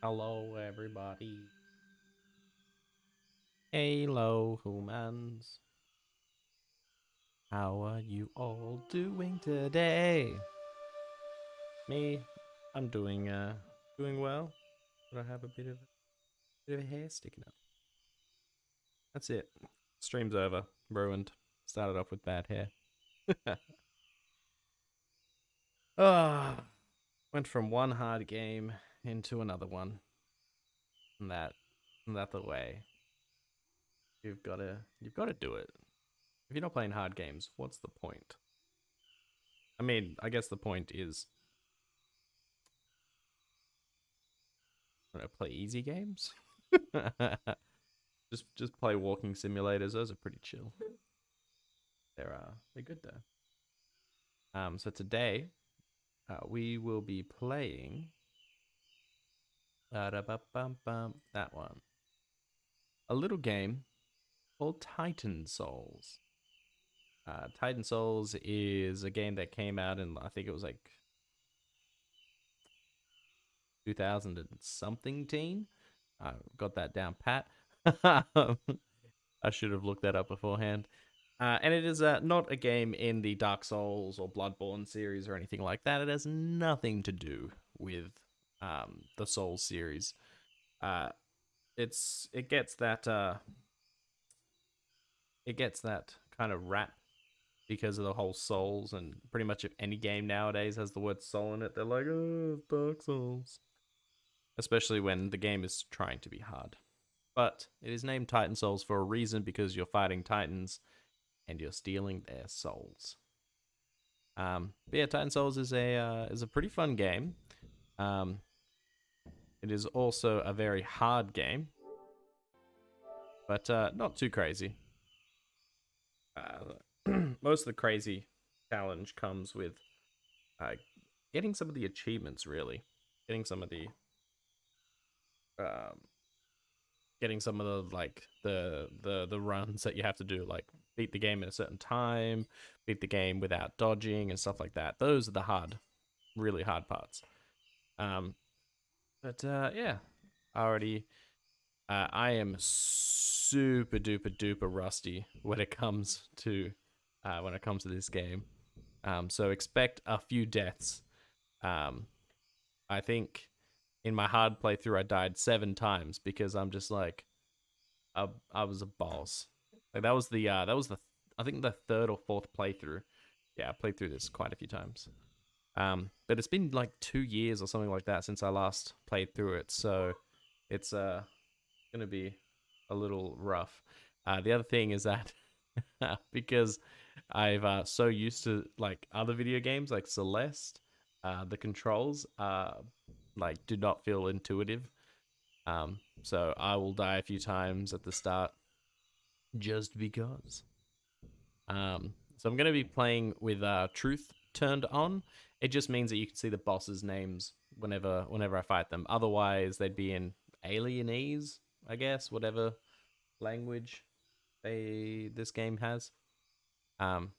Hello, everybody. Hello, humans. How are you all doing today? Me, I'm doing well. But I have a bit of a hair sticking up. That's it. Stream's over. Ruined. Started off with bad hair. Ah, went from one hard game into another one. And that the way. You've gotta do it. If you're not playing hard games, what's the point? I mean, I guess the point is play easy games. just play walking simulators. Those are pretty chill. They're good though. So today we will be playing that one. A little game called Titan Souls. Titan Souls is a game that came out in, I think it was like 2000 and something teen. I got that down pat. I should have looked that up beforehand. And it is not a game in the Dark Souls or Bloodborne series or anything like that. It has nothing to do with the Souls series. It gets that kind of rap because of the whole Souls, and pretty much if any game nowadays has the word soul in it, they're like, oh, Dark Souls. Especially when the game is trying to be hard. But it is named Titan Souls for a reason, because you're fighting titans and you're stealing their souls. But yeah, Titan Souls is a pretty fun game. It is also a very hard game, but not too crazy. Most of the crazy challenge comes with getting some of the achievements. Really, getting some of the like the runs that you have to do, like beat the game in a certain time, beat the game without dodging and stuff like that. Those are the really hard parts. But yeah, I am super duper duper rusty when it comes to this game. So expect a few deaths. I think in my hard playthrough I died 7 times because I'm just like, I was a boss. Like that was the I think the 3rd or 4th playthrough. Yeah, I played through this quite a few times. But it's been like 2 years or something like that since I last played through it, so it's gonna be a little rough. The other thing is that because I've so used to like other video games like Celeste, the controls like do not feel intuitive. So I will die a few times at the start just because. So I'm gonna be playing with truth turned on. It just means that you can see the bosses' names whenever I fight them. Otherwise, they'd be in alienese, I guess, whatever language this game has. And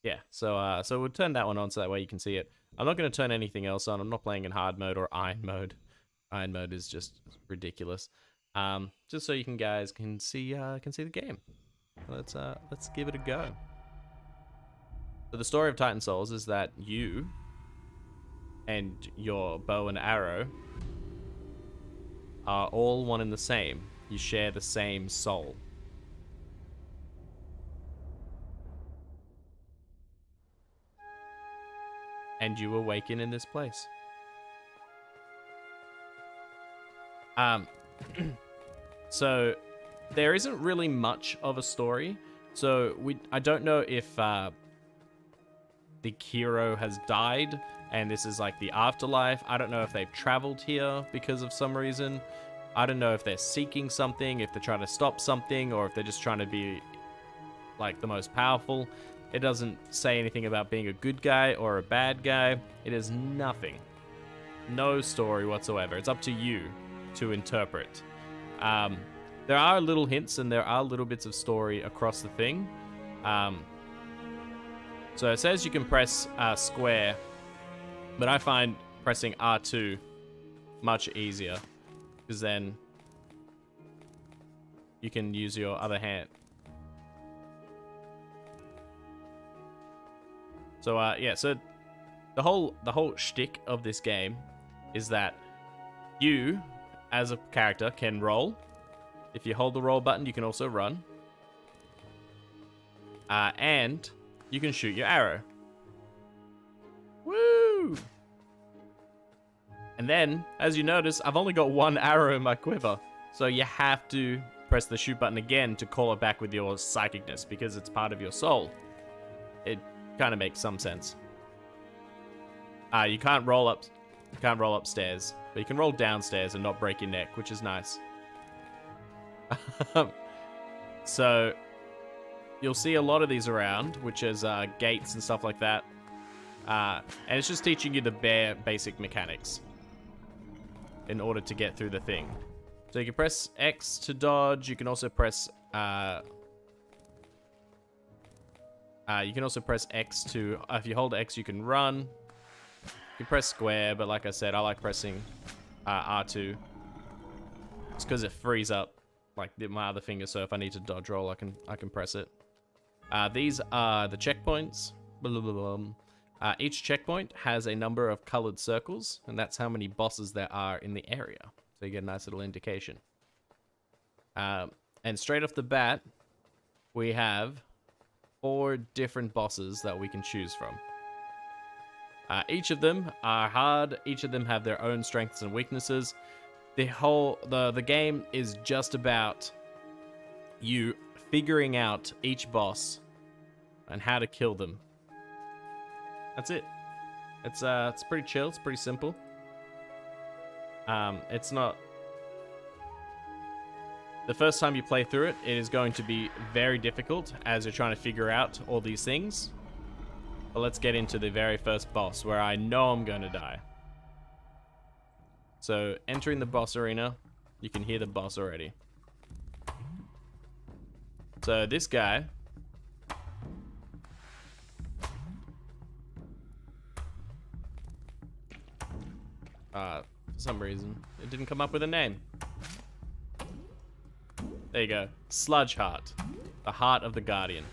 yeah, so we'll turn that one on so that way you can see it. I'm not going to turn anything else on. I'm not playing in hard mode or iron mode. Iron mode is just ridiculous. Just so you guys can see the game. Let's give it a go. So the story of Titan Souls is that you and your bow and arrow are all one and the same. You share the same soul. And you awaken in this place. So there isn't really much of a story. So I don't know if the hero has died and this is like the afterlife. I don't know if they've traveled here because of some reason. I don't know if they're seeking something, if they're trying to stop something, or if they're just trying to be like the most powerful. It doesn't say anything about being a good guy or a bad guy. It is nothing. No story whatsoever. It's up to you to interpret. There are little hints and there are little bits of story across the thing. So it says you can press square But I find pressing R2 much easier, because then you can use your other hand. So yeah, so the whole shtick of this game is that you, as a character, can roll. If you hold the roll button, you can also run. And you can shoot your arrow. Woo! And then, as you notice, I've only got one arrow in my quiver. So you have to press the shoot button again to call it back with your psychicness, because it's part of your soul. It kind of makes some sense. You can't roll upstairs, but you can roll downstairs and not break your neck, which is nice. So you'll see a lot of these around, which is gates and stuff like that. And it's just teaching you the bare basic mechanics in order to get through the thing. So you can press X to dodge. You can also press X to, if you hold X, you can run. You can press square, but like I said, I like pressing R2. It's because it frees up like my other finger, so if I need to dodge roll, I can press it. These are the checkpoints. Blah, blah, blah. Each checkpoint has a number of colored circles, and that's how many bosses there are in the area. So you get a nice little indication. And straight off the bat, we have 4 different bosses that we can choose from. Each of them are hard. Each of them have their own strengths and weaknesses. The game is just about you figuring out each boss and how to kill them. That's it. It's pretty chill. It's pretty simple. It's not. The first time you play through it, it is going to be very difficult as you're trying to figure out all these things. But let's get into the very first boss, where I know I'm going to die. So, entering the boss arena, you can hear the boss already. So, this guy for some reason, it didn't come up with a name. There you go. Sludge Heart. The heart of the Guardian.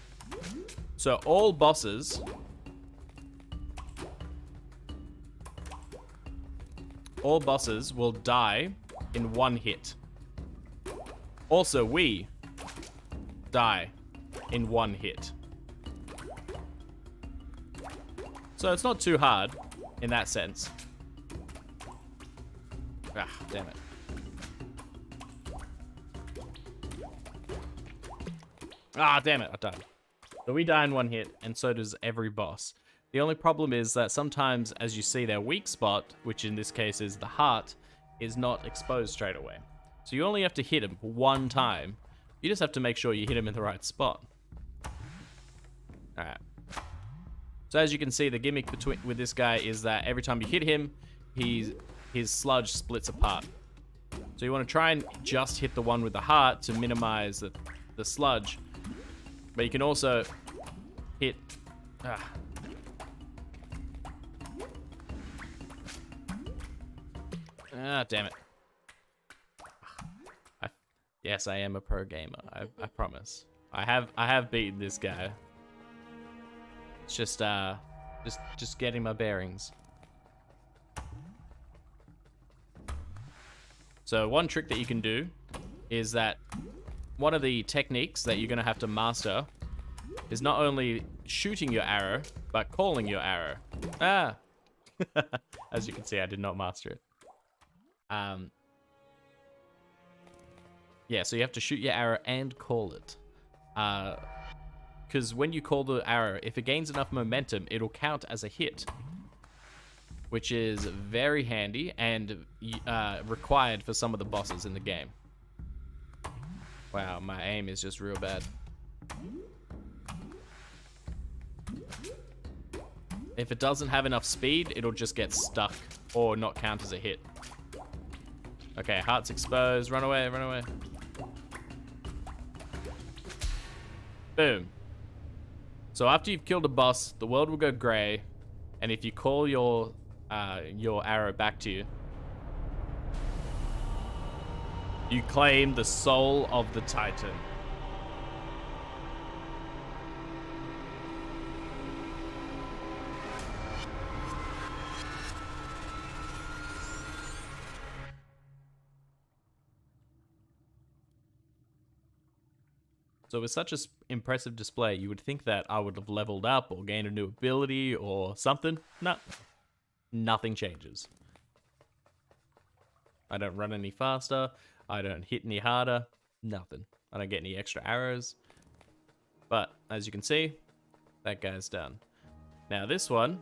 So all bosses will die in one hit. Also, we die in one hit. So it's not too hard in that sense. Ah, damn it. Ah, damn it, I died. So we die in one hit, and so does every boss. The only problem is that sometimes, as you see, their weak spot, which in this case is the heart, is not exposed straight away. So you only have to hit him one time. You just have to make sure you hit him in the right spot. Alright. So as you can see, the gimmick with this guy is that every time you hit him, his sludge splits apart. So you want to try and just hit the one with the heart to minimize the sludge. But you can also hit... damn it. Yes, I am a pro gamer. I promise. I have beaten this guy. It's just getting my bearings. So one trick that you can do is that one of the techniques that you're going to have to master is not only shooting your arrow, but calling your arrow. Ah! As you can see, I did not master it. Yeah, so you have to shoot your arrow and call it. Because when you call the arrow, if it gains enough momentum, it'll count as a hit. Which is very handy and required for some of the bosses in the game. Wow, my aim is just real bad. If it doesn't have enough speed, it'll just get stuck or not count as a hit. Okay, heart's exposed. Run away, run away. Boom. So after you've killed a boss, the world will go grey. And if you call your your arrow back to you. You claim the soul of the Titan. So with such an impressive display, you would think that I would have leveled up or gained a new ability or something. No, nothing changes. I don't run any faster. I don't hit any harder. Nothing. I don't get any extra arrows. But as you can see, that guy's done. Now this one.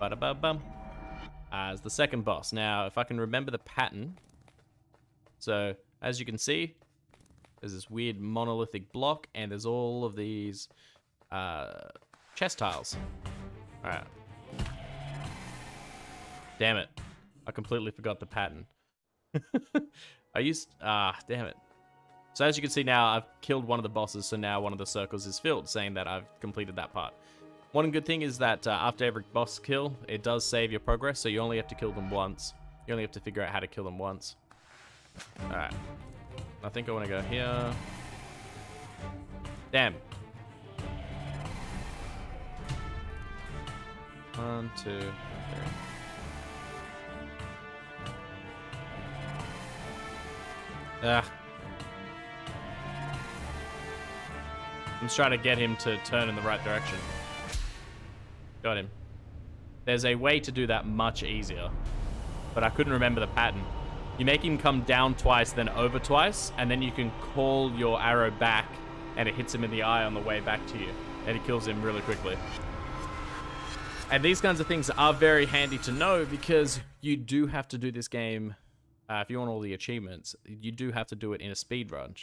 Ba-da-ba-bum. As the second boss. Now, if I can remember the pattern. So, as you can see, there's this weird monolithic block, and there's all of these chest tiles. Alright. Damn it. I completely forgot the pattern. Damn it. So as you can see now, I've killed one of the bosses, so now one of the circles is filled, saying that I've completed that part. One good thing is that after every boss kill, it does save your progress, so you only have to kill them once. You only have to figure out how to kill them once. Alright. I think I want to go here. Damn. 1, 2, 3. Ah. I'm just trying to get him to turn in the right direction. Got him. There's a way to do that much easier, but I couldn't remember the pattern. You make him come down twice, then over twice, and then you can call your arrow back, and it hits him in the eye on the way back to you, and it kills him really quickly. And these kinds of things are very handy to know, because you do have to do this game, if you want all the achievements, you do have to do it in a speed run.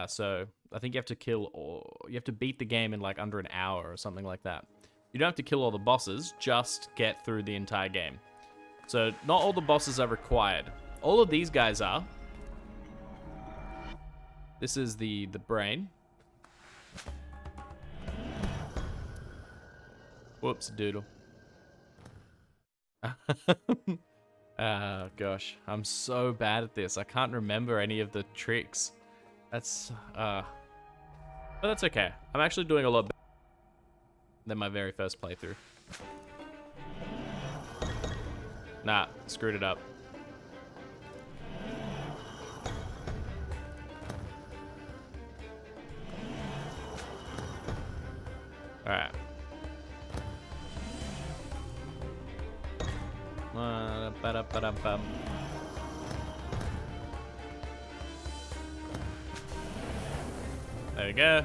So I think you have to beat the game in like under an hour or something like that. You don't have to kill all the bosses, just get through the entire game. So not all the bosses are required. All of these guys are. This is the brain. Whoops, doodle. Gosh, I'm so bad at this. I can't remember any of the tricks. That's, but that's okay. I'm actually doing a lot better than my very first playthrough. Nah, screwed it up. Alright. Ba-da-ba-da-ba-dum-bum. There we go.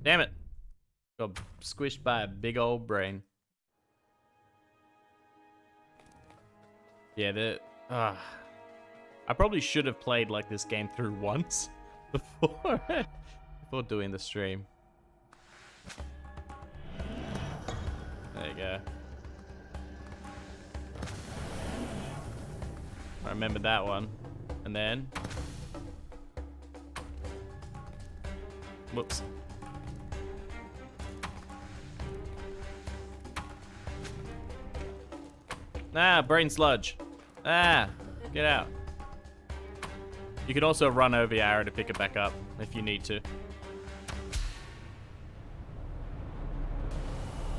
Damn it. Got squished by a big old brain. Yeah, I probably should have played like this game through once before doing the stream. There you go. I remembered that one. And then... Whoops. Ah, brain sludge. Ah, get out. You can also run over your arrow to pick it back up if you need to.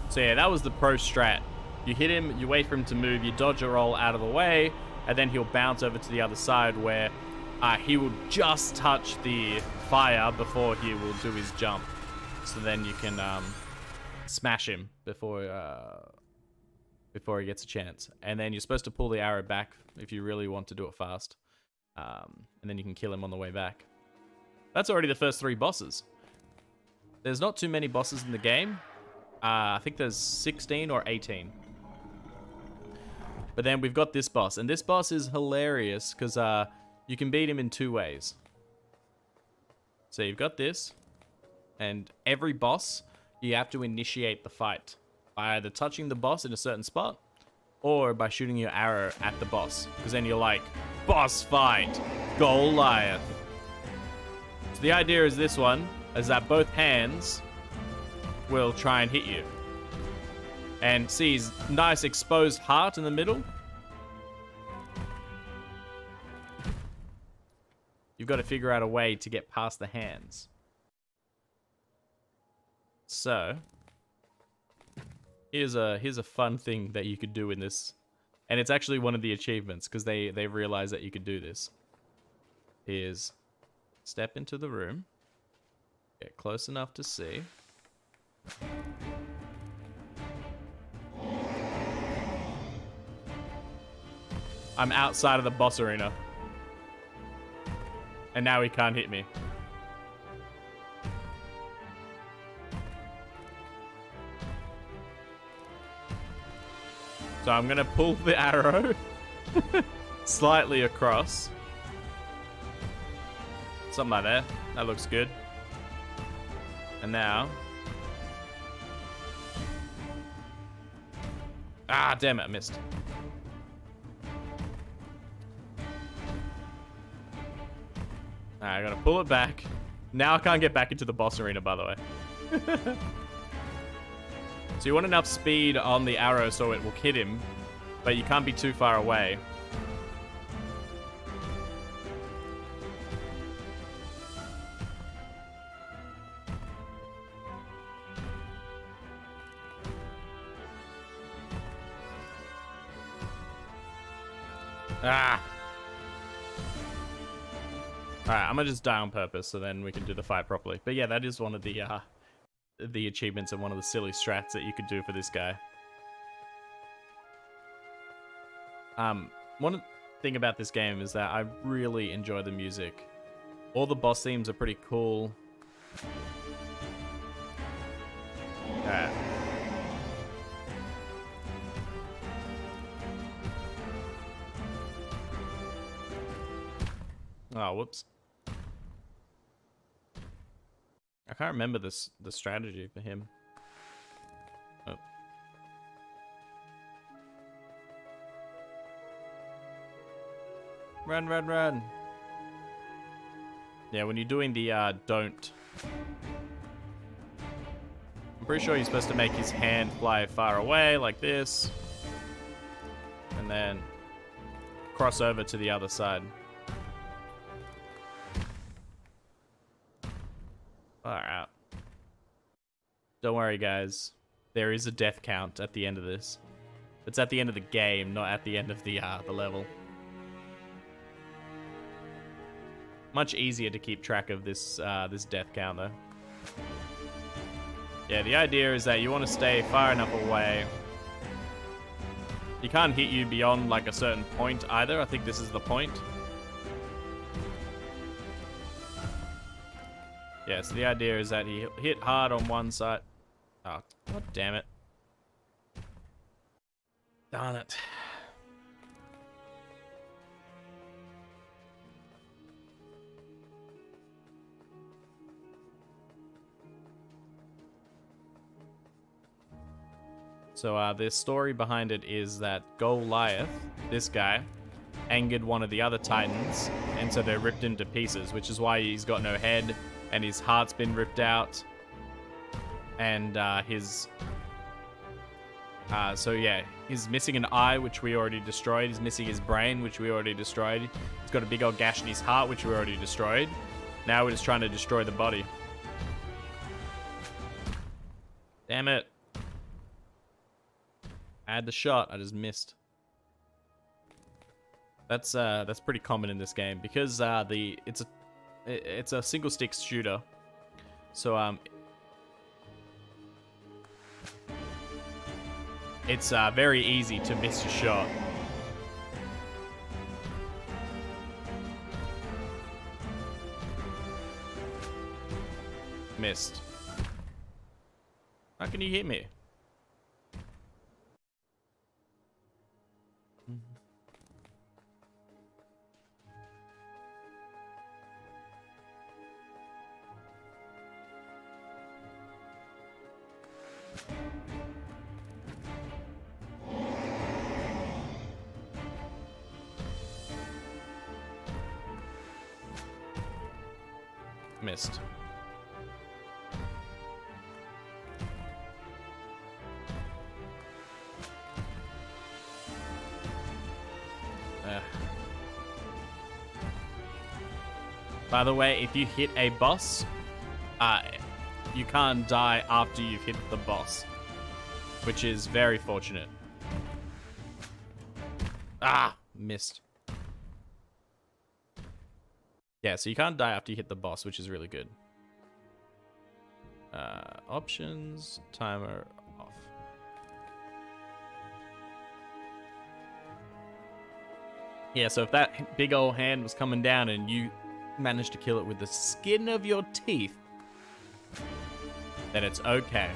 So yeah, that was the pro strat. You hit him, you wait for him to move, you dodge a roll out of the way, and then he'll bounce over to the other side where he will just touch the fire before he will do his jump. So then you can smash him before he gets a chance. And then you're supposed to pull the arrow back if you really want to do it fast. And then you can kill him on the way back. That's already the first 3 bosses. There's not too many bosses in the game. I think there's 16 or 18. But then we've got this boss. And this boss is hilarious because you can beat him in 2 ways. So you've got this. And every boss, you have to initiate the fight by either touching the boss in a certain spot or by shooting your arrow at the boss. Because then you're like, boss fight, Goliath. So the idea is this one, is that both hands will try and hit you. And see his nice exposed heart in the middle? You've got to figure out a way to get past the hands. So, here's a fun thing that you could do in this. And it's actually one of the achievements, because they realized that you could do this. Here's step into the room. Get close enough to see. I'm outside of the boss arena. And now he can't hit me. So I'm gonna pull the arrow slightly across. Something like that. That looks good. And now... Ah, damn it, I missed. Alright, I gotta pull it back. Now I can't get back into the boss arena, by the way. So you want enough speed on the arrow so it will hit him, but you can't be too far away. Ah! Alright, I'm gonna just die on purpose so then we can do the fight properly. But yeah, that is one of the achievements and one of the silly strats that you could do for this guy. One thing about this game is that I really enjoy the music. All the boss themes are pretty cool. Alright. Oh, whoops. I can't remember the strategy for him. Oh. Run, run, run. Yeah, when you're doing the don't. I'm pretty sure you're supposed to make his hand fly far away like this. And then cross over to the other side. Alright. Don't worry, guys. There is a death count at the end of this. It's at the end of the game, not at the end of the level. Much easier to keep track of this this death count, though. Yeah, the idea is that you want to stay far enough away. He can't hit you beyond like a certain point either. I think this is the point. Yeah, so the idea is that he hit hard on one side. Oh, god damn it. Darn it. So the story behind it is that Goliath, this guy, angered one of the other titans, and so they ripped him to pieces, which is why he's got no head. And his heart's been ripped out. And so yeah, he's missing an eye, which we already destroyed. He's missing his brain, which we already destroyed. He's got a big old gash in his heart, which we already destroyed. Now we're just trying to destroy the body. Damn it. I had the shot, I just missed. That's pretty common in this game because it's a single stick shooter, so it's very easy to miss your shot. Missed. How can you hit me? missed. By the way, if you hit a boss, you can't die after you've hit the boss, which is very fortunate. Ah, missed. Yeah, so you can't die after you hit the boss, which is really good. Options, timer off. Yeah, so if that big old hand was coming down and you managed to kill it with the skin of your teeth, then it's okay.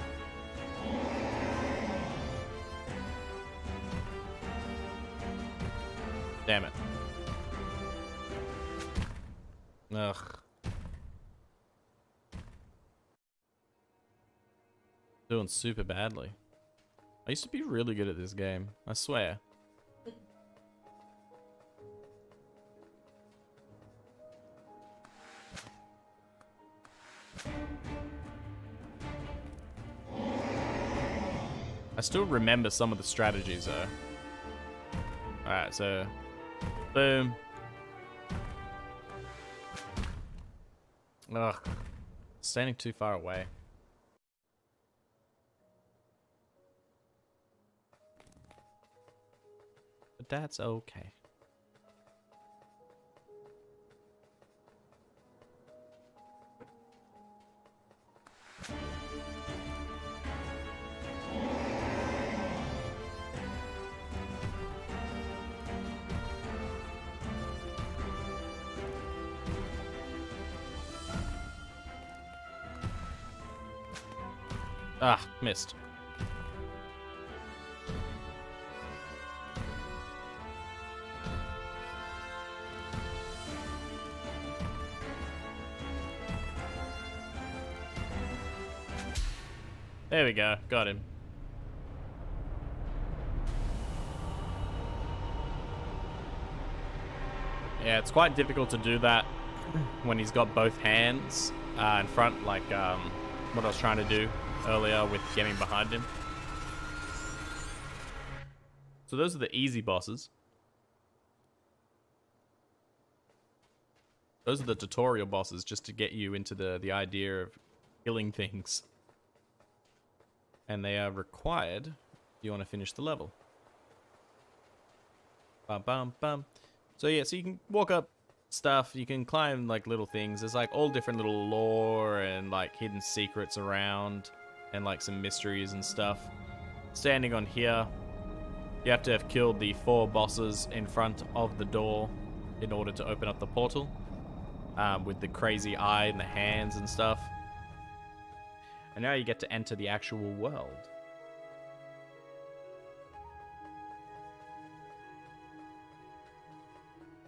Damn it. Ugh. Doing super badly. I used to be really good at this game, I swear. I still remember some of the strategies though. Alright, so boom. Ugh. Standing too far away. But that's okay. Ah, missed. There we go, got him. Yeah, it's quite difficult to do that when he's got both hands in front, like what I was trying to do earlier with getting behind him. So those are the easy bosses. Those are the tutorial bosses, just to get you into the idea of killing things. And they are required if you want to finish the level. Bum, bum, bum. So yeah, so you can walk up stuff, you can climb like little things. There's like all different little lore and like hidden secrets around and like some mysteries and stuff. Standing on here, you have to have killed the 4 bosses in front of the door in order to open up the portal, with the crazy eye and the hands and stuff. And now you get to enter the actual world.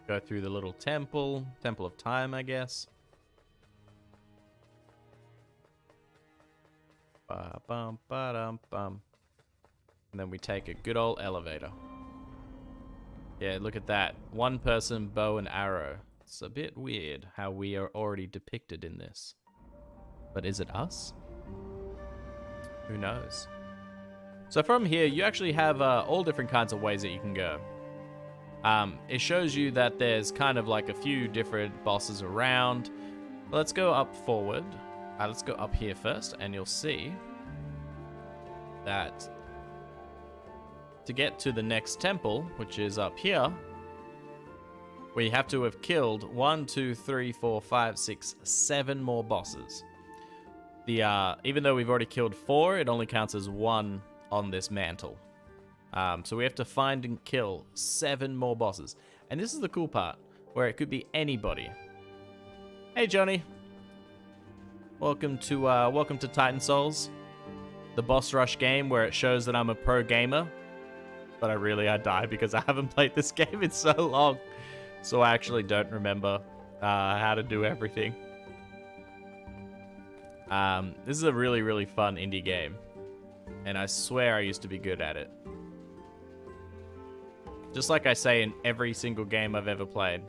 Go through the little temple of time, I guess. Ba-bum, ba-dum, bum. And then we take a good old elevator. Yeah, look at that. 1 person, bow and arrow. It's a bit weird how we are already depicted in this. But is it us? Who knows? So from here, you actually have all different kinds of ways that you can go. It shows you that there's kind of like a few different bosses around. Let's go up forward. Let's go up here first, and you'll see that to get to the next temple, which is up here, we have to have killed 1, 2, 3, 4, 5, 6, 7 more bosses. Even though we've already killed 4, it only counts as 1 on this mantle. So we have to find and kill 7 more bosses. And this is the cool part, where it could be anybody. Hey, Johnny. Welcome to Titan Souls, the boss rush game where it shows that I'm a pro gamer. But I die because I haven't played this game in so long. So I actually don't remember how to do everything. This is a really, really fun indie game. And I swear I used to be good at it. Just like I say in every single game I've ever played.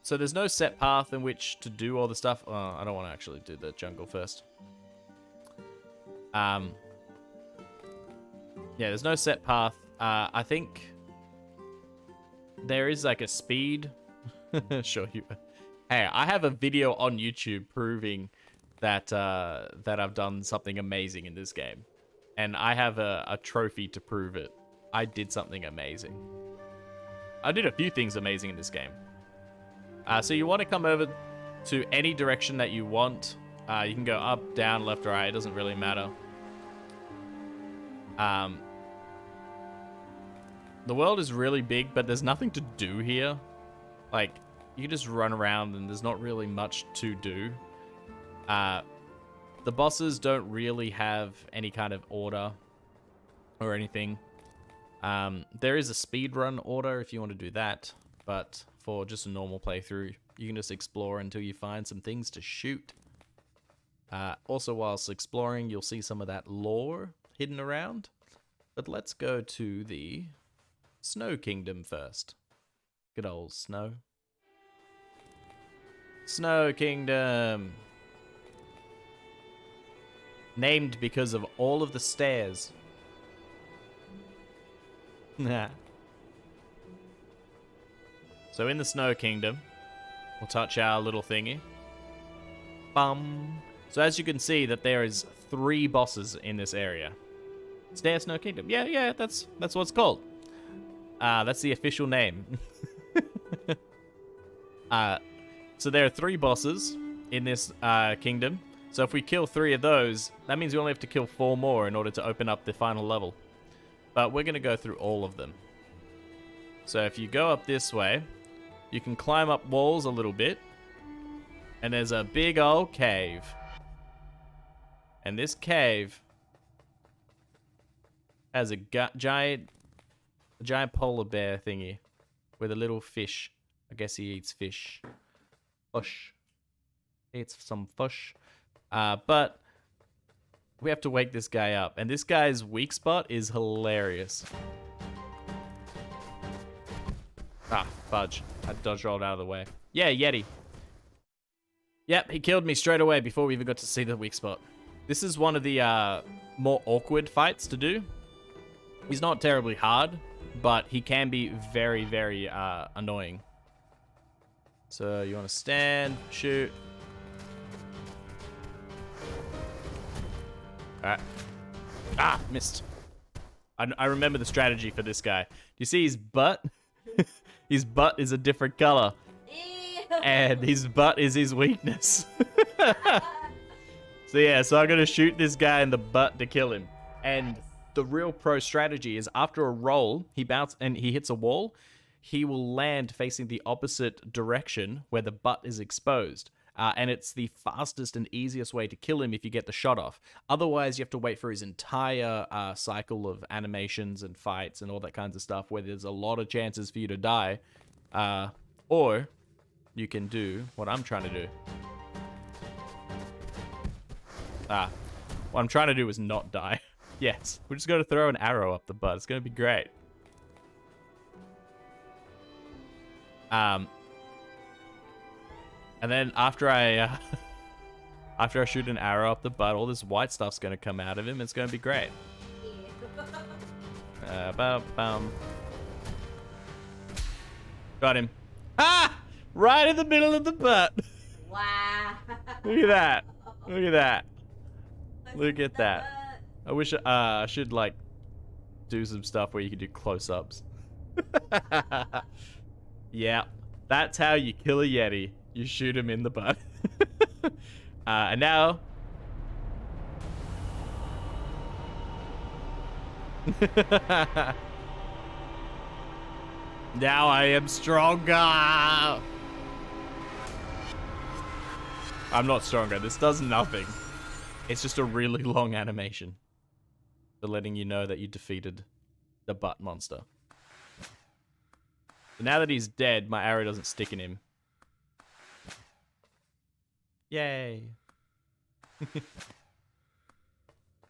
So there's no set path in which to do all the stuff. Oh, I don't want to actually do the jungle first. Yeah, there's no set path. I think there is like a speed. Sure you. Hey, I have a video on YouTube proving that that I've done something amazing in this game, and I have a trophy to prove it. I did something amazing. I did a few things amazing in this game. So you want to come over to any direction that you want. You can go up, down, left, right. It doesn't really matter. The world is really big, but there's nothing to do here. Like, you can just run around and there's not really much to do. The bosses don't really have any kind of order or anything. There is a speedrun order if you want to do that, but for just a normal playthrough, you can just explore until you find some things to shoot. Also, whilst exploring, you'll see some of that lore hidden around. But let's go to the Snow Kingdom first. Good old snow. Snow Kingdom. Named because of all of the stairs. Nah. So in the Snow Kingdom, we'll touch our little thingy. Bum. So as you can see that there is 3 bosses in this area. Stair Snow Kingdom. Yeah, that's what it's called. That's the official name. So there are 3 bosses in this kingdom. So if we kill 3 of those, that means we only have to kill 4 more in order to open up the final level. But we're going to go through all of them. So if you go up this way, you can climb up walls a little bit. And there's a big old cave. And this cave has a giant polar bear thingy with a little fish. I guess he eats fish. Fish. Eats some fish. But we have to wake this guy up. And this guy's weak spot is hilarious. Ah, fudge. I dodge rolled out of the way. Yeah, Yeti. Yep, he killed me straight away before we even got to see the weak spot. This is one of the more awkward fights to do. He's not terribly hard, but he can be very, very annoying. So you want to stand, shoot. Alright. Ah, missed. I remember the strategy for this guy. Do you see his butt? His butt is a different color. Ew. And his butt is his weakness. So yeah, so I'm going to shoot this guy in the butt to kill him. And the real pro strategy is after a roll, he bounces and he hits a wall, he will land facing the opposite direction where the butt is exposed. And it's the fastest and easiest way to kill him if you get the shot off. Otherwise, you have to wait for his entire cycle of animations and fights and all that kinds of stuff where there's a lot of chances for you to die. Or you can do what I'm trying to do. What I'm trying to do is not die. Yes, we're just going to throw an arrow up the butt. It's going to be great. And then after I shoot an arrow up the butt, all this white stuff's going to come out of him. It's going to be great. Got him. Ah! Right in the middle of the butt. Wow. Look at that. Look at that. Look at that. I wish I should like do some stuff where you can do close-ups. Yeah, that's how you kill a Yeti. You shoot him in the butt. And now... now I am stronger! I'm not stronger. This does nothing. It's just a really long animation. For letting you know that you defeated the butt monster. So now that he's dead, my arrow doesn't stick in him. Yay.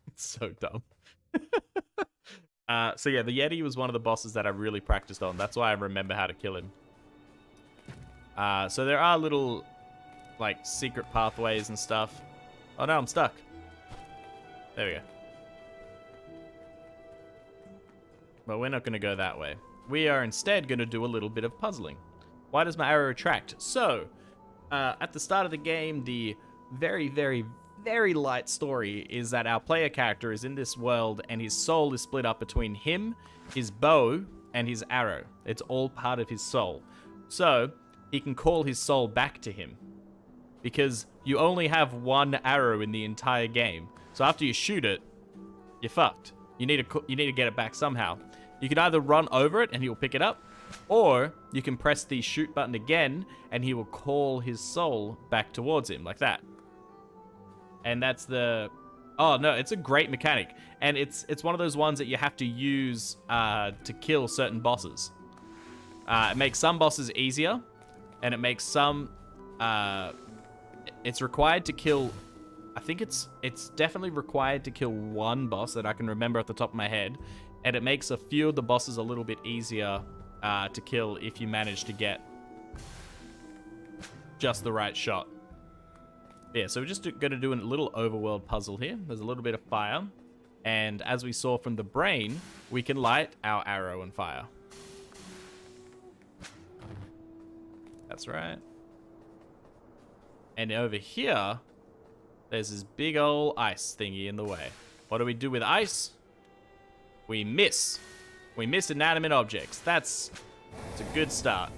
It's so dumb. So yeah, the Yeti was one of the bosses that I really practiced on. That's why I remember how to kill him. So there are little, like, secret pathways and stuff. Oh no, I'm stuck. There we go. But we're not going to go that way. We are instead going to do a little bit of puzzling. Why does my arrow retract? So, at the start of the game, the very, very, very light story is that our player character is in this world and his soul is split up between him, his bow, and his arrow. It's all part of his soul. So, he can call his soul back to him. Because you only have one arrow in the entire game. So after you shoot it, you're fucked. You need to get it back somehow. You can either run over it and he'll pick it up, or you can press the shoot button again and he will call his soul back towards him, like that. And that's the... Oh, no, it's a great mechanic. And it's one of those ones that you have to use to kill certain bosses. It makes some bosses easier, and it makes some... it's required to kill... I think it's definitely required to kill one boss that I can remember off the top of my head. And it makes a few of the bosses a little bit easier to kill if you manage to get just the right shot. Yeah, so we're just going to do a little overworld puzzle here. There's a little bit of fire. And as we saw from the brain, we can light our arrow on fire. That's right. And over here, there's this big old ice thingy in the way. What do we do with ice? We miss. We miss inanimate objects. It's a good start.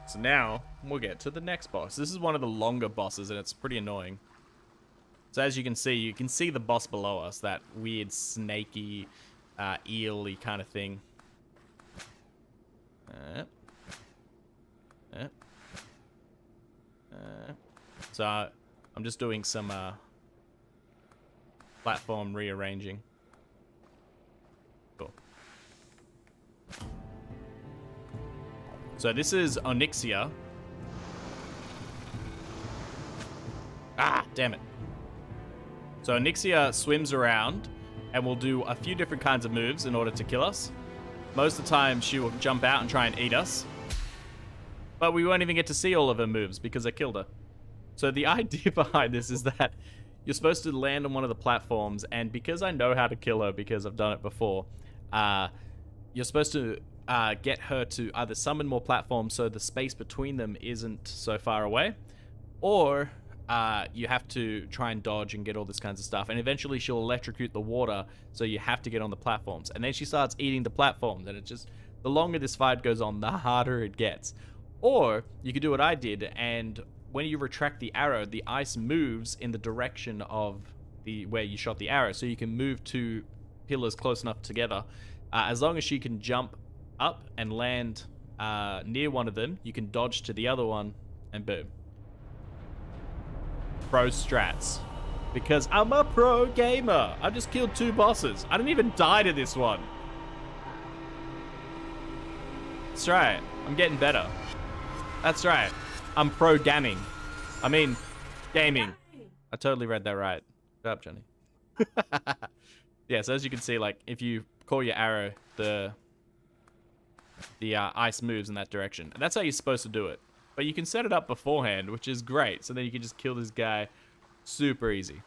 So now, we'll get to the next boss. This is one of the longer bosses, and it's pretty annoying. So as you can see the boss below us, that weird snaky, eel-y kind of thing. So I'm just doing some platform rearranging. Cool. So this is Onyxia. Ah, damn it. So Onyxia swims around and will do a few different kinds of moves in order to kill us. Most of the time she will jump out and try and eat us. But we won't even get to see all of her moves because I killed her. So the idea behind this is that you're supposed to land on one of the platforms, and because I know how to kill her because I've done it before, you're supposed to get her to either summon more platforms so the space between them isn't so far away, or you have to try and dodge and get all this kinds of stuff, and eventually she'll electrocute the water, so you have to get on the platforms, and then she starts eating the platforms, and it just, the longer this fight goes on, the harder it gets. Or you could do what I did, and when you retract the arrow, the ice moves in the direction of where you shot the arrow, so you can move two pillars close enough together. As long as she can jump up and land near one of them, you can dodge to the other one, and boom. Pro strats. Because I'm a pro gamer. I just killed 2 bosses. I didn't even die to this one. That's right. I'm getting better. That's right. I'm pro gaming. I mean, gaming. I totally read that right. Good job, Johnny. Yeah, so as you can see, like, if you call your arrow, the ice moves in that direction. And that's how you're supposed to do it. But you can set it up beforehand, which is great. So then you can just kill this guy super easy.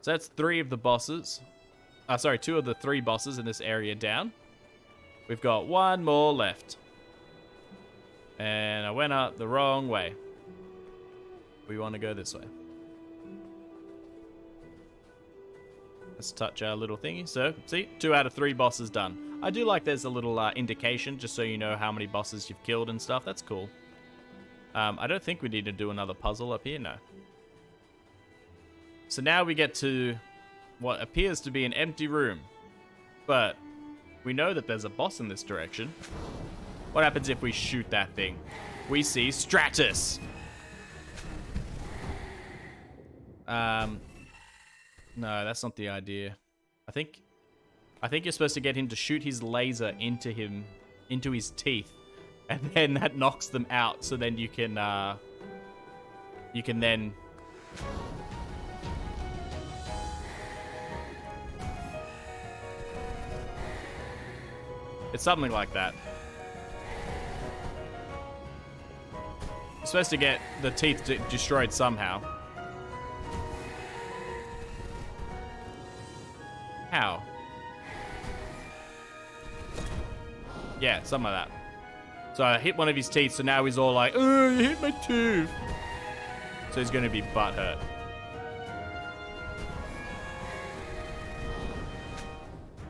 So that's 3 of the bosses. Sorry, 2 of the 3 bosses in this area down. We've got 1 more left. And I went up the wrong way. We want to go this way. Let's touch our little thingy. So, see, 2 out of 3 bosses done. I do like there's a little indication, just so you know how many bosses you've killed and stuff. That's cool. I don't think we need to do another puzzle up here, no. So now we get to what appears to be an empty room. But we know that there's a boss in this direction. What happens if we shoot that thing? We see Stratus. No, that's not the idea. I think you're supposed to get him to shoot his laser into his teeth, and then that knocks them out. So then you can then. It's something like that. You're supposed to get the teeth destroyed somehow. How? Yeah, something like that. So I hit one of his teeth, so now he's all like, oh, you hit my tooth. So he's going to be butthurt.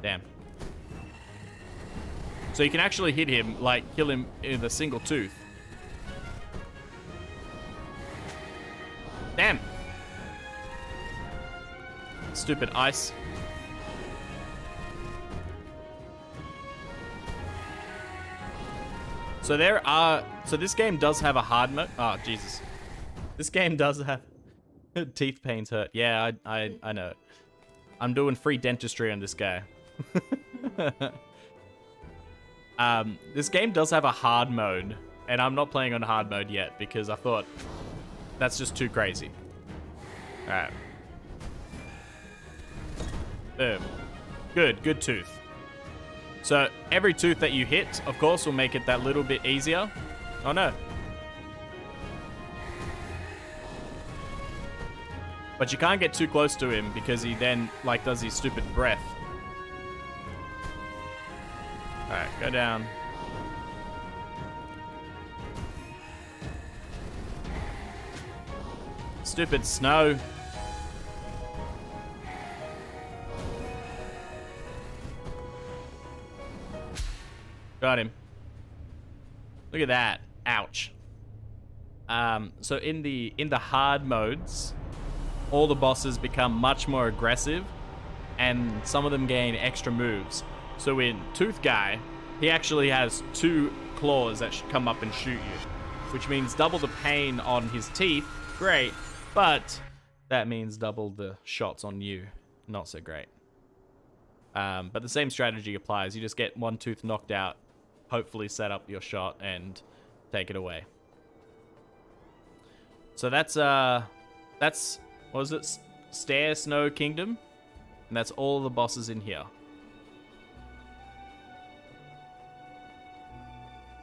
Damn. So you can actually hit him, like, kill him in a single tooth. Damn. Stupid ice. So this game does have a hard mode. Oh, Jesus. This game does have teeth pains hurt. Yeah, I know it. I'm doing free dentistry on this guy. This game does have a hard mode, and I'm not playing on hard mode yet because I thought that's just too crazy. Alright. Boom. Good tooth. So every tooth that you hit, of course, will make it that little bit easier. Oh no. But you can't get too close to him because he then, like, does his stupid breath. Alright, go down. Stupid snow. Got him. Look at that. Ouch. So in the hard modes, all the bosses become much more aggressive, and some of them gain extra moves. So in Tooth Guy, he actually has 2 claws that should come up and shoot you, which means double the pain on his teeth. Great, but that means double the shots on you. Not so great. But the same strategy applies. You just get one tooth knocked out, hopefully set up your shot, and take it away. So that's what was it? Stair Snow Kingdom, and that's all the bosses in here.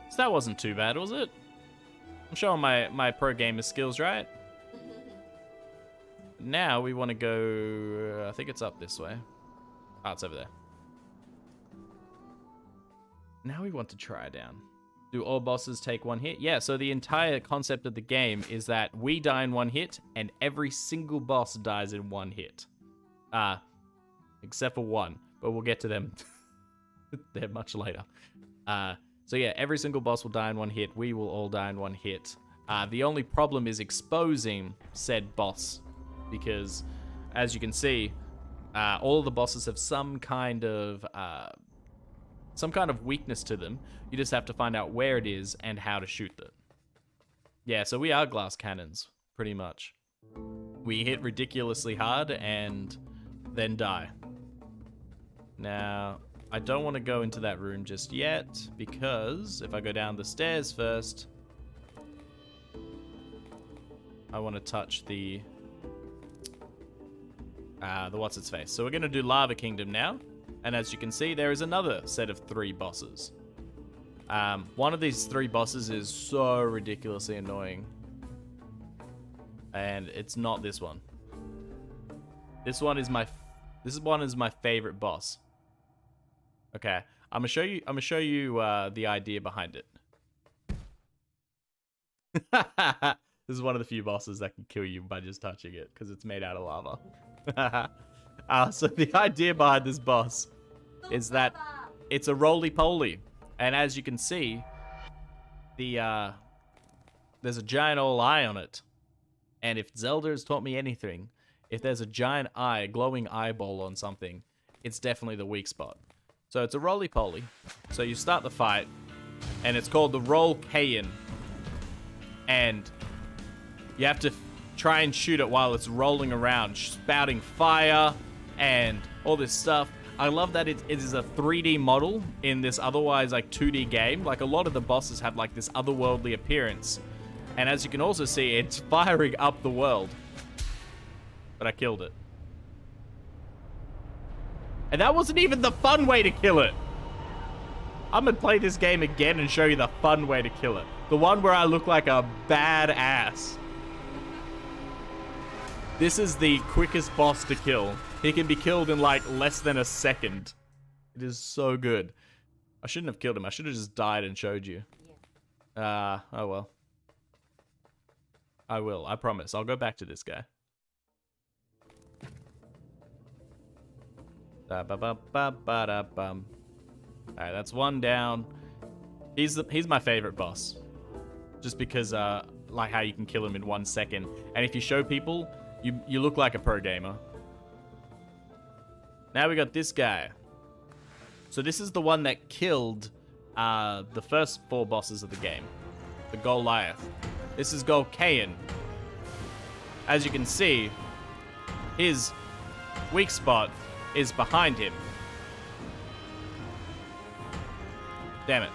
So that wasn't too bad, was it? I'm showing my pro gamer skills, right? Now we want to go, I think it's up this way. Oh, it's over there. Now we want to try down. Do all bosses take 1 hit? Yeah, so the entire concept of the game is that we die in 1 hit, and every single boss dies in 1 hit. Except for 1, but we'll get to them. They're much later. So yeah, every single boss will die in 1 hit. We will all die in 1 hit. The only problem is exposing said boss, because as you can see, all of the bosses have some kind of weakness to them. You just have to find out where it is and how to shoot them. Yeah, so we are glass cannons, pretty much. We hit ridiculously hard and then die. Now, I don't want to go into that room just yet, because if I go down the stairs first, I want to touch the what's-its-face. So we're going to do Lava Kingdom now. And as you can see, there is another set of 3 bosses. One of these 3 bosses is so ridiculously annoying. And it's not this one. This one is my favorite boss. Okay, I'm gonna show you the idea behind it. This is one of the few bosses that can kill you by just touching it, because it's made out of lava. So the idea behind this boss is that it's a roly-poly. And as you can see, there's a giant old eye on it. And if Zelda has taught me anything, if there's a giant eye, glowing eyeball on something, it's definitely the weak spot. So it's a roly-poly. So you start the fight, and it's called the Mulcain. And you have to try and shoot it while it's rolling around, spouting fire and all this stuff. I love that it is a 3D model in this otherwise like 2D game. Like a lot of the bosses have like this otherworldly appearance. And as you can also see, it's firing up the world. But I killed it. And that wasn't even the fun way to kill it. I'm gonna play this game again and show you the fun way to kill it. The one where I look like a badass. This is the quickest boss to kill. He can be killed in like less than a second. It is so good. I shouldn't have killed him. I should have just died and showed you. Oh well. I will. I promise. I'll go back to this guy. Alright, that's one down. He's my favorite boss. Just because, like how you can kill him in 1 second. And if you show people, you look like a pro gamer. Now we got this guy. So this is the one that killed the first 4 bosses of the game. The Goliath. This is Kane. As you can see, his weak spot is behind him. Damn it.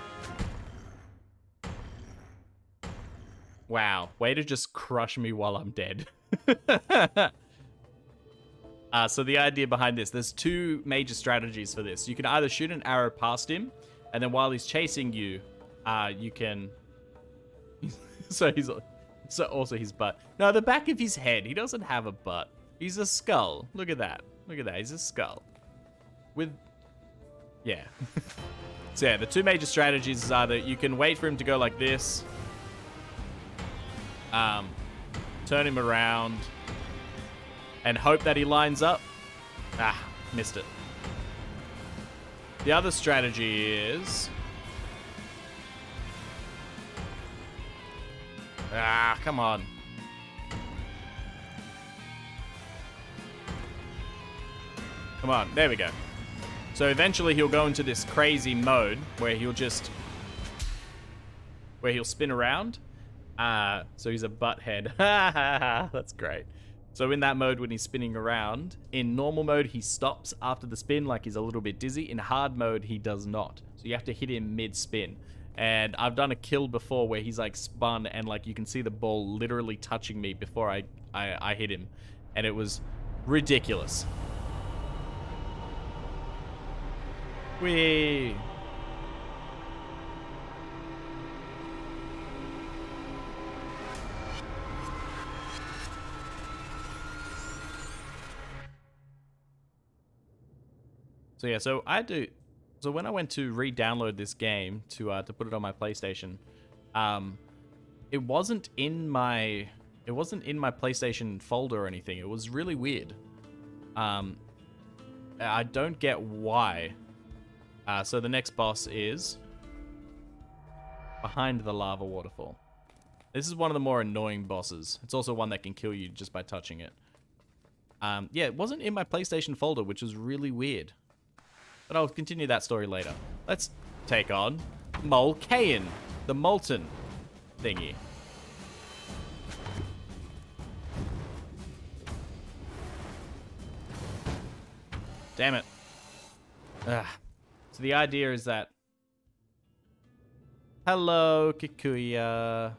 Wow. Way to just crush me while I'm dead. So the idea behind this, there's 2 major strategies for this. You can either shoot an arrow past him, and then while he's chasing you, you can... so also his butt. No, the back of his head. He doesn't have a butt. He's a skull. Look at that. Look at that. He's a skull. With... yeah. So yeah, the 2 major strategies is either you can wait for him to go like this, turn him around, and hope that he lines up. Ah, missed it. The other strategy is... ah, come on. Come on, there we go. So eventually he'll go into this crazy mode where he'll spin around. So he's a butthead. That's great. So in that mode when he's spinning around, in normal mode he stops after the spin like he's a little bit dizzy. In hard mode he does not. So you have to hit him mid-spin. And I've done a kill before where he's like spun and like you can see the ball literally touching me before I hit him. And it was ridiculous. Whee! So yeah, so when I went to re-download this game to put it on my PlayStation, it wasn't in my PlayStation folder or anything. It was really weird. I don't get why. So the next boss is behind the lava waterfall. This is one of the more annoying bosses. It's also one that can kill you just by touching it. Yeah, it wasn't in my PlayStation folder, which was really weird. But I'll continue that story later. Let's take on Mulcain, the molten thingy. Damn it. Ugh. So the idea is that... hello, Kikuya.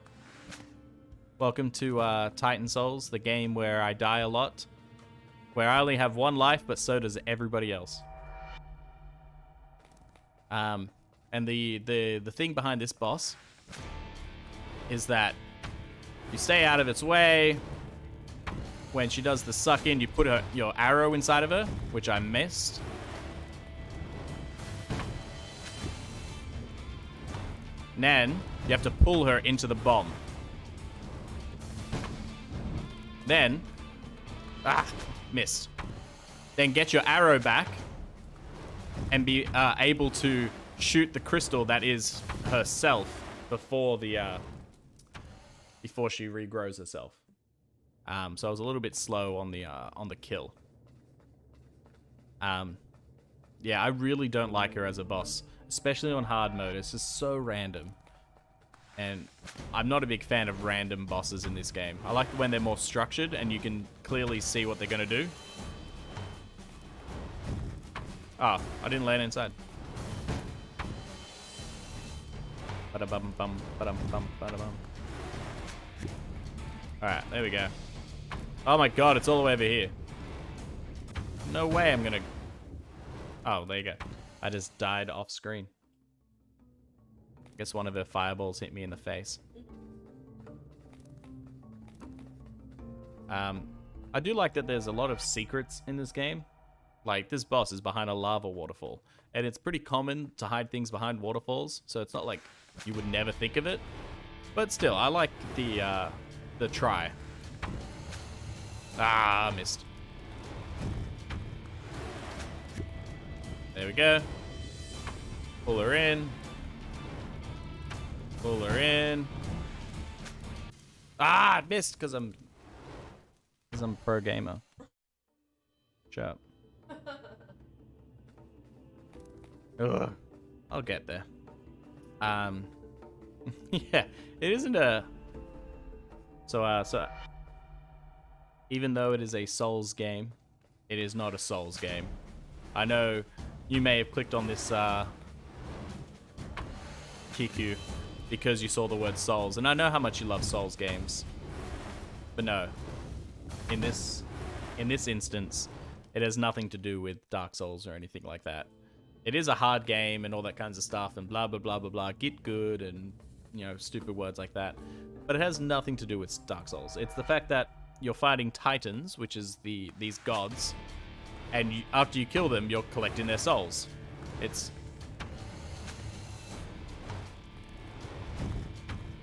Welcome to Titan Souls, the game where I die a lot. Where I only have 1 life, but so does everybody else. And the thing behind this boss is that you stay out of its way. When she does the suck in, you put your arrow inside of her, which I missed. And then you have to pull her into the bomb. Then, missed. Then get your arrow back and be able to shoot the crystal that is herself before she regrows herself. So I was a little bit slow on the kill. Yeah, I really don't like her as a boss, especially on hard mode. It's just so random. And I'm not a big fan of random bosses in this game. I like when they're more structured and you can clearly see what they're going to do. Oh, I didn't land inside. Ba-da-bum-bum, ba-dum-bum, ba-da-bum. Alright, there we go. Oh my god, it's all the way over here. No way I'm gonna... oh, there you go. I just died off screen. Guess one of her fireballs hit me in the face. I do like that there's a lot of secrets in this game. Like, this boss is behind a lava waterfall. And it's pretty common to hide things behind waterfalls, so it's not like you would never think of it. But still, I like the try. Ah, missed. There we go. Pull her in. Pull her in. Ah, I missed because I'm a pro gamer. Shut up. Ugh. I'll get there. Yeah, it isn't a. So even though it is a Souls game, it is not a Souls game. I know you may have clicked on this Kiku because you saw the word Souls, and I know how much you love Souls games, but no. In this instance, it has nothing to do with Dark Souls or anything like that. It is a hard game and all that kinds of stuff and blah blah blah blah blah. Get good and, you know, stupid words like that. But it has nothing to do with Dark Souls. It's the fact that you're fighting Titans, which is these gods, and after you kill them, you're collecting their souls. It's...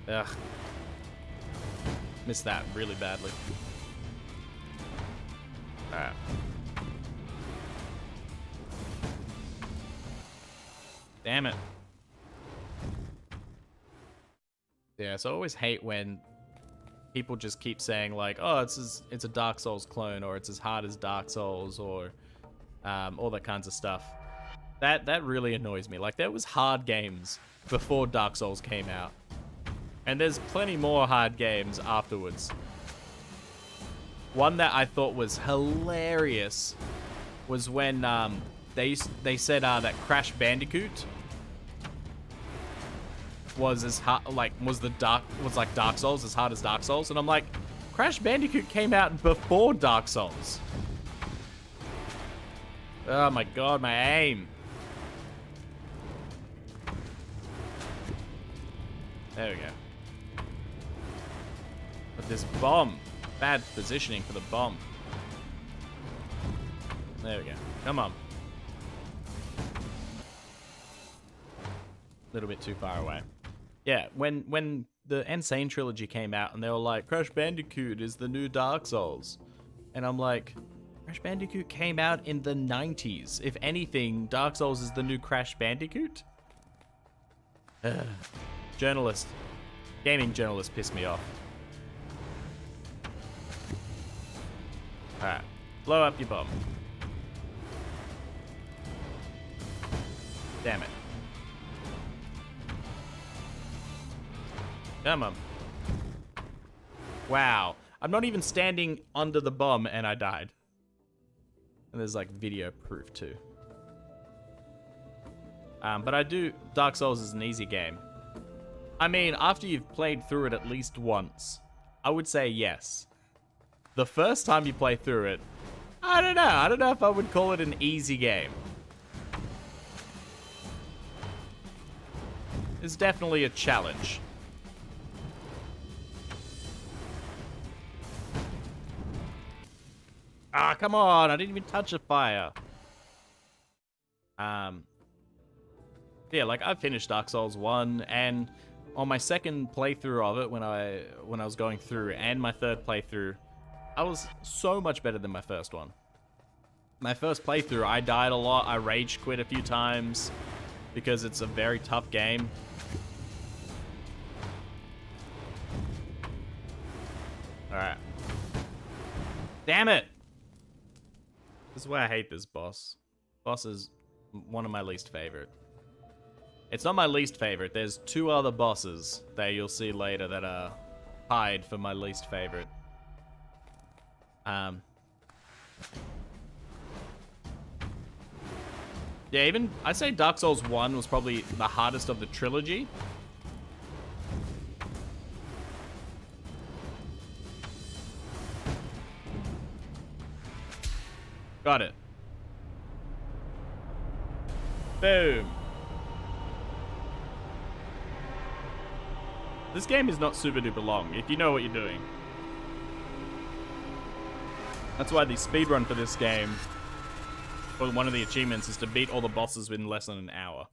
Ugh. Missed that really badly. Alright. Damn it. Yeah, so I always hate when people just keep saying like, oh, it's a Dark Souls clone, or it's as hard as Dark Souls, or all that kinds of stuff. That really annoys me. Like, there was hard games before Dark Souls came out, and there's plenty more hard games afterwards. One that I thought was hilarious was when they said that Crash Bandicoot was as hard, was like Dark Souls, as hard as Dark Souls, and I'm like, Crash Bandicoot came out before Dark Souls. Oh my god, my aim. There we go. But this bomb, bad positioning for the bomb. There we go. Come on. A little bit too far away. Yeah, when the Insane trilogy came out and they were like, Crash Bandicoot is the new Dark Souls. And I'm like, Crash Bandicoot came out in the 90s. If anything, Dark Souls is the new Crash Bandicoot? Journalist. Gaming journalist pissed me off. Alright. Blow up your bomb. Damn it. Come on. Wow. I'm not even standing under the bomb and I died. And there's like video proof too. But Dark Souls is an easy game. I mean, after you've played through it at least once, I would say yes. The first time you play through it, I don't know. I don't know if I would call it an easy game. It's definitely a challenge. Ah, come on. I didn't even touch a fire. Yeah, like, I finished Dark Souls 1, and on my second playthrough of it, when I was going through, and my third playthrough, I was so much better than my first one. My first playthrough, I died a lot. I rage quit a few times because it's a very tough game. Alright. Damn it! This is why I hate this boss. Boss is one of my least favorite. It's not my least favorite. There's two other bosses that you'll see later that are tied for my least favorite. Yeah, even I'd say Dark Souls 1 was probably the hardest of the trilogy. Got it. Boom. This game is not super duper long, if you know what you're doing. That's why the speedrun for this game, well, one of the achievements is to beat all the bosses within less than an hour.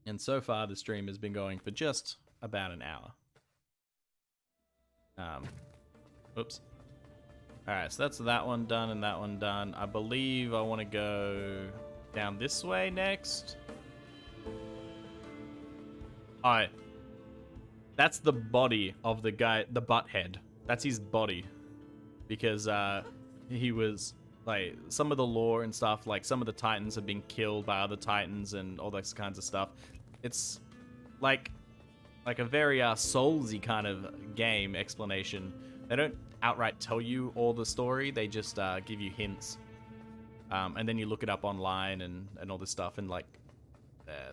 And so far, the stream has been going for just about an hour. Oops. Alright, so that's that one done and that one done. I believe I want to go down this way next. Alright. That's the body of the guy, the butthead. That's his body. Because he was, like, some of the lore and stuff, like some of the titans have been killed by other titans and all those kinds of stuff. It's like a very Soulsy kind of game explanation. They don't outright tell you all the story, they just give you hints. And then you look it up online and all this stuff, and like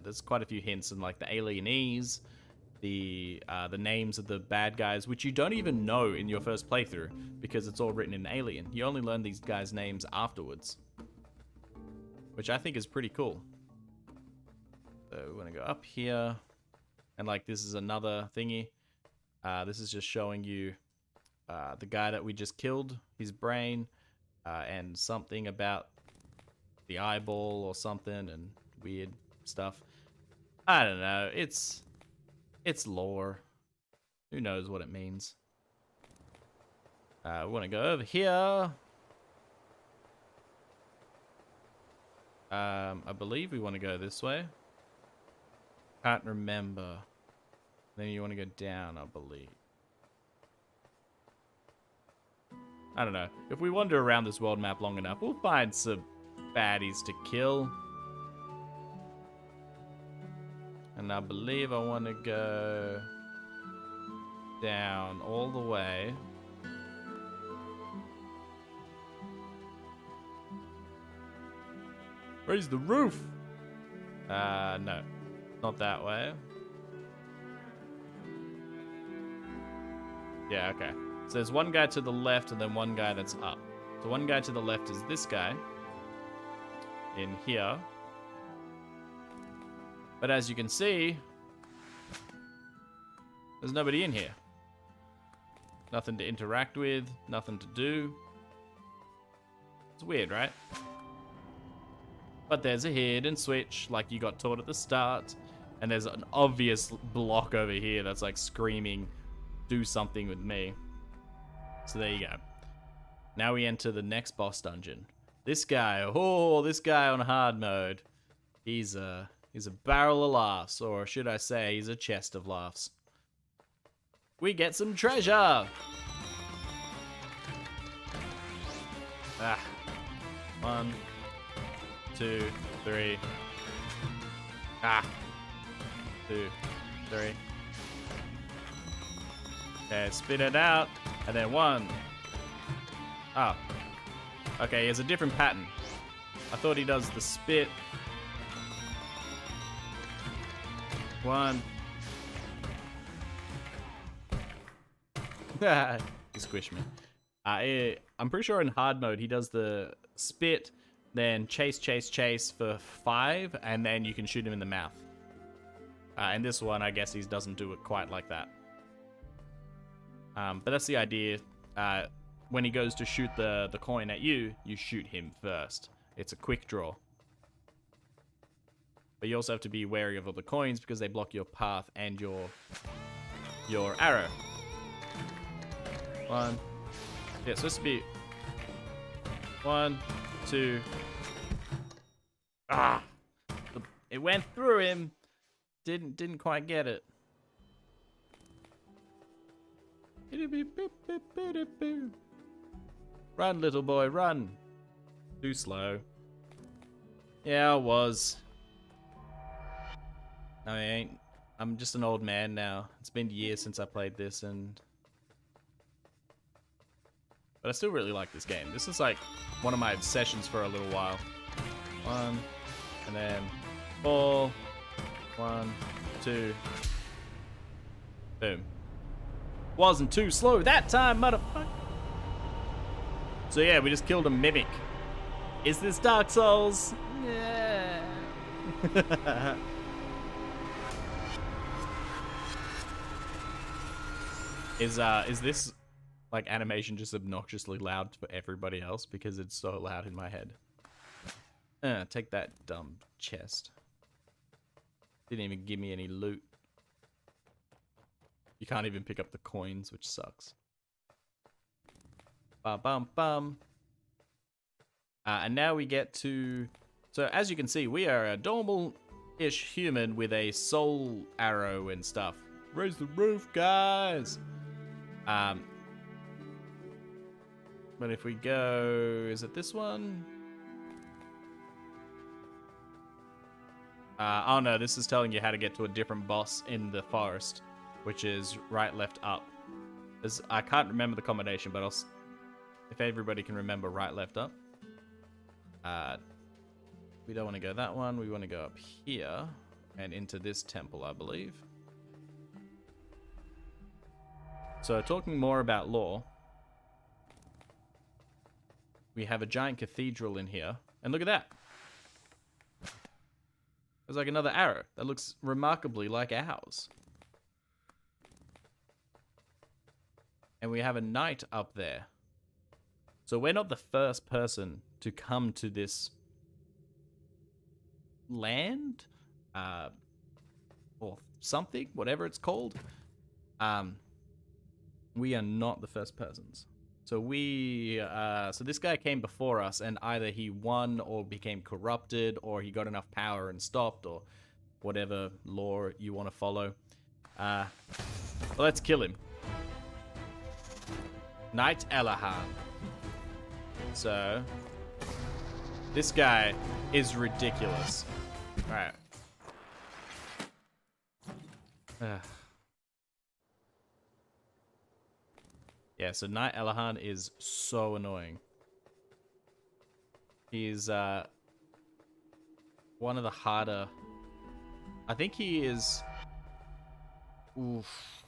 there's quite a few hints, and like the alienese, the names of the bad guys, which you don't even know in your first playthrough because it's all written in Alien. You only learn these guys' names afterwards, which I think is pretty cool. So we're gonna go up here, and like this is another thingy. This is just showing you the guy that we just killed, his brain, and something about the eyeball or something, and weird stuff. I don't know. It's lore. Who knows what it means? We want to go over here. I believe we want to go this way. Can't remember. Then you want to go down, I believe. I don't know. If we wander around this world map long enough, we'll find some baddies to kill. And I believe I want to go down all the way. Where's the roof? No. Not that way. Yeah, okay. So there's one guy to the left and then one guy that's up. So one guy to the left is this guy. In here. But as you can see, there's nobody in here. Nothing to interact with, nothing to do. It's weird, right? But there's a hidden switch, like you got taught at the start. And there's an obvious block over here that's like screaming, do something with me. So there you go. Now we enter the next boss dungeon. This guy, this guy on hard mode. He's a barrel of laughs, or should I say, he's a chest of laughs. We get some treasure! Ah. 1, 2, 3. Ah. 2, 3. Okay, spit it out. And then 1. Oh. Okay, he has a different pattern. I thought he does the spit. 1. He squished me. I'm pretty sure in hard mode he does the spit, then chase for 5, and then you can shoot him in the mouth. And this one, I guess he doesn't do it quite like that. But that's the idea. When he goes to shoot the coin at you, you shoot him first. It's a quick draw. But you also have to be wary of all the coins because they block your path and your arrow. 1. Yeah, it's supposed to be 1, 2. Ah! It went through him. Didn't quite get it. Run, little boy, run. Too slow. Yeah, I was. I ain't. I'm just an old man now. It's been years since I played this, but I still really like this game. This is like one of my obsessions for a little while. 1, and then 4. 1, 2. Boom. Wasn't too slow that time, motherfucker. So yeah, we just killed a mimic. Is this Dark Souls? Yeah. Is this like animation just obnoxiously loud for everybody else because it's so loud in my head? Take that dumb chest. Didn't even give me any loot. You can't even pick up the coins, which sucks. Bum bum bum. And now we get to... So as you can see, we are a normal-ish human with a soul arrow and stuff. Raise the roof, guys! But if we go... Is it this one? Oh no, this is telling you how to get to a different boss in the forest, which is right, left, up. I can't remember the combination, but if everybody can remember right, left, up. We don't want to go that one. We want to go up here and into this temple, I believe. So talking more about lore, we have a giant cathedral in here. And look at that. There's like another arrow that looks remarkably like ours. And we have a knight up there. So we're not the first person to come to this land, or something, whatever it's called. We are not the first persons. So so this guy came before us, and either he won or became corrupted, or he got enough power and stopped, or whatever lore you want to follow. Well, let's kill him. Knight Elahan. So this guy is ridiculous. Alright. Yeah, so Knight Elahan is so annoying. He's one of the harder... I think he is... Oof.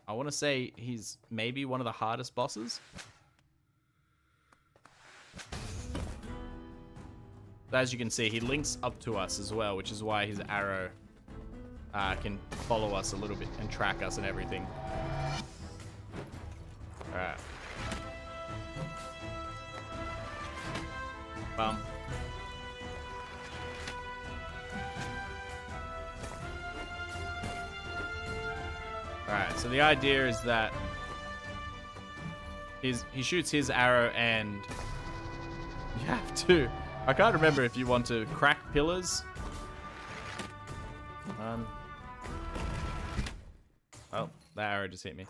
I want to say he's maybe one of the hardest bosses. But as you can see, he links up to us as well, which is why his arrow can follow us a little bit and track us and everything. Alright. Bum. Alright, so the idea is that he shoots his arrow and you have to... I can't remember if you want to crack pillars. Oh, that arrow just hit me.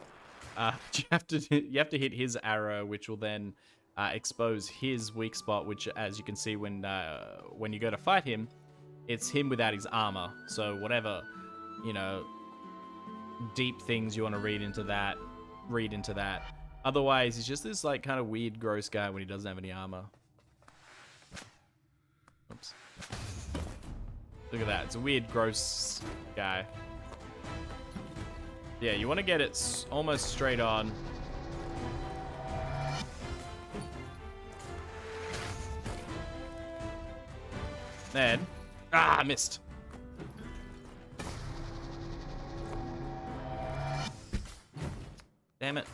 You have to hit his arrow, which will then expose his weak spot. Which, as you can see, when you go to fight him, it's him without his armor. So whatever, you know, deep things you want to read into that. Otherwise, he's just this like kind of weird, gross guy when he doesn't have any armor. Oops. Look at that. It's a weird, gross guy. Yeah, you want to get it almost straight on. Then... Ah, I missed. Damn it.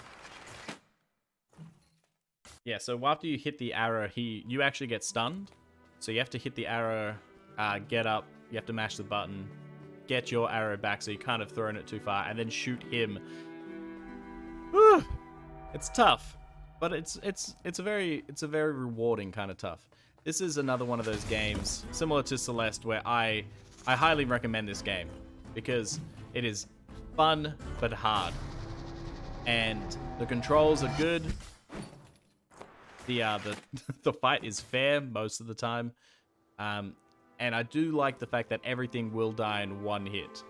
Yeah, so after you hit the arrow, you actually get stunned. So you have to hit the arrow, get up, you have to mash the button, get your arrow back so you can't have thrown it too far, and then shoot him. Whew. It's tough, but it's a very rewarding kind of tough. This is another one of those games similar to Celeste where I highly recommend this game because it is fun but hard, and the controls are good. The fight is fair most of the time, and I do like the fact that everything will die in one hit.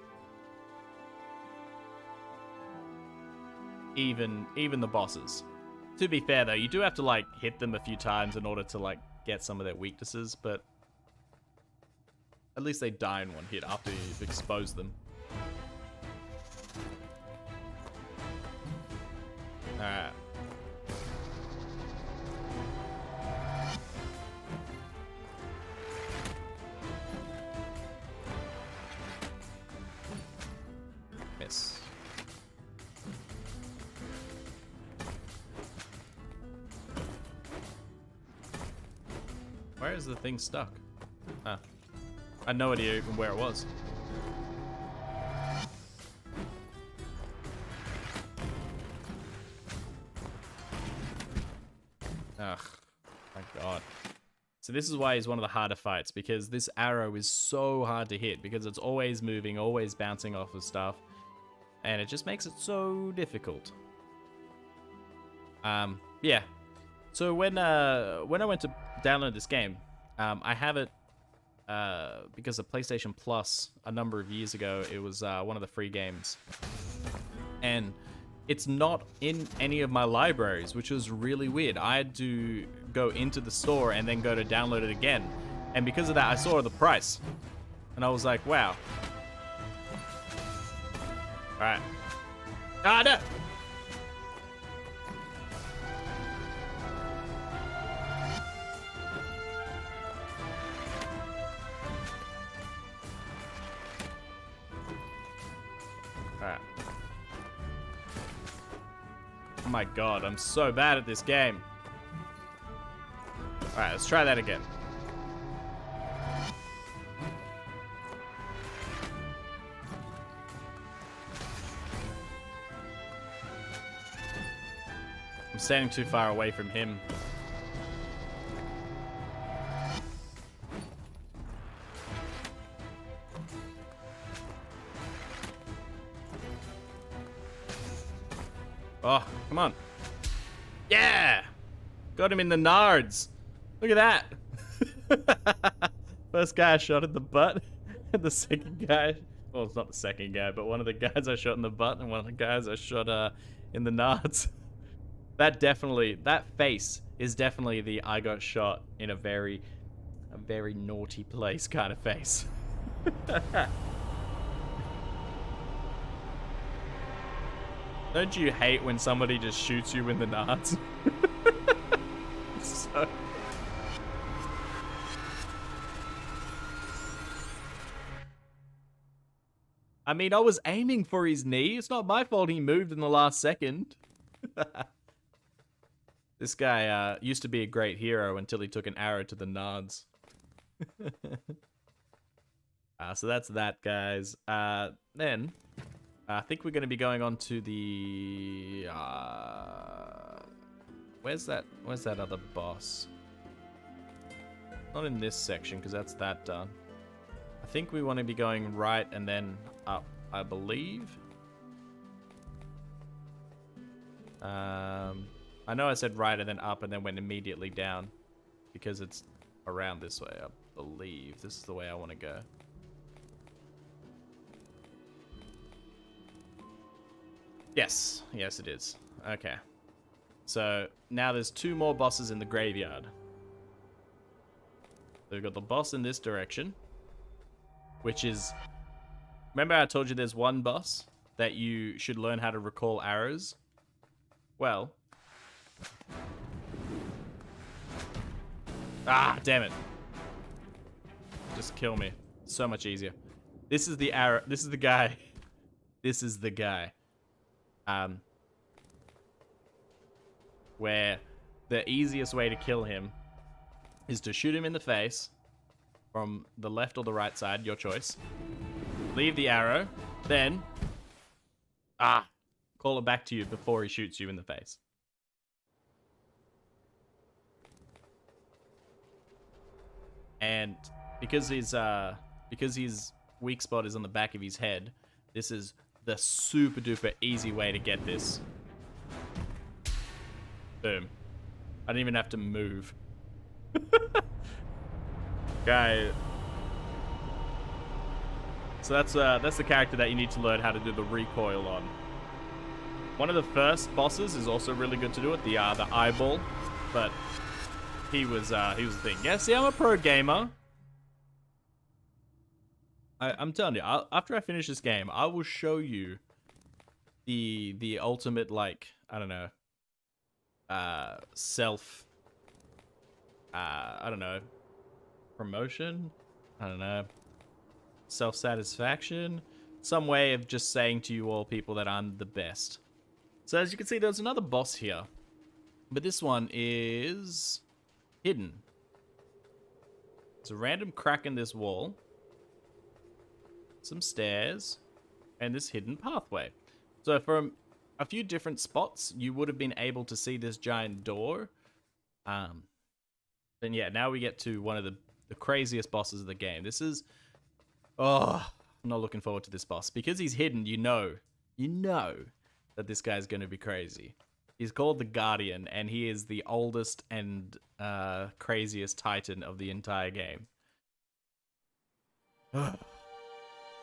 Even the bosses. To be fair though, you do have to like hit them a few times in order to like get some of their weaknesses, but at least they die in one hit after you've exposed them. Alright. Miss. Where is the thing stuck? Ah. I had no idea even where it was. Ugh. Thank God. So this is why he's one of the harder fights, because this arrow is so hard to hit, because it's always moving, always bouncing off of stuff, and it just makes it so difficult. Yeah. So when I went to download this game, I have it because of PlayStation Plus a number of years ago. It was one of the free games, and it's not in any of my libraries, which was really weird. I had to go into the store and then go to download it again, and because of that, I saw the price, and I was like, wow. All right. Ah, no. Alright. Oh my God, I'm so bad at this game. Alright, let's try that again. I'm standing too far away from him. Oh, come on. Yeah! Got him in the nards. Look at that. First guy I shot in the butt. And the second guy... Well, it's not the second guy, but one of the guys I shot in the butt and one of the guys I shot in the nards. That face is definitely the I got shot in a very naughty place kind of face. Don't you hate when somebody just shoots you in the nuts? So... I mean, I was aiming for his knee. It's not my fault he moved in the last second. This guy used to be a great hero until he took an arrow to the nods. So that's that, guys. Then... I think we're going to be going on to the... Where's that other boss? Not in this section, because that's that done. I think we want to be going right and then up, I believe. I know I said right and then up and then went immediately down, because it's around this way, I believe. This is the way I want to go. Yes, yes it is. Okay. So, now there's 2 more bosses in the graveyard. So we've got the boss in this direction, which is... Remember I told you there's one boss that you should learn how to recall arrows? Well... Ah, damn it. Just kill me. So much easier. This is the arrow. This is the guy. This is the guy. Where the easiest way to kill him is to shoot him in the face from the left or the right side, your choice. Leave the arrow, then call it back to you before he shoots you in the face. And because his weak spot is on the back of his head, this is the super duper easy way to get this. Boom. I didn't even have to move. Guy. So that's the character that you need to learn how to do the recoil on. One of the first bosses is also really good to do it, the eyeball, but he was the thing. Yeah, see, I'm a pro gamer. I'm telling you, after I finish this game, I will show you the ultimate, like, I don't know, self, I don't know, promotion, I don't know, self-satisfaction, some way of just saying to you all people that I'm the best. So as you can see, there's another boss here, but this one is hidden. It's a random crack in this wall. Some stairs. And this hidden pathway. So from a few different spots, you would have been able to see this giant door. Then yeah, now we get to one of the craziest bosses of the game. This is... Oh, I'm not looking forward to this boss. Because he's hidden, you know that this guy's going to be crazy. He's called the Guardian, and he is the oldest and craziest Titan of the entire game.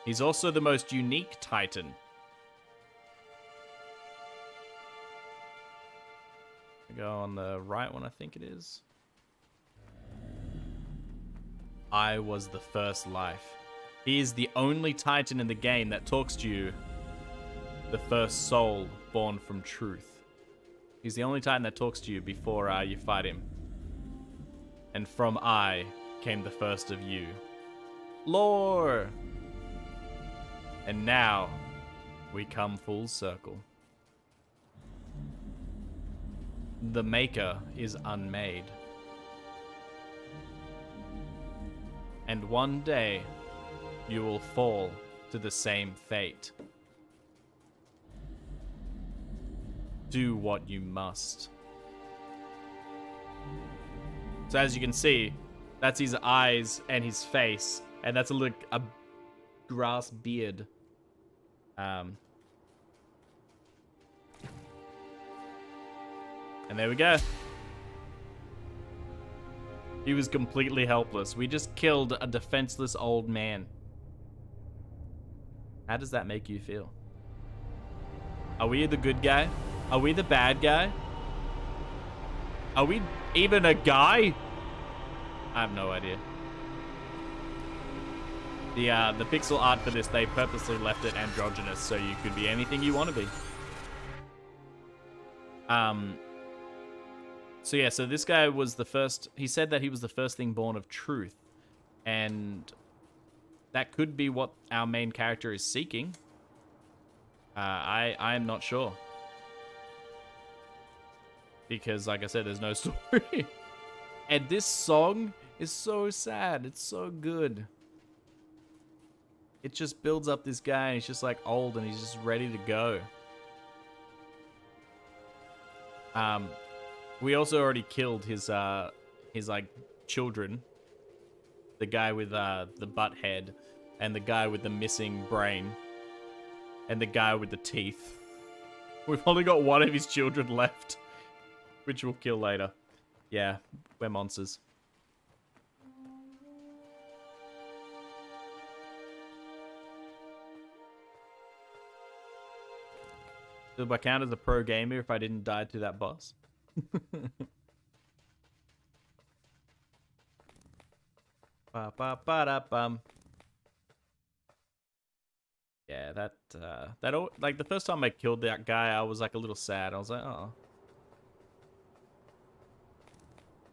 He's also the most unique Titan. Go on the right one, I think it is. I was the first life. He is the only Titan in the game that talks to you. The first soul born from truth. He's the only Titan that talks to you before you fight him. And from I came the first of you. Lore! And now, we come full circle. The Maker is unmade. And one day, you will fall to the same fate. Do what you must. So as you can see, that's his eyes and his face, and that's a grass beard. And there we go. He was completely helpless. We just killed a defenseless old man. How does that make you feel? Are we the good guy? Are we the bad guy? Are we even a guy? I have no idea. The pixel art for this, they purposely left it androgynous, so you could be anything you want to be. So yeah, so this guy was the first... He said that he was the first thing born of truth. And that could be what our main character is seeking. I am not sure. Because, like I said, there's no story. And this song is so sad. It's so good. It just builds up this guy, and he's just like old, and he's just ready to go. We also already killed his like children. The guy with the butt head, and the guy with the missing brain, and the guy with the teeth. We've only got one of his children left, which we'll kill later. Yeah, we're monsters. Do I count as a pro gamer if I didn't die to that boss? Yeah, like the first time I killed that guy, I was like a little sad. I was like, oh.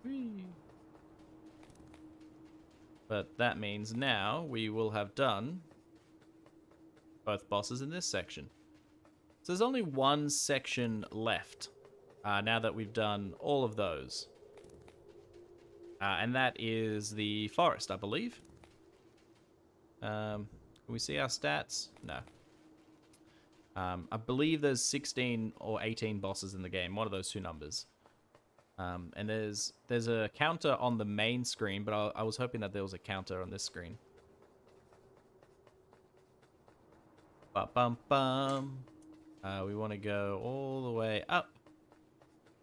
Whee. But that means now we will have done both bosses in this section. So there's only one section left now that we've done all of those. And that is the forest, I believe. Can we see our stats? No. I believe there's 16 or 18 bosses in the game, one of those two numbers. And there's a counter on the main screen, but I was hoping that there was a counter on this screen. Ba-bum-bum. We want to go all the way up.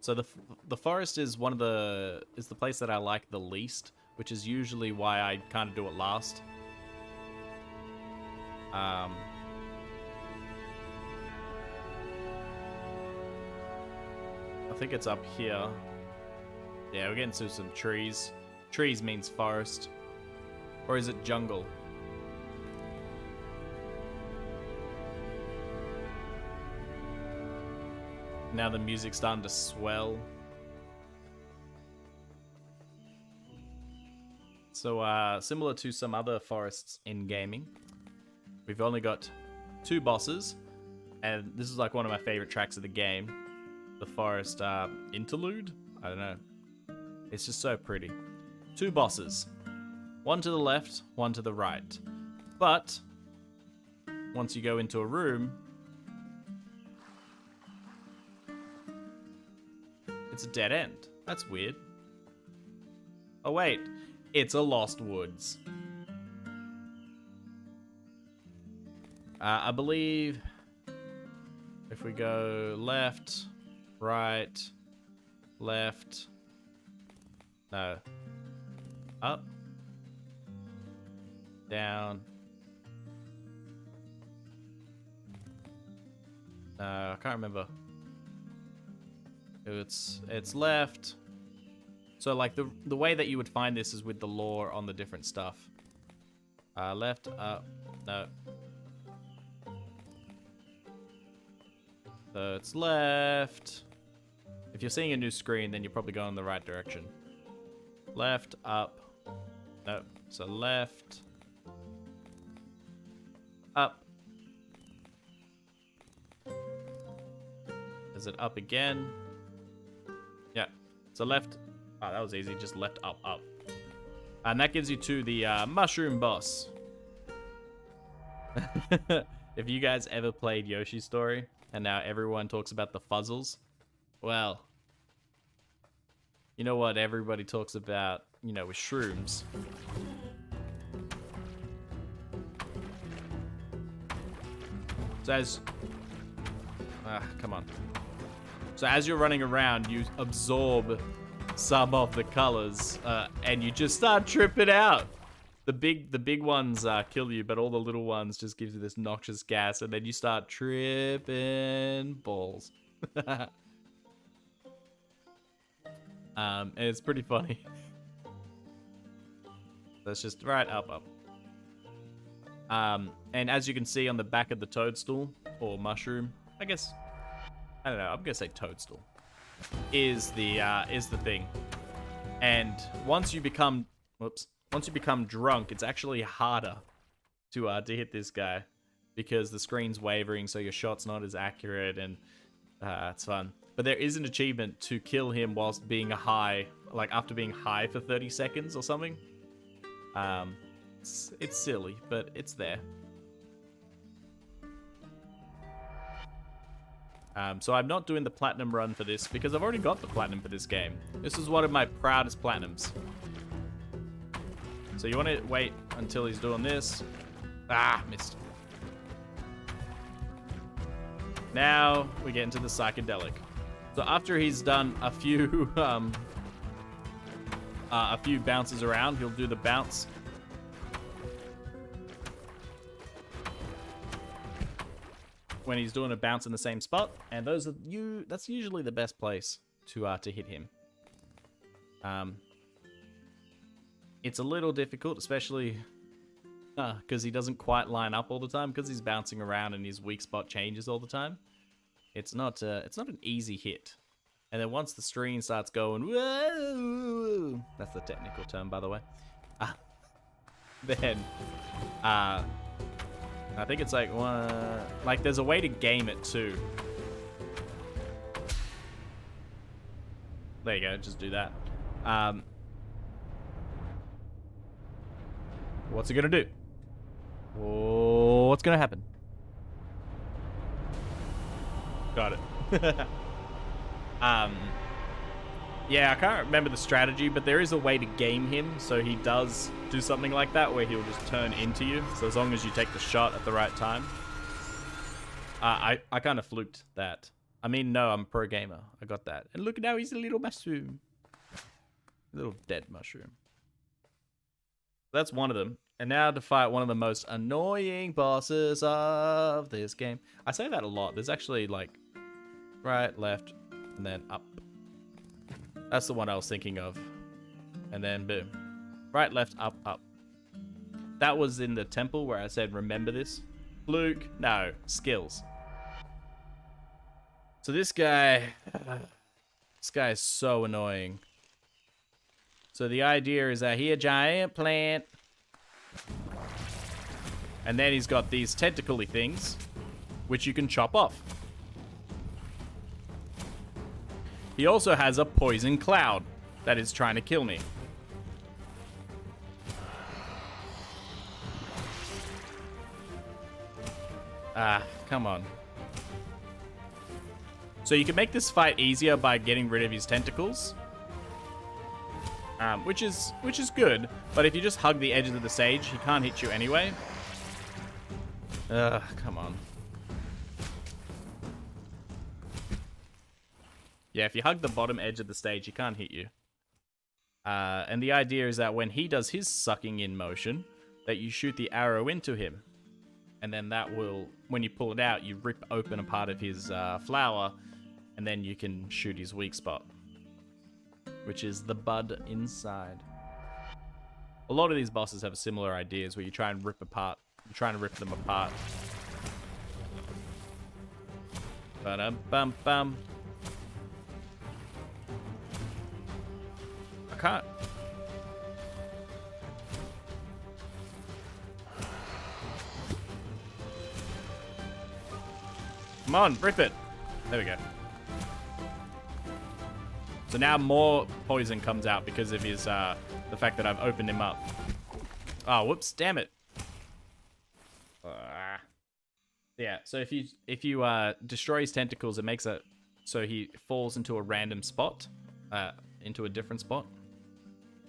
So the forest is the place that I like the least, which is usually why I kind of do it last. I think it's up here. Yeah, we're getting to some trees. Trees means forest. Or is it jungle? Now the music's starting to swell. So, similar to some other forests in gaming, we've only got 2 bosses, and this is like one of my favorite tracks of the game. The forest interlude? I don't know. It's just so pretty. 2 bosses. One to the left, one to the right. But once you go into a room, it's a dead end. That's weird. Oh wait, it's a Lost Woods. I believe if we go left, right, left, no, up, down, no, I can't remember. It's left. So like the way that you would find this is with the lore on the different stuff. Left, up, no. So it's left. If you're seeing a new screen, then you're probably going in the right direction. Left, up, no. So left, up. Is it up again? Yeah. So left. Oh, that was easy. Just left, up, up. And that gives you to the mushroom boss. If you guys ever played Yoshi's Story, and now everyone talks about the fuzzles, well, you know what everybody talks about, you know, with shrooms. So as... come on. So as you're running around, you absorb some of the colors, and you just start tripping out. The big ones kill you, but all the little ones just gives you this noxious gas, and then you start tripping balls. And it's pretty funny. That's just right, up, up. And as you can see on the back of the toadstool, or mushroom, I guess, I don't know, I'm gonna say toadstool, is the thing. And once you become, once you become drunk, it's actually harder to hit this guy because the screen's wavering, so your shot's not as accurate, and it's fun. But there is an achievement to kill him whilst being high, like after being high for 30 seconds or something. It's silly, but it's there. So I'm not doing the platinum run for this because I've already got the platinum for this game. This is one of my proudest platinums. So you want to wait until he's doing this. Ah, missed. Now we get into the psychedelic. So after he's done a few bounces around, he'll do the bounce. When he's doing a bounce in the same spot, and that's usually the best place to hit him. It's a little difficult, especially because he doesn't quite line up all the time, because he's bouncing around and his weak spot changes all the time. It's not an easy hit. And then once the screen starts going, whoa, that's the technical term, by the way. Then I think it's like there's a way to game it too. There you go, just do that. What's it gonna do? What's gonna happen? Got it. Yeah, I can't remember the strategy, but there is a way to game him so he does do something like that where he'll just turn into you. So as long as you take the shot at the right time. I kind of fluked that. I mean, no, I'm a pro gamer. I got that. And look, now he's a little mushroom. A little dead mushroom. That's one of them. And now to fight one of the most annoying bosses of this game. I say that a lot. There's actually like right, left, and then up. That's the one I was thinking of. And then boom. Right, left, up, up. That was in the temple where I said, remember this. Fluke, no, skills. So this guy is so annoying. So the idea is that a giant plant. And then he's got these tentacle-y things, which you can chop off. He also has a poison cloud that is trying to kill me. Ah, come on. So you can make this fight easier by getting rid of his tentacles. Which is good. But if you just hug the edges of the stage, he can't hit you anyway. Come on. Yeah, if you hug the bottom edge of the stage, he can't hit you. And the idea is that when he does his sucking in motion, that you shoot the arrow into him. And then that will, when you pull it out, you rip open a part of his flower, and then you can shoot his weak spot, which is the bud inside. A lot of these bosses have similar ideas where you try and rip apart, you're trying to rip them apart. Ba-dum-bum-bum. I can't. Come on, rip it. There we go. So now more poison comes out because of his the fact that I've opened him up. Oh, whoops! Damn it. Yeah. So if you destroy his tentacles, it makes it so he falls into a random spot, into a different spot.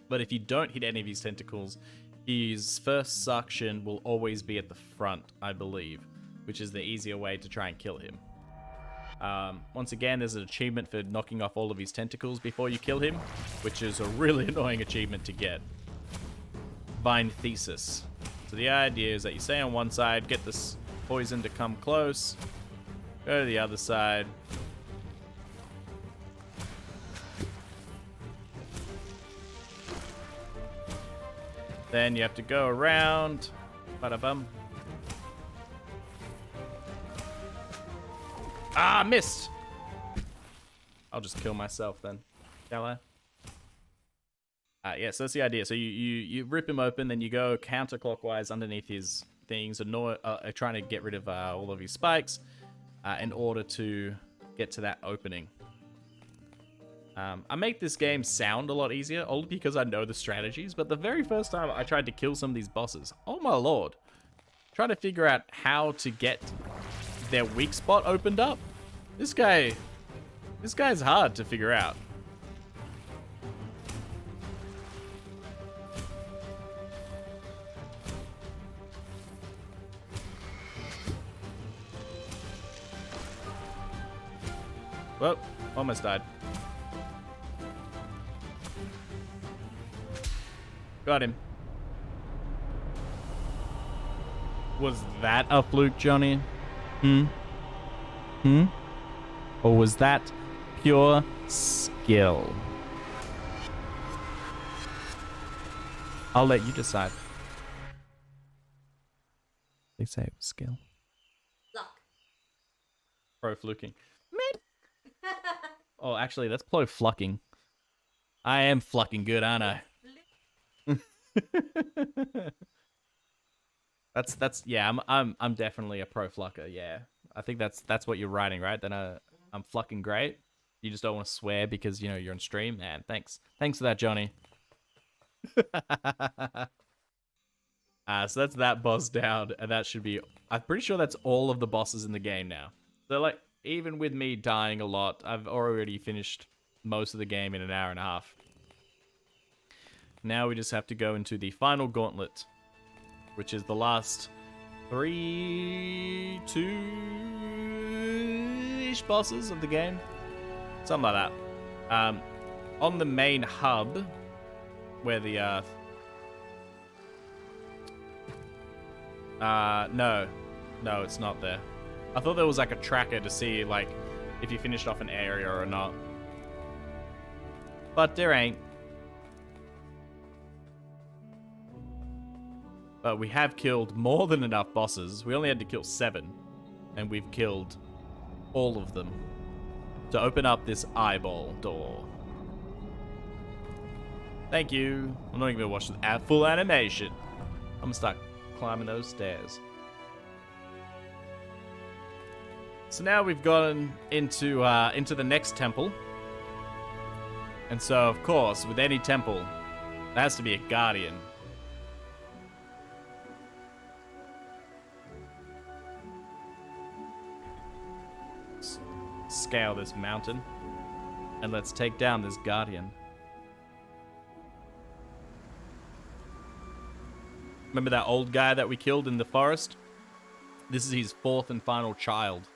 But if you don't hit any of his tentacles, his first suction will always be at the front, I believe, which is the easier way to try and kill him. Once again, there's an achievement for knocking off all of his tentacles before you kill him, which is a really annoying achievement to get. Vine Thesis. So the idea is that you stay on one side, get this poison to come close, go to the other side. Then you have to go around. Bada-bum. Ah, missed! I'll just kill myself then, shall I? Yeah, so that's the idea. So you rip him open, then you go counterclockwise underneath his things, trying to get rid of all of his spikes in order to get to that opening. I make this game sound a lot easier, only because I know the strategies, but the very first time I tried to kill some of these bosses, oh my lord, trying to figure out how to get their weak spot opened up. This guy's hard to figure out. Well, almost died. Got him. Was that a fluke, Johnny? Or was that pure skill? I'll let you decide. They say it was skill. Luck. Pro fluking. Oh, actually, that's pro flucking. I am flucking good, aren't I? That's yeah. I'm definitely a pro flucker. Yeah, I think that's what you're writing, right? Then I'm flucking great. You just don't want to swear because you know you're on stream. Man, thanks for that, Johnny. So that's that boss down, and that should be. I'm pretty sure that's all of the bosses in the game now. So like, even with me dying a lot, I've already finished most of the game in an hour and a half. Now we just have to go into the final gauntlet, which is the last 2-ish bosses of the game. Something like that. On the main hub, where the... No, it's not there. I thought there was like a tracker to see like if you finished off an area or not. But there ain't. But we have killed more than enough bosses. We only had to kill 7. And we've killed all of them to open up this eyeball door. Thank you. I'm not even going to watch the full animation. I'm going to start climbing those stairs. So now we've gone into the next temple. And so, of course, with any temple, there has to be a guardian. scale this mountain. And let's take down this guardian. Remember that old guy that we killed in the forest? This is his 4th and final child.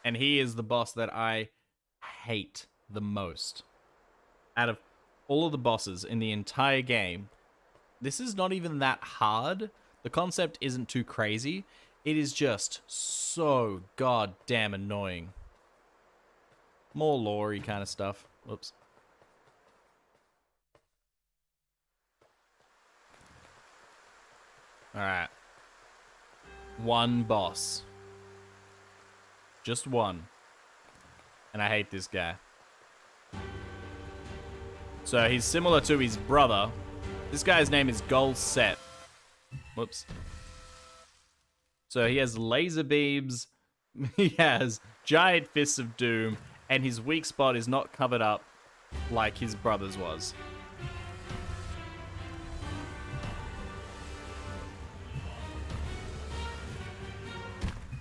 And he is the boss that I hate the most. Out of all of the bosses in the entire game, this is not even that hard. The concept isn't too crazy. It is just so goddamn annoying. More lore-y kind of stuff. Whoops. Alright. One boss. Just one. And I hate this guy. So he's similar to his brother. This guy's name is Gold Set. Whoops. So he has laser beams. He has giant fists of doom. And his weak spot is not covered up like his brother's was.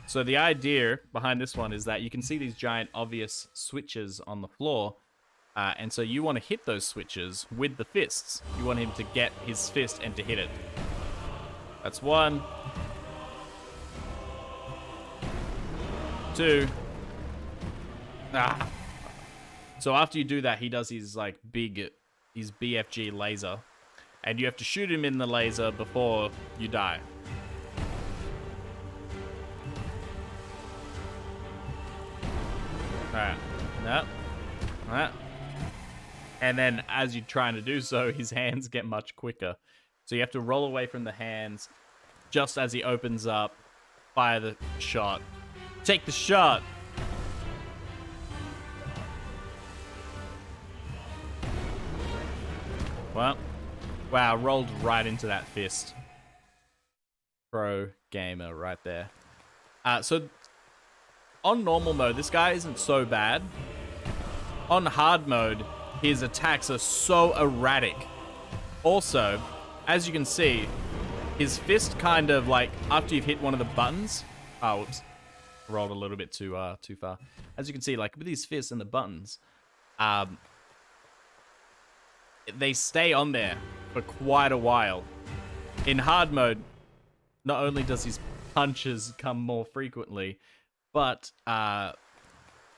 So the idea behind this one is that you can see these giant obvious switches on the floor. And so you want to hit those switches with the fists. You want him to get his fist and to hit it. That's 1. 2. Ah. So after you do that, he does his like his BFG laser. And you have to shoot him in the laser before you die. Alright. No. Alright. And then as you're trying to do so, his hands get much quicker. So you have to roll away from the hands just as he opens up, fire the shot. Take the shot! Well, wow, rolled right into that fist. Pro gamer right there. So on normal mode, this guy isn't so bad. On hard mode, his attacks are so erratic. Also, as you can see, his fist kind of like, after you've hit one of the buttons... Oh, whoops. Rolled a little bit too far. As you can see, like with his fists and the buttons, they stay on there for quite a while. In hard mode, not only does his punches come more frequently, but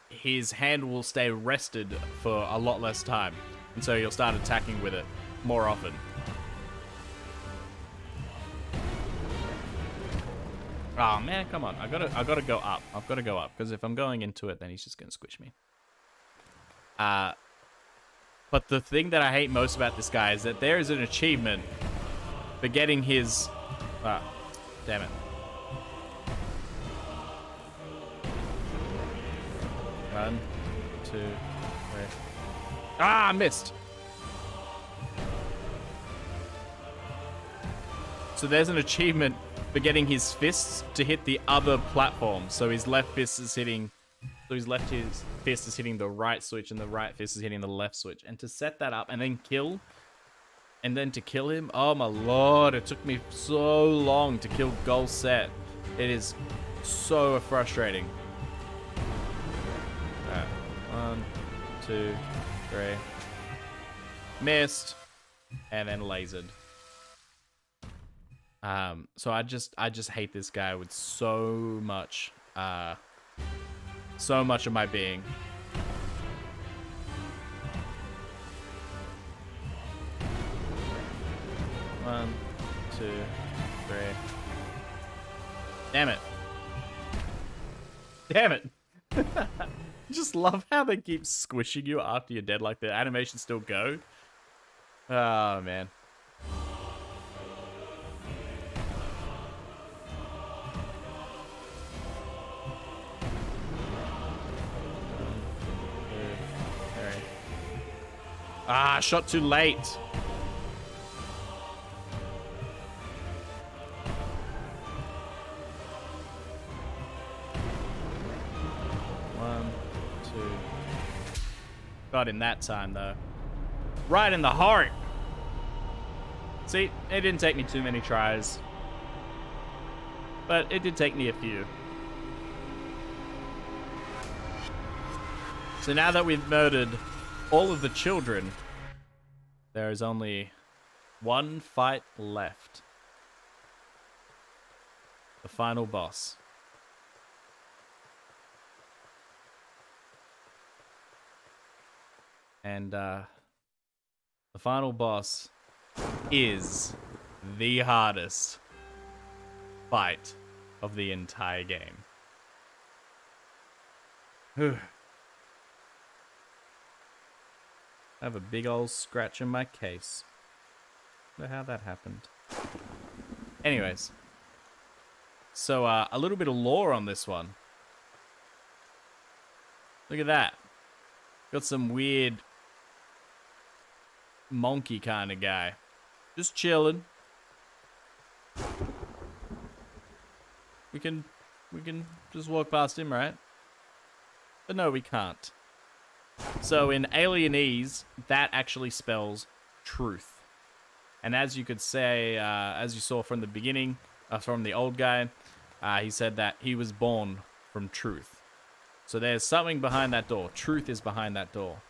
his hand will stay rested for a lot less time. And so you'll start attacking with it more often. Oh man, come on. I gotta go up. I've gotta go up, because if I'm going into it, then he's just gonna squish me. But the thing that I hate most about this guy is that there is an achievement for getting his... damn it. 1, 2, 3. Ah, I missed. So there's an achievement for getting his fists to hit the other platform. So his left fist is hitting... So his fist is hitting the right switch and the right fist is hitting the left switch. And to set that up and then kill... And then to kill him... Oh my lord, it took me so long to kill Goal Set. It is so frustrating. Alright. 1, 2, 3. Missed. And then lasered. So I just hate this guy with so much of my being. One, 2, 3. Damn it. Damn it. Just love how they keep squishing you after you're dead, like the animations still go. Oh man. Ah, shot too late. One, 2. Got him that time, though. Right in the heart. See, it didn't take me too many tries. But it did take me a few. So now that we've murdered all of the children, there is only one fight left. The final boss. And the final boss is the hardest fight of the entire game. I have a big old scratch in my case. I wonder how that happened. Anyways. So, a little bit of lore on this one. Look at that. Got some weird monkey kind of guy. Just chilling. We can just walk past him, right? But no, we can't. So in Alienese, that actually spells truth. And as you could say, as you saw from the beginning, from the old guy, he said that he was born from truth. So there's something behind that door. Truth is behind that door.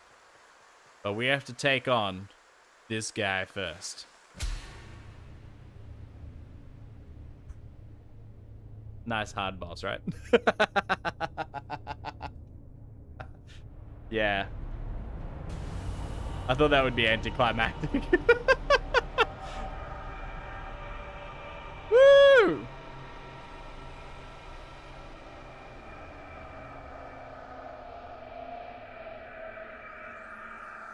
But we have to take on this guy first. Nice hard boss, right? Yeah. I thought that would be anticlimactic. Woo!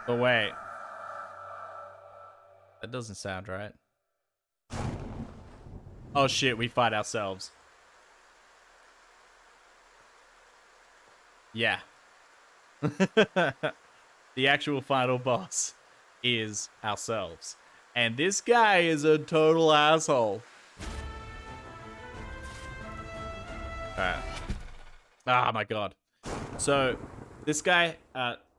But wait. That doesn't sound right. Oh shit, we fight ourselves. Yeah. The actual final boss is ourselves. And this guy is a total asshole. Alright. Ah, my god. So, this guy,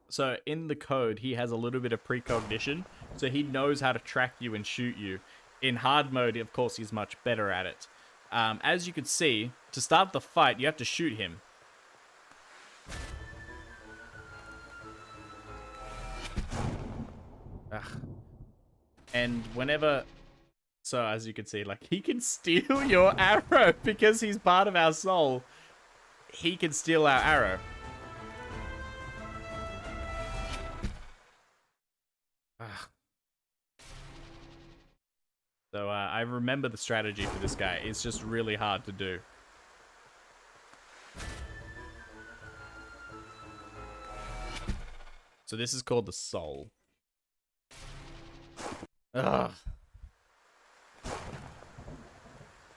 so in the code, he has a little bit of precognition. So he knows how to track you and shoot you. In hard mode, of course, he's much better at it. As you can see, to start the fight, you have to shoot him. Ugh. And whenever... So, as you can see, like, he can steal your arrow because he's part of our soul. He can steal our arrow. Ugh. So, I remember the strategy for this guy. It's just really hard to do. So, this is called the soul. Ugh.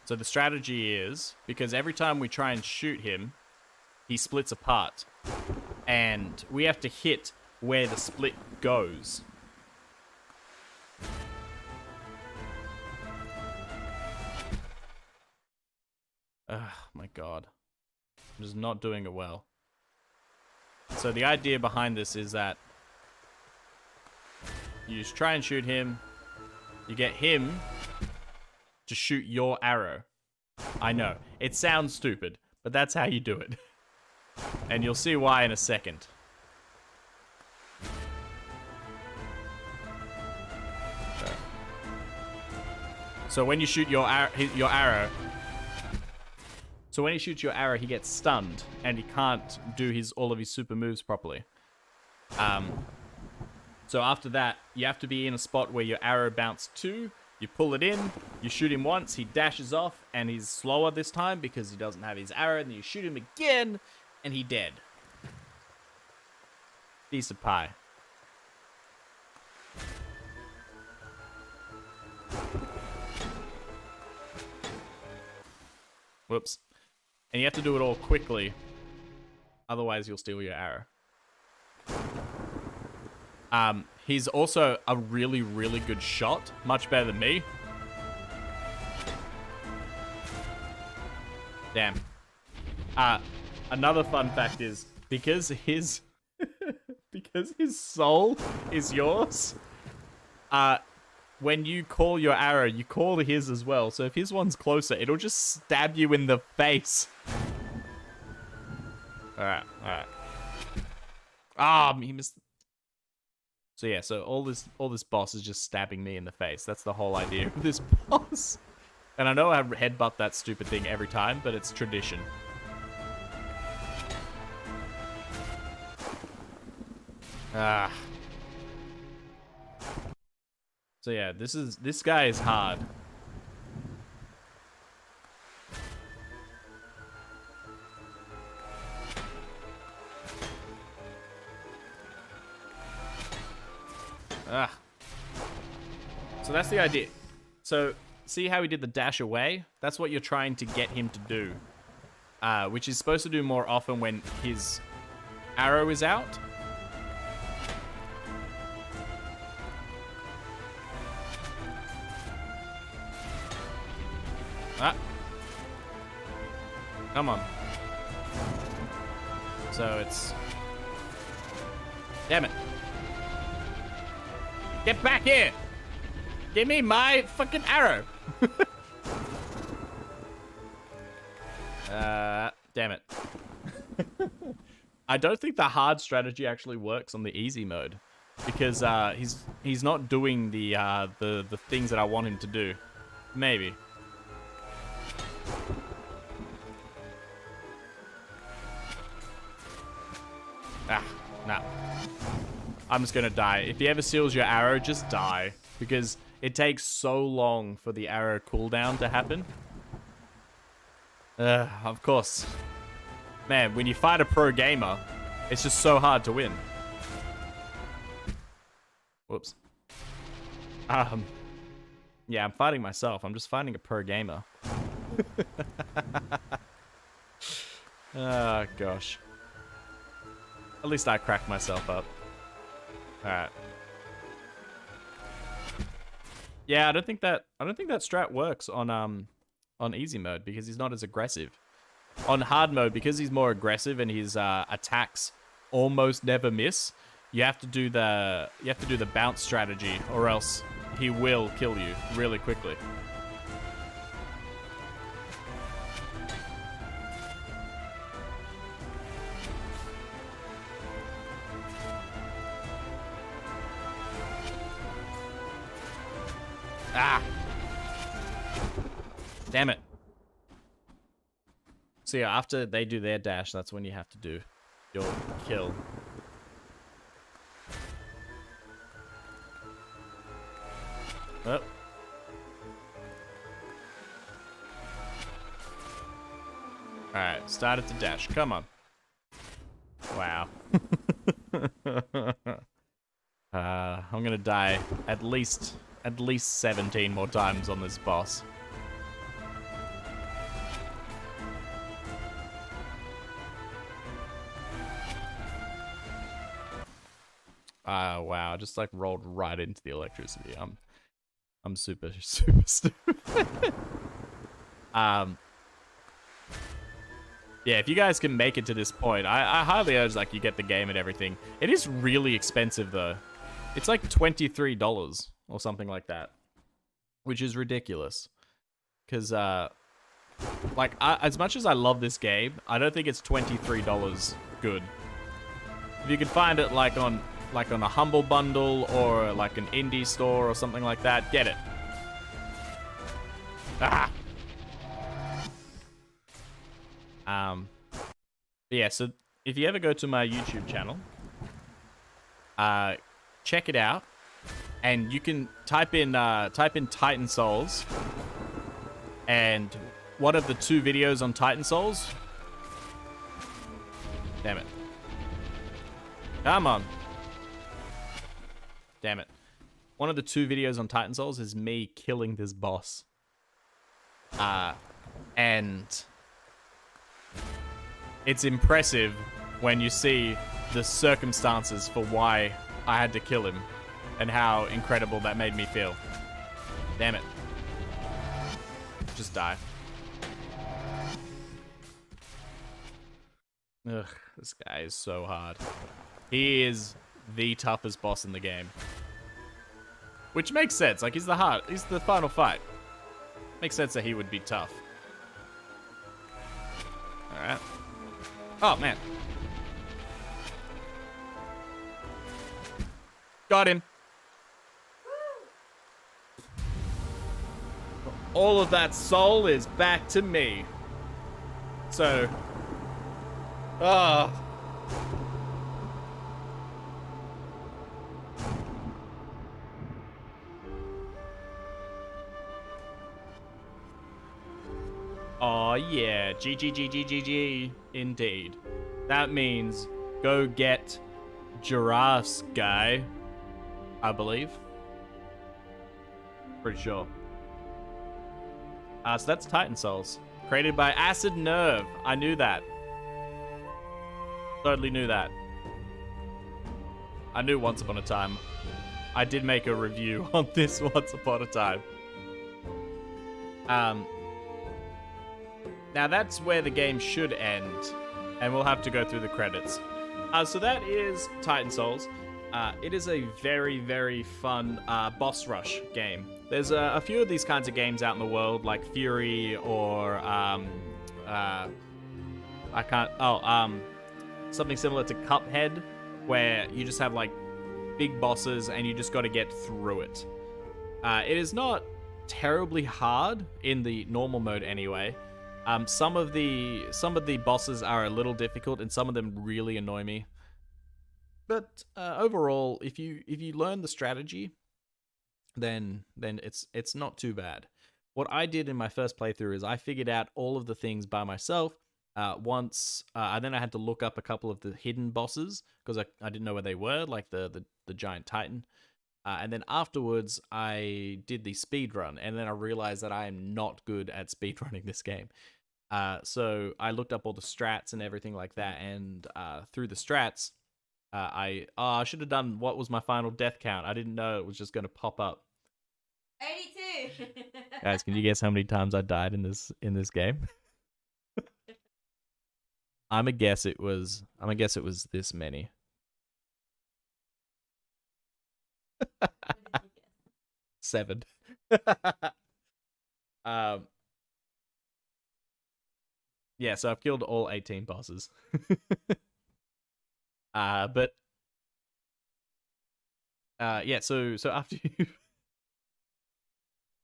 So the strategy is, because every time we try and shoot him, he splits apart. And we have to hit where the split goes. Ugh, my god. I'm just not doing it well. So the idea behind this is that you just try and shoot him. You get him to shoot your arrow. I know, it sounds stupid, but that's how you do it. And you'll see why in a second. So when you shoot your arrow, so when he shoots your arrow, he gets stunned and he can't do all of his super moves properly. So after that, you have to be in a spot where your arrow bounced to. You pull it in, you shoot him once, he dashes off, and he's slower this time because he doesn't have his arrow, and then you shoot him again, and he's dead. Piece of pie. Whoops. And you have to do it all quickly, otherwise you'll steal your arrow. He's also a really, really good shot. Much better than me. Damn. Another fun fact is, because his... because his soul is yours, when you call your arrow, you call his as well. So if his one's closer, it'll just stab you in the face. Alright, alright. Ah, he missed. So yeah, so all this boss is just stabbing me in the face. That's the whole idea of this boss. And I know I headbutt that stupid thing every time, but it's tradition. Ah. So yeah, this guy is hard. Ah. So that's the idea. So see how he did the dash away? That's what you're trying to get him to do. Which is supposed to do more often when his arrow is out. Ah. Come on. So it's... Damn it. Get back here! Give me my fucking arrow! Damn it. I don't think the hard strategy actually works on the easy mode. Because he's not doing the things that I want him to do. Maybe. Ah, nah. I'm just gonna die. If he ever seals your arrow, just die. Because it takes so long for the arrow cooldown to happen. Of course. Man, when you fight a pro gamer, it's just so hard to win. Whoops. Yeah, I'm fighting myself. I'm just fighting a pro gamer. Oh, gosh. At least I cracked myself up. Alright. Yeah, I don't think that strat works on easy mode because he's not as aggressive. On hard mode, because he's more aggressive and his attacks almost never miss, you have to do the bounce strategy or else he will kill you really quickly. Ah! Damn it. So yeah, after they do their dash, that's when you have to do your kill. Oh. Alright, started to dash. Come on. Wow. I'm gonna die at least 17 more times on this boss. Wow, I just like rolled right into the electricity. I'm super stupid. Yeah, if you guys can make it to this point, I highly urge like you get the game and everything. It is really expensive though. It's like $23 or something like that, which is ridiculous. Because like as much as I love this game, I don't think it's $23 good. If you could find it like on a Humble Bundle or like an indie store or something like that, get it. Ah. Yeah, so if you ever go to my YouTube channel, check it out, and you can type in Titan Souls, and one of the 2 videos on Titan Souls. Damn it. Come on. Damn it. One of the 2 videos on Titan Souls is me killing this boss. And it's impressive when you see the circumstances for why I had to kill him and how incredible that made me feel. Damn it. Just die. Ugh, this guy is so hard. He is the toughest boss in the game. Which makes sense. Like, he's the final fight. Makes sense that he would be tough. Alright. Oh, man. Got him. All of that soul is back to me. So, oh. Oh yeah, GG, indeed. That means go get giraffes, guy. I believe. Pretty sure. So that's Titan Souls. Created by Acid Nerve. I knew that. Totally knew that. I knew once upon a time. I did make a review on this once upon a time. Now that's where the game should end, and we'll have to go through the credits. So that is Titan Souls. It is a very, very fun boss rush game. There's a few of these kinds of games out in the world, like Fury or something similar to Cuphead, where you just have like big bosses and you just got to get through it. It is not terribly hard in the normal mode anyway. Some of the bosses are a little difficult, and some of them really annoy me. But overall, if you learn the strategy, then it's not too bad. What I did in my first playthrough is I figured out all of the things by myself. Once, and then I had to look up a couple of the hidden bosses because I didn't know where they were, like the giant Titan. And then afterwards, I did the speed run, and then I realized that I am not good at speedrunning this game. So I looked up all the strats and everything like that, and through the strats, I should have done what was my final death count. I didn't know it was just going to pop up. 82. Guys, can you guess how many times I died in this game? I'm gonna guess it was this many. Seven. Yeah, so I've killed all 18 bosses. Yeah, so after you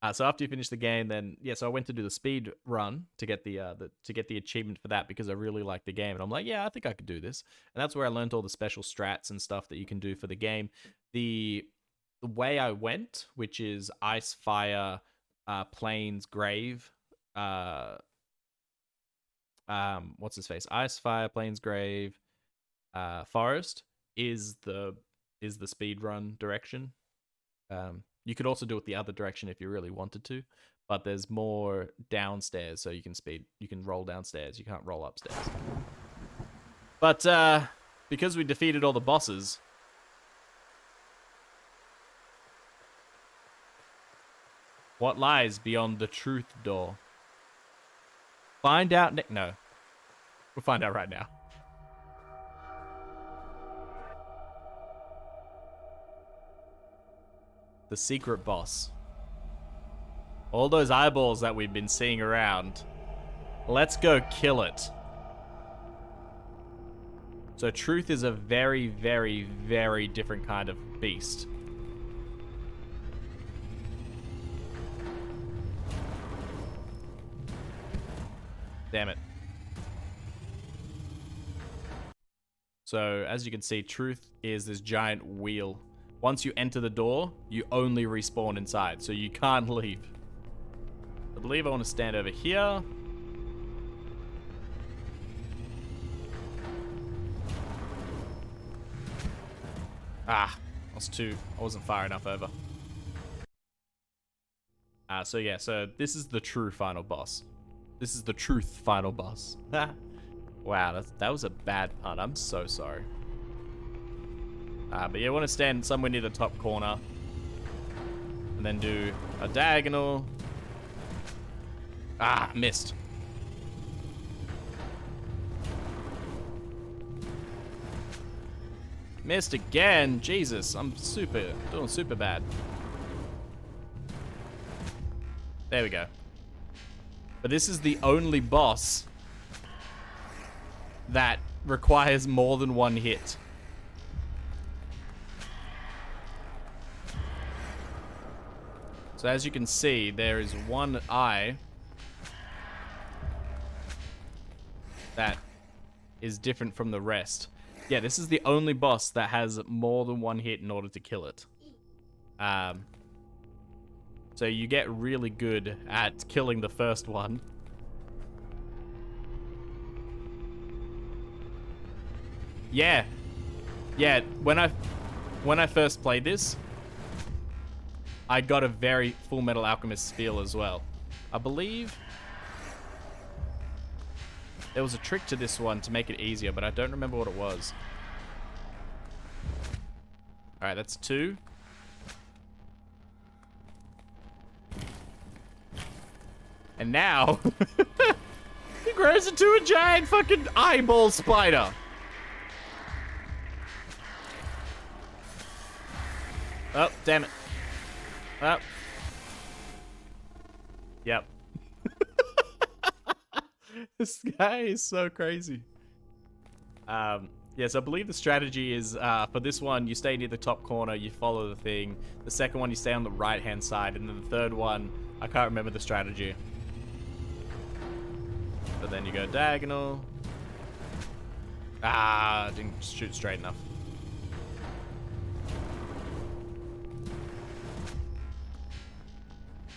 after you finish the game, then so I went to do the speed run to get the achievement for that because I really like the game, and I'm like, yeah, I think I could do this. And that's where I learned all the special strats and stuff that you can do for the game. The way I went, which is ice, fire, plains, grave, what's his face? Ice, fire, plains, grave, forest is the speed run direction. You could also do it the other direction if you really wanted to, but there's more downstairs, so you can roll downstairs. You can't roll upstairs. But because we defeated all the bosses, what lies beyond the truth door? Find out no. We'll find out right now. The secret boss. All those eyeballs that we've been seeing around. Let's go kill it. So truth is a very, very, very different kind of beast. Damn it. So as you can see, truth is this giant wheel. Once you enter the door, you only respawn inside, so you can't leave. I believe I want to stand over here. I wasn't far enough over. So this is the true final boss. This is the truth final boss. Wow, that was a bad pun. I'm so sorry. But yeah, I want to stand somewhere near the top corner. And then do a diagonal. Missed. Missed again. Jesus, I'm doing super bad. There we go. But this is the only boss that requires more than one hit. So as you can see, there is one eye that is different from the rest. Yeah, this is the only boss that has more than one hit in order to kill it. So you get really good at killing the first one. Yeah. Yeah, when I first played this, I got a very Full Metal Alchemist feel as well. I believe there was a trick to this one to make it easier, but I don't remember what it was. Alright, that's 2. And now, he grows into a giant fucking eyeball spider. Oh, damn it. Oh. Yep. This guy is so crazy. Yes, I believe the strategy is, for this one, you stay near the top corner, you follow the thing. The second one, you stay on the right-hand side. And then the third one, I can't remember the strategy. But then you go diagonal. Ah, didn't shoot straight enough.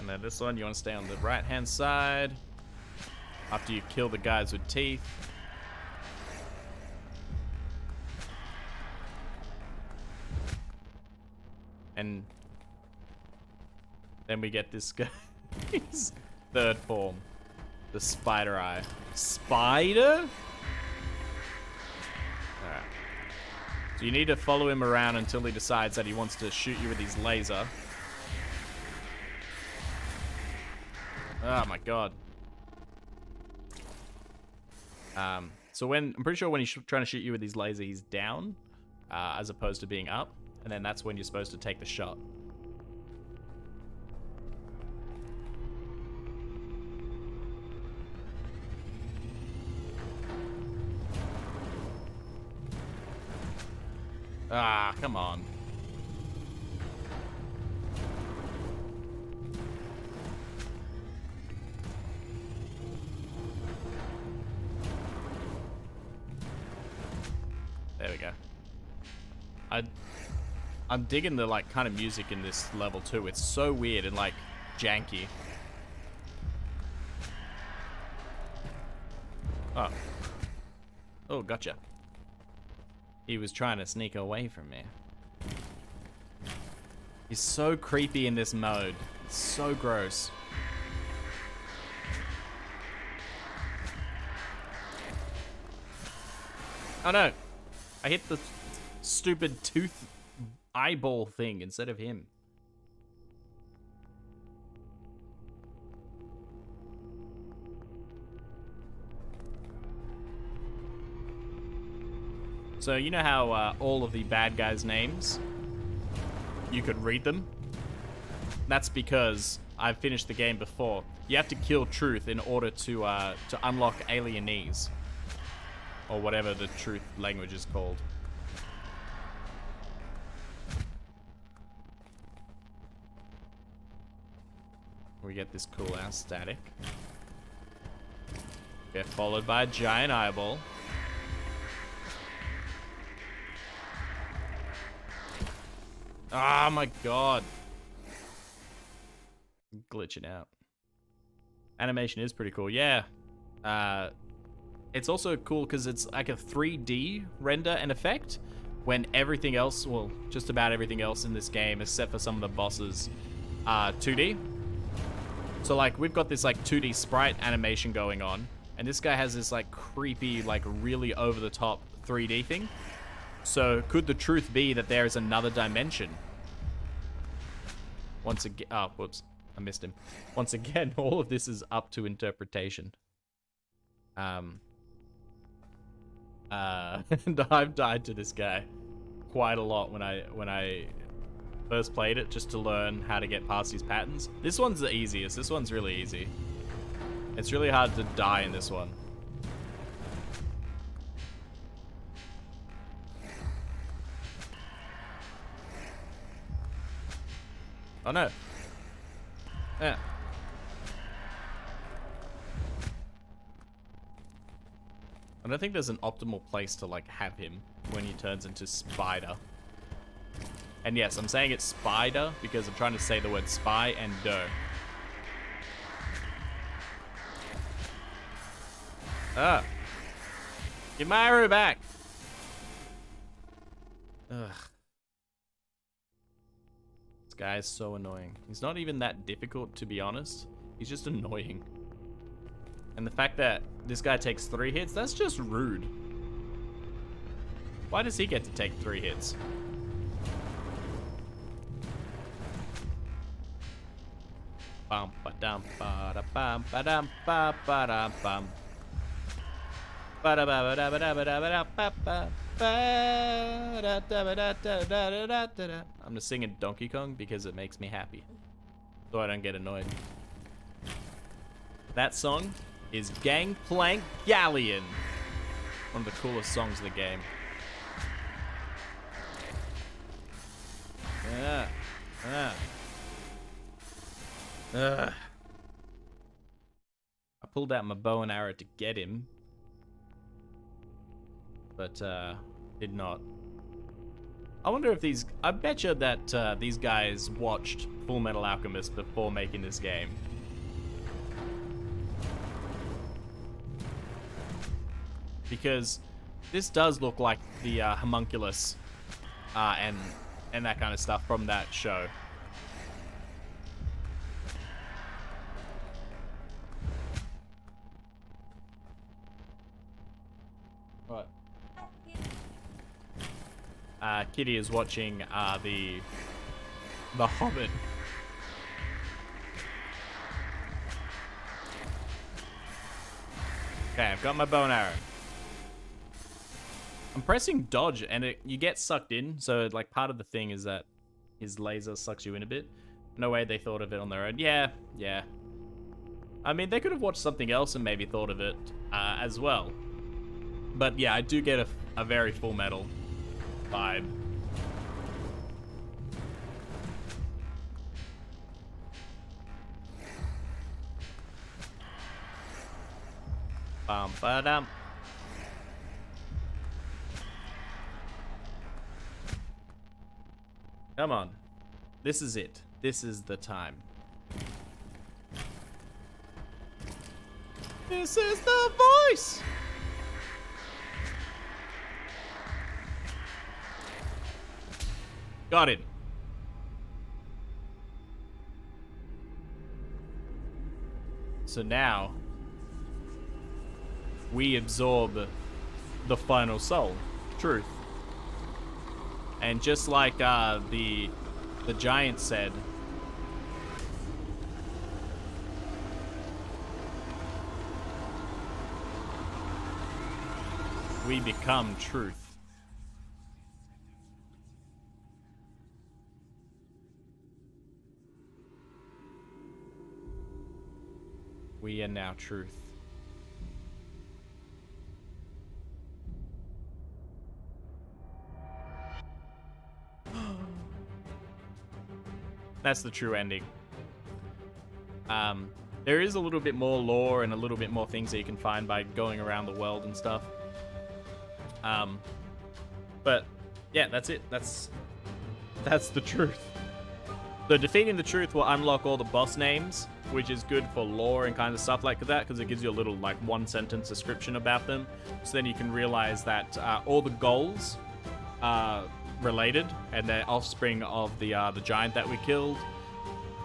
And then this one, you want to stay on the right-hand side. After you kill the guys with teeth. And then we get this guy's third form. The spider eye. Spider? Alright. So you need to follow him around until he decides that he wants to shoot you with his laser. Oh my god. So I'm pretty sure when he's trying to shoot you with his laser, he's down, as opposed to being up. And then that's when you're supposed to take the shot. Ah, come on. There we go. I'm digging the like kind of music in this level too. It's so weird and like janky. Oh. Oh, gotcha. He was trying to sneak away from me. He's so creepy in this mode. It's so gross. Oh no. I hit the stupid tooth eyeball thing instead of him. So you know how all of the bad guys' names, you could read them? That's because I've finished the game before. You have to kill Truth in order to unlock Alienese. Or whatever the Truth language is called. We get this cool ass static. Get followed by a giant eyeball. Oh my god. Glitching out. Animation is pretty cool. Yeah. It's also cool because it's like a 3D render and effect when everything else, well, just about everything else in this game, except for some of the bosses, are 2D. So like we've got this like 2D sprite animation going on, and this guy has this like creepy, like really over the top 3D thing. So could the truth be that there is another dimension? Once again, oh, whoops, I missed him. Once again, all of this is up to interpretation. And I've died to this guy quite a lot when I first played it, just to learn how to get past these patterns. This one's the easiest. This one's really easy. It's really hard to die in this one. Oh no. Eh. I don't think there's an optimal place to like have him when he turns into spider. And yes, I'm saying it's spider because I'm trying to say the word spy and doe. Ah. Get my arrow back. Ugh. This guy is so annoying. He's not even that difficult, to be honest. He's just annoying. And the fact that this guy takes 3 hits, that's just rude. Why does he get to take 3 hits? Bum ba dum ba da bum ba dum ba ba da bum. Ba da ba da ba da ba da ba da ba ba. Ba da da ba da da da da da da. I'm just singing Donkey Kong because it makes me happy, so I don't get annoyed. That song is Gangplank Galleon, one of the coolest songs in the game. Yeah. I pulled out my bow and arrow to get him, but did not. I wonder if these... I bet you that these guys watched Full Metal Alchemist before making this game. Because this does look like the homunculus and that kind of stuff from that show. What? Kitty is watching the Hobbit. Okay, I've got my bow and arrow. I'm pressing dodge and you get sucked in, so like part of the thing is that his laser sucks you in a bit. No way they thought of it on their own. Yeah. I mean, they could have watched something else and maybe thought of it as well. But yeah, I do get a very Full Metal vibe. Bum ba dum. Come on. This is it. This is the time. This is the voice! Got it. So now, we absorb the final soul, truth. And just like the giant said, we become truth. We are now truth. That's the true ending. There is a little bit more lore and a little bit more things that you can find by going around the world and stuff. But yeah, that's it. That's the truth. So defeating the truth will unlock all the boss names, which is good for lore and kind of stuff like that, because it gives you a little like 1-sentence description about them. So then you can realize that all the goals are related and they're offspring of the giant that we killed.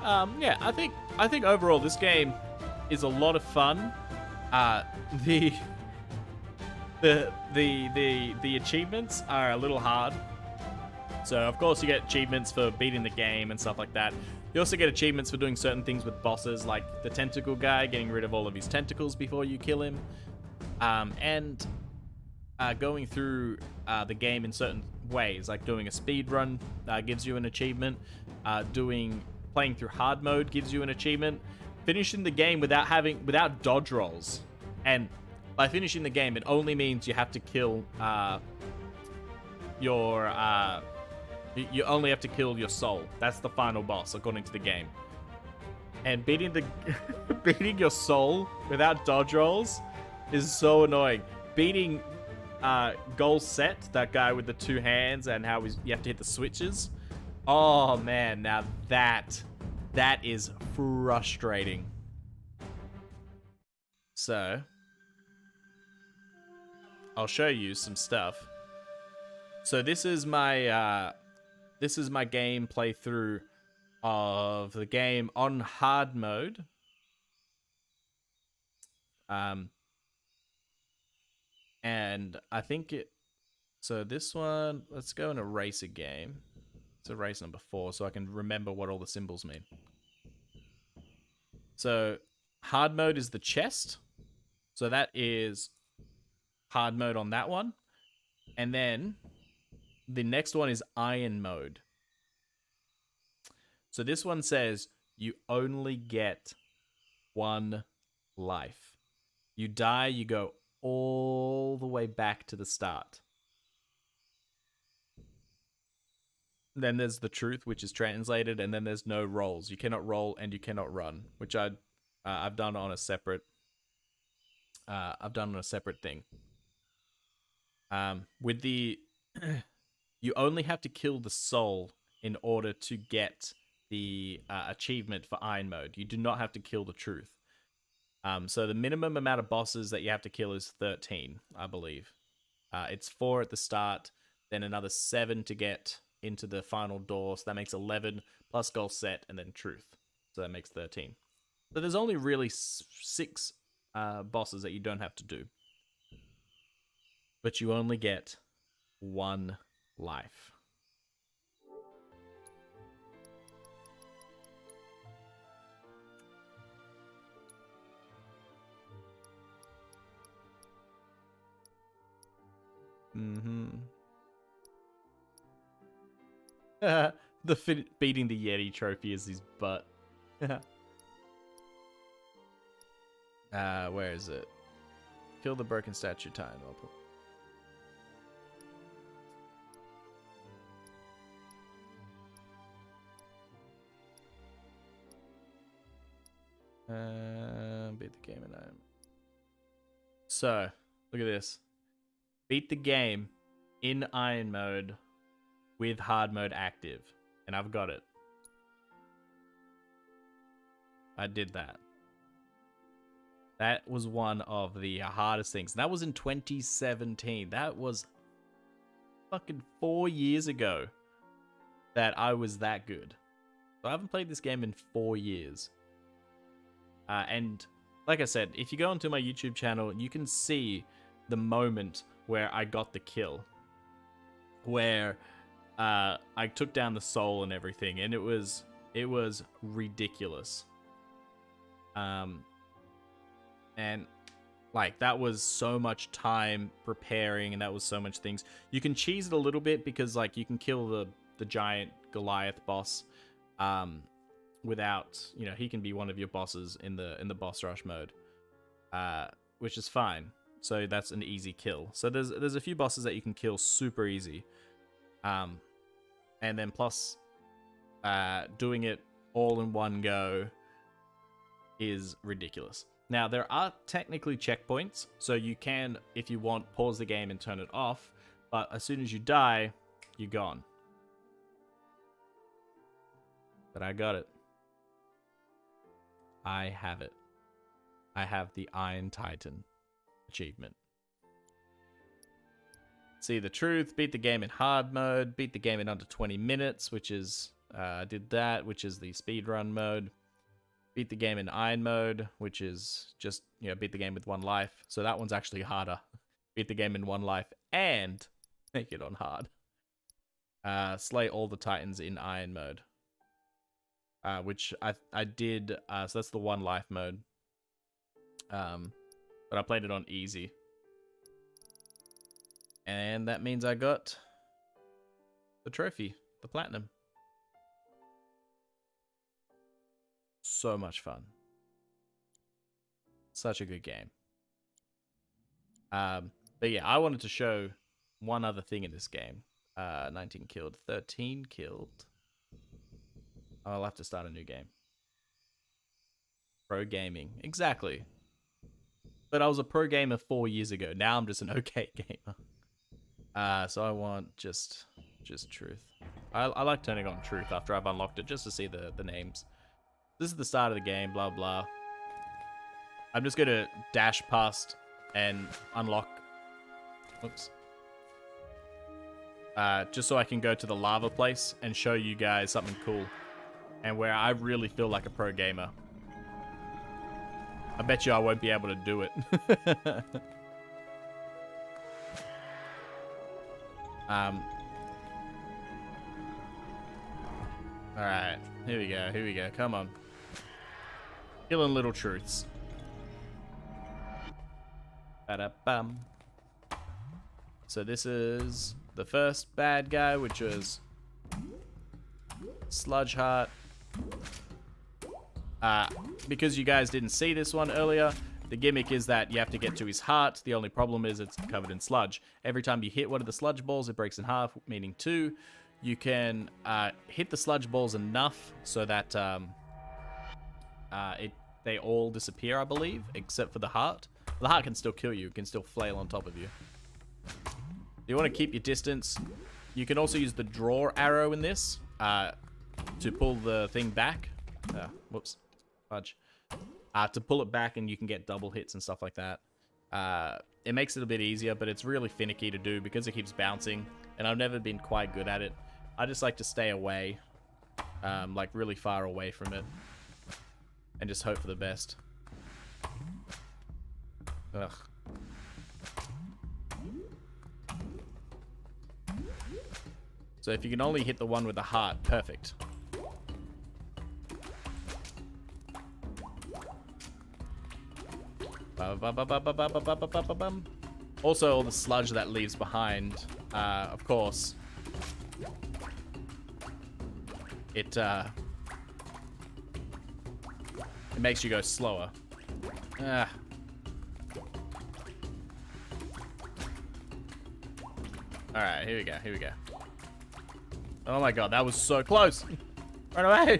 Yeah, I think overall this game is a lot of fun. The achievements are a little hard. So of course you get achievements for beating the game and stuff like that. You also get achievements for doing certain things with bosses, like the tentacle guy, getting rid of all of his tentacles before you kill him, and going through the game in certain ways, like doing a speed run gives you an achievement. Playing through hard mode gives you an achievement. Finishing the game without dodge rolls, and by finishing the game, it only means you have to kill you only have to kill your soul. That's the final boss, according to the game. And beating the beating your soul without dodge rolls is so annoying. Beating Goal Set, that guy with the two hands and how you have to hit the switches. Oh man, now that is frustrating. So I'll show you some stuff. So this is my game playthrough of the game on hard mode. And I think it. So this one, let's go and erase a game. Let's erase number 4 so I can remember what all the symbols mean. So hard mode is the chest. So that is hard mode on that one. And then the next one is iron mode. So this one says you only get 1 life. You die, you go all the way back to the start. Then there's the truth, which is translated, and then there's no rolls. You cannot roll and you cannot run, which I've done on a separate. I've done on a separate thing. With the, you only have to kill the soul in order to get the achievement for iron mode. You do not have to kill the truth. So the minimum amount of bosses that you have to kill is 13, I believe. It's 4 at the start, then another 7 to get into the final door. So that makes 11 plus Goal Set and then truth. So that makes 13. So there's only really 6 bosses that you don't have to do. But you only get 1 life. Beating the Yeti trophy is his butt. Where is it? Kill the broken statue time. I'll put... beat the game in iron. So, look at this. Beat the game in iron mode with hard mode active. And I've got it. I did that. That was one of the hardest things. That was in 2017. That was fucking 4 years ago that I was that good. So I haven't played this game in 4 years. And like I said, if you go onto my YouTube channel, you can see the moment where I got the kill. Where I took down the soul and everything. And it was ridiculous. And like that was so much time preparing, and that was so much things. You can cheese it a little bit because like you can kill the giant Goliath boss without, you know, he can be one of your bosses in the boss rush mode, which is fine. So that's an easy kill. So there's a few bosses that you can kill super easy, and then plus doing it all in one go is ridiculous. Now, there are technically checkpoints, so you can, if you want, pause the game and turn it off, but as soon as you die, you're gone. But I got it. I have it. I have the Iron Titan achievement. See the truth, beat the game in hard mode, beat the game in under 20 minutes, which is, I did that, which is the speedrun mode. Beat the game in iron mode, which is just, you know, beat the game with 1 life. So that one's actually harder. Beat the game in 1 life and make it on hard. Slay all the titans in iron mode. Which I did, so that's the 1 life mode. But I played it on easy. And that means I got the trophy, the platinum. So much fun. Such a good game. But yeah, I wanted to show one other thing in this game. 19 killed, 13 killed. I'll have to start a new game. Pro gaming. Exactly. But I was a pro gamer 4 years ago. Now I'm just an okay gamer. So I want just truth. I like turning on truth after I've unlocked it just to see the names. This is the start of the game, blah, blah. I'm just going to dash past and unlock... Oops. Just so I can go to the lava place and show you guys something cool. And where I really feel like a pro gamer. I bet you I won't be able to do it. Alright, here we go, come on. Killing little truths. Ba-da-bum. So this is the first bad guy, which was Sludge Heart. Because you guys didn't see this one earlier, the gimmick is that you have to get to his heart. The only problem is it's covered in sludge. Every time you hit one of the sludge balls, it breaks in half, meaning 2. You can hit the sludge balls enough so that they all disappear, I believe, except for the heart. The heart can still kill you. It can still flail on top of you. You want to keep your distance. You can also use the draw arrow in this to pull the thing back. Whoops. Fudge. To pull it back, and you can get double hits and stuff like that. It makes it a bit easier, but it's really finicky to do because it keeps bouncing, and I've never been quite good at it. I just like to stay away, like really far away from it, and just hope for the best. Ugh. So if you can only hit the one with the heart, perfect. Also, all the sludge that leaves behind, of course, it makes you go slower. Alright, here we go. Oh my god, that was so close. Run away.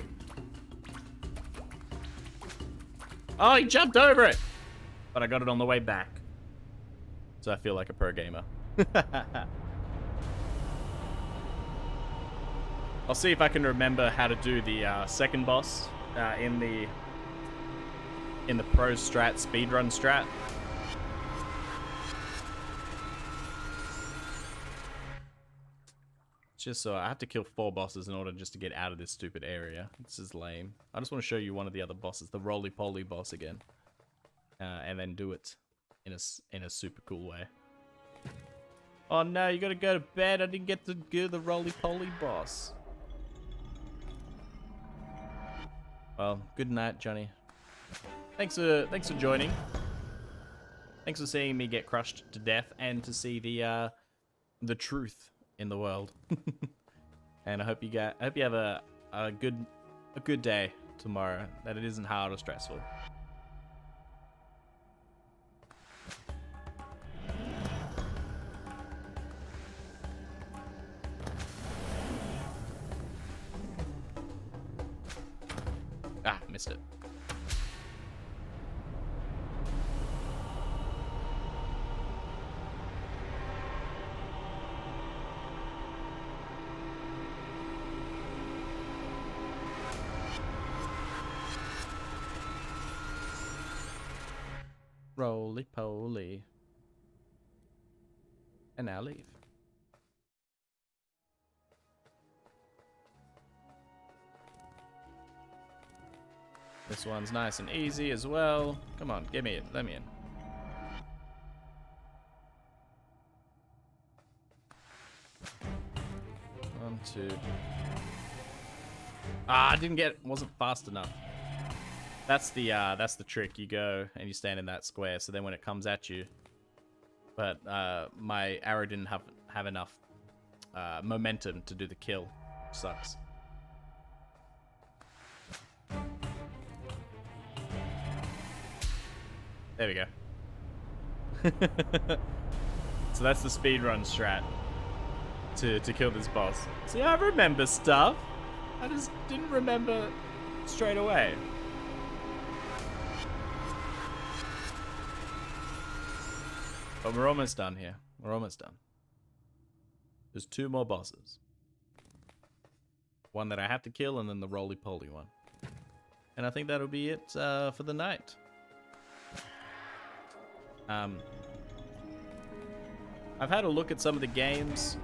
Oh, he jumped over it. But I got it on the way back. So I feel like a pro gamer. I'll see if I can remember how to do the second boss in the pro strat, speedrun strat. Just so I have to kill 4 bosses in order just to get out of this stupid area. This is lame. I just want to show you one of the other bosses, the roly-poly boss again. And then do it in a super cool way. Oh no, you gotta go to bed. I didn't get to do the roly-poly boss. Well, good night, Johnny. Thanks for joining. Thanks for seeing me get crushed to death and to see the truth in the world. And I hope you have a good day tomorrow. That it isn't hard or stressful. Missed it. Roly-poly. And now leave. This one's nice and easy as well. Come on, give me it. Let me in. One, two. I didn't get it. Wasn't fast enough. That's the trick. You go and you stand in that square, so then when it comes at you, but my arrow didn't have enough momentum to do the kill. Sucks. There we go. So that's the speedrun strat to kill this boss. See, I remember stuff. I just didn't remember straight away. But we're almost done here. We're almost done. There's 2 more bosses. One that I have to kill, and then the roly-poly one. And I think that'll be it for the night. I've had a look at some of the games.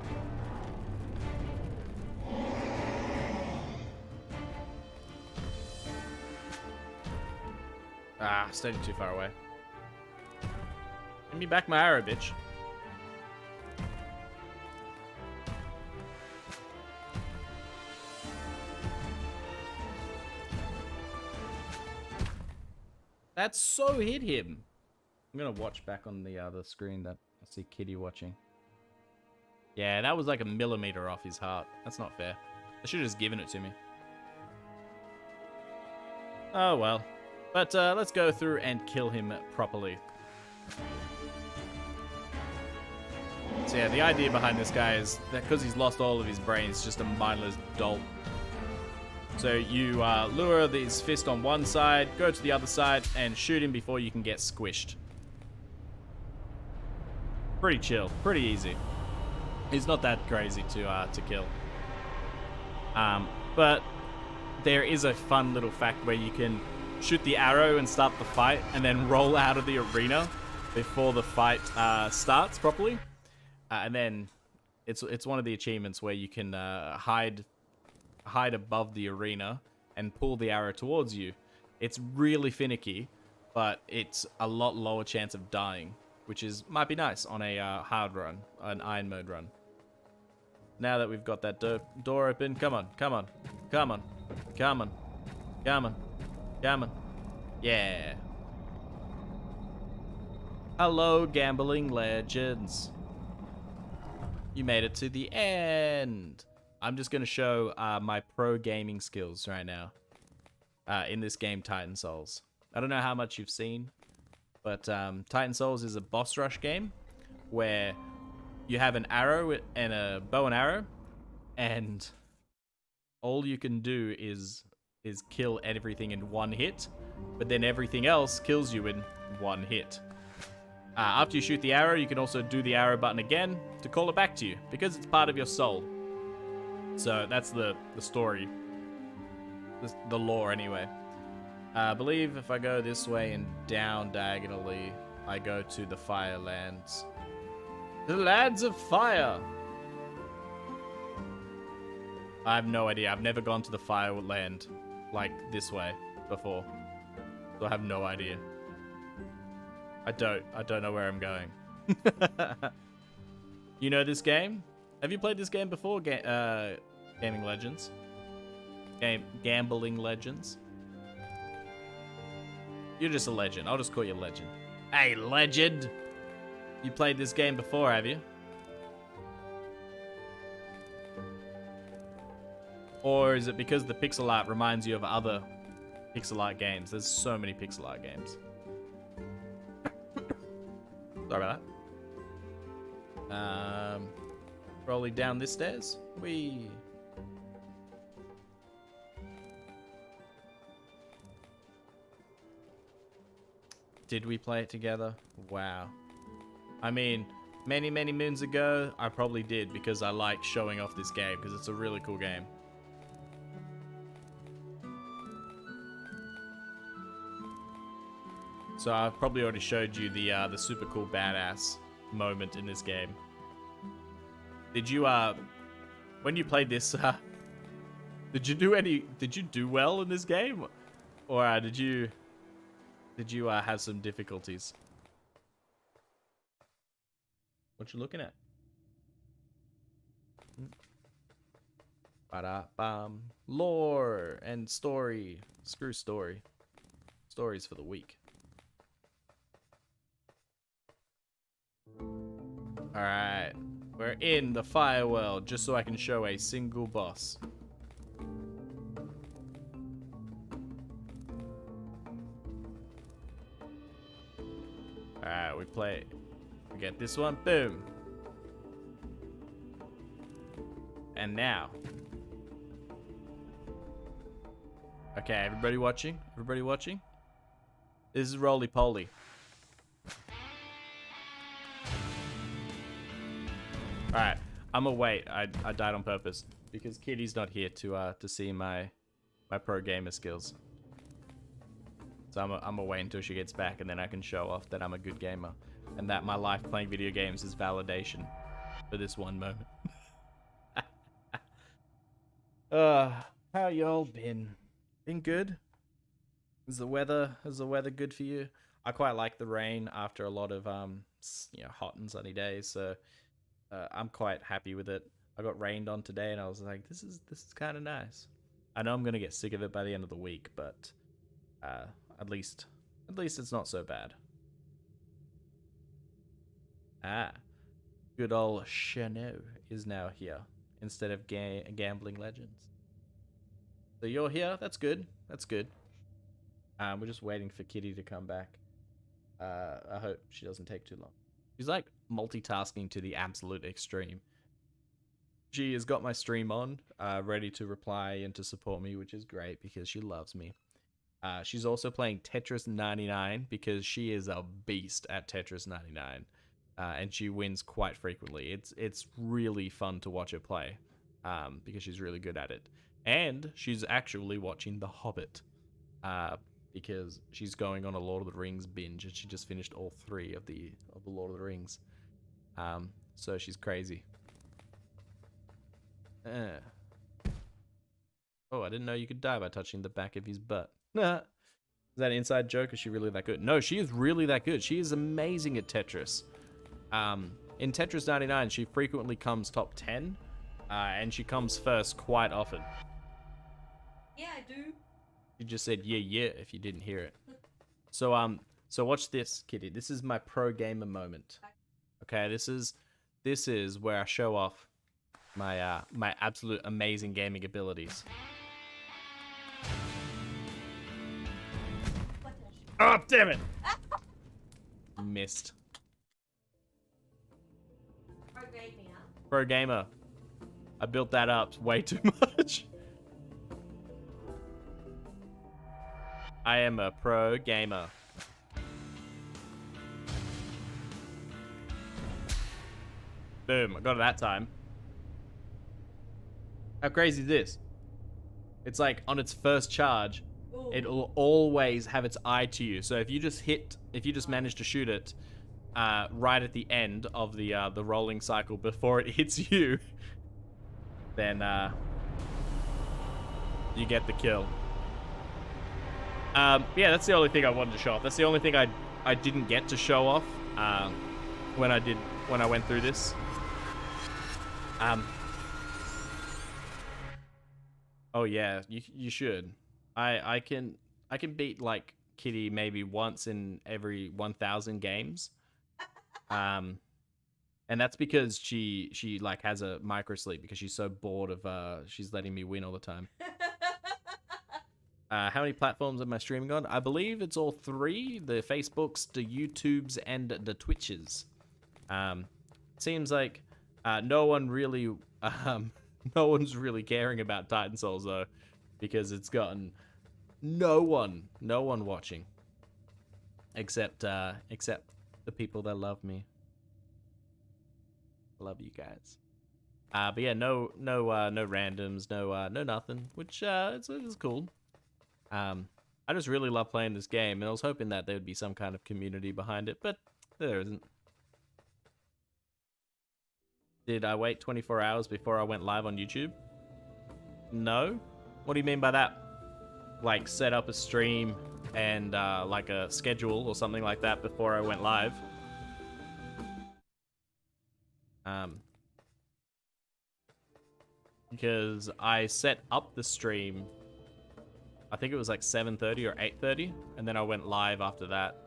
Ah, standing too far away. Give me back my arrow, bitch. That so hit him. I'm gonna watch back on the other screen that I see Kitty watching. Yeah, that was like a millimeter off his heart. That's not fair. I should have just given it to me. Oh well. But let's go through and kill him properly. So yeah, the idea behind this guy is that because he's lost all of his brain, he's just a mindless dolt. So you lure his fist on one side, go to the other side, and shoot him before you can get squished. Pretty chill, pretty easy. He's not that crazy to kill. But there is a fun little fact where you can shoot the arrow and start the fight, and then roll out of the arena before the fight starts properly. And then it's one of the achievements where you can hide above the arena and pull the arrow towards you. It's really finicky, but it's a lot lower chance of dying, which might be nice on a hard run, an iron mode run. Now that we've got that door open, come on, come on, come on, come on, come on, come on. Yeah. Hello, gambling legends. You made it to the end. I'm just going to show my pro gaming skills right now in this game, Titan Souls. I don't know how much you've seen, but Titan Souls is a boss rush game where you have an arrow and a bow and arrow, and all you can do is kill everything in one hit, but then everything else kills you in one hit. After you shoot the arrow, you can also do the arrow button again to call it back to you, because it's part of your soul. So that's the story, the lore anyway. I believe if I go this way and down diagonally, I go to the Fire Lands. The Lands of Fire! I have no idea. I've never gone to the Fire Land like this way before. So I have no idea. I don't know where I'm going. You know this game? Have you played this game before, Gaming Legends? Gambling Legends? You're just a legend. I'll just call you a legend. Hey, legend! You played this game before, have you? Or is it because the pixel art reminds you of other pixel art games? There's so many pixel art games. Sorry about that. Rolling down this stairs. Whee! Did we play it together? Wow. I mean, many, many moons ago, I probably did because I like showing off this game because it's a really cool game. So I've probably already showed you the super cool badass moment in this game. Did you when you played this did you do well in this game, or did you have some difficulties? What you looking at? Ba-da-bum. Lore and story. Screw story. Stories for the weak. Alright. We're in the fire world, just so I can show a single boss. Alright, we get this one, boom. And now. Okay, everybody watching? Everybody watching? This is roly-poly. Alright, I'm gonna wait. I died on purpose because Kitty's not here to see my pro gamer skills. So I'm gonna wait until she gets back, and then I can show off that I'm a good gamer and that my life playing video games is validation for this one moment. How y'all been? Been good? Is the weather good for you? I quite like the rain after a lot of hot and sunny days, so I'm quite happy with it. I got rained on today, and I was like, this is kind of nice. I know I'm gonna get sick of it by the end of the week, but at least it's not so bad. Good old Chano is now here instead of Gambling Legends. So you're here. That's good. That's good. We're just waiting for Kitty to come back. I hope she doesn't take too long. She's like multitasking to the absolute extreme. She has got my stream on, ready to reply and to support me, which is great because she loves me. She's also playing Tetris 99 because she is a beast at Tetris 99. And she wins quite frequently. It's really fun to watch her play because she's really good at it. And she's actually watching The Hobbit because she's going on a Lord of the Rings binge, and she just finished all 3 of the Lord of the Rings. So she's crazy. Oh, I didn't know you could die by touching the back of his butt. Is that an inside joke? Is she really that good? No, she is really that good. She is amazing at Tetris. In Tetris 99, she frequently comes top 10, and she comes first quite often. Yeah, I do. You just said yeah if you didn't hear it. So watch this, Kitty. This is my pro gamer moment. Okay, this is where I show off my my absolute amazing gaming abilities. Oh, damn it! Missed. Pro gamer. I built that up way too much. I am a pro gamer. Boom, I got it that time. How crazy is this? It's like on its first charge, it'll always have its eye to you. So if you just manage to shoot it right at the end of the rolling cycle before it hits you, then you get the kill. Yeah, that's the only thing I wanted to show off. That's the only thing I didn't get to show off when I went through this. Oh yeah, you should. I can beat like Kitty maybe once in every 1,000 games. And that's because she like has a micro sleep because she's so bored of she's letting me win all the time. How many platforms am I streaming on? I believe it's all 3: the Facebooks, the YouTubes, and the Twitches. Seems like no one's really caring about Titan Souls though, because it's gotten no one watching, except the people that love me. I love you guys. But yeah, no randoms, no nothing, which it's cool. I just really love playing this game, and I was hoping that there would be some kind of community behind it, but there isn't. Did I wait 24 hours before I went live on YouTube? No? What do you mean by that? Like set up a stream and like a schedule or something like that before I went live? Because I set up the stream, I think it was like 7:30 or 8:30, and then I went live after that.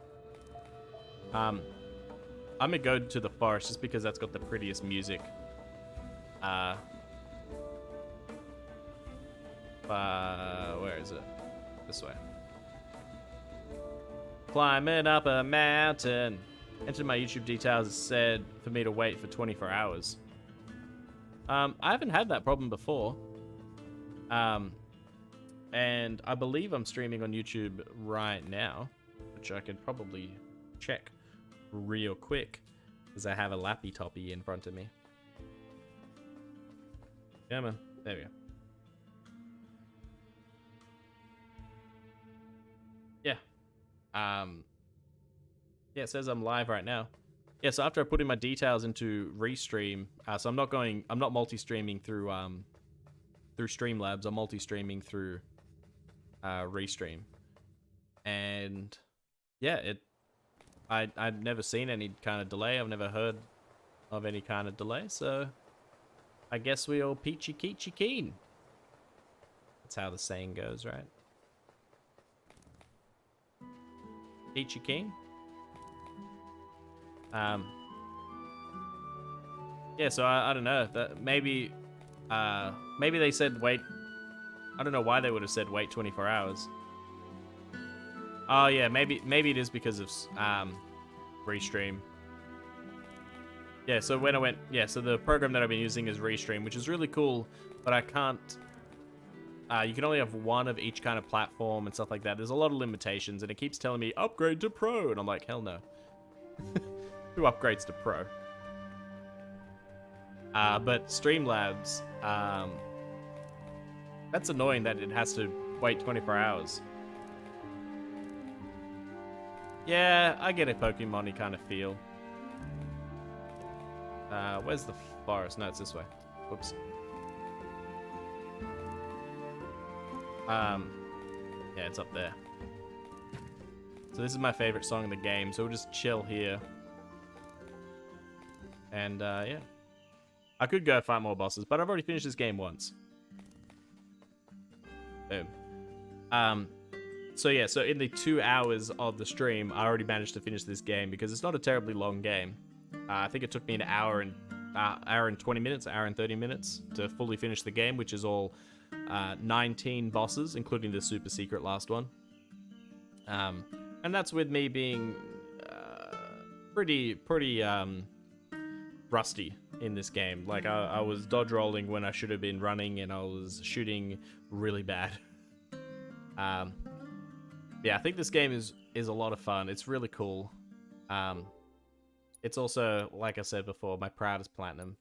I'm gonna go to the forest just because that's got the prettiest music. Where is it? This way. Climbing up a mountain. Entered my YouTube details. It said for me to wait for 24 hours. I haven't had that problem before. And I believe I'm streaming on YouTube right now, which I could probably check real quick because I have a lappy toppy in front of me. Yeah, man. There we go. Yeah. Yeah, it says I'm live right now. Yeah, so after I put in my details into Restream, so I'm not multi-streaming through Streamlabs. I'm multi-streaming through Restream, and yeah, I'd never seen any kind of delay. I've never heard of any kind of delay, so I guess we all peachy keechy keen. That's how the saying goes, right? Peachy keen. Yeah, so I don't know. That maybe they said wait. I don't know why they would have said wait 24 hours. Oh yeah, maybe it is because of Restream. Yeah, so when I went, yeah, so the program that I've been using is Restream, which is really cool, but I can't. You can only have one of each kind of platform and stuff like that. There's a lot of limitations, and it keeps telling me upgrade to Pro, and I'm like, hell no. Who upgrades to Pro? But Streamlabs, that's annoying that it has to wait 24 hours. Yeah, I get a Pokemon-y kind of feel. Where's the forest? No, it's this way. Whoops. Yeah, it's up there. So this is my favorite song in the game, so we'll just chill here. And, yeah. I could go fight more bosses, but I've already finished this game once. Boom. So yeah, so in the 2 hours of the stream, I already managed to finish this game because it's not a terribly long game. I think it took me an hour and 20 minutes, hour and 30 minutes to fully finish the game, which is all 19 bosses, including the super secret last one. And that's with me being pretty rusty in this game. Like I was dodge rolling when I should have been running, and I was shooting really bad. Yeah, I think this game is a lot of fun. It's really cool. It's also, like I said before, my proudest platinum.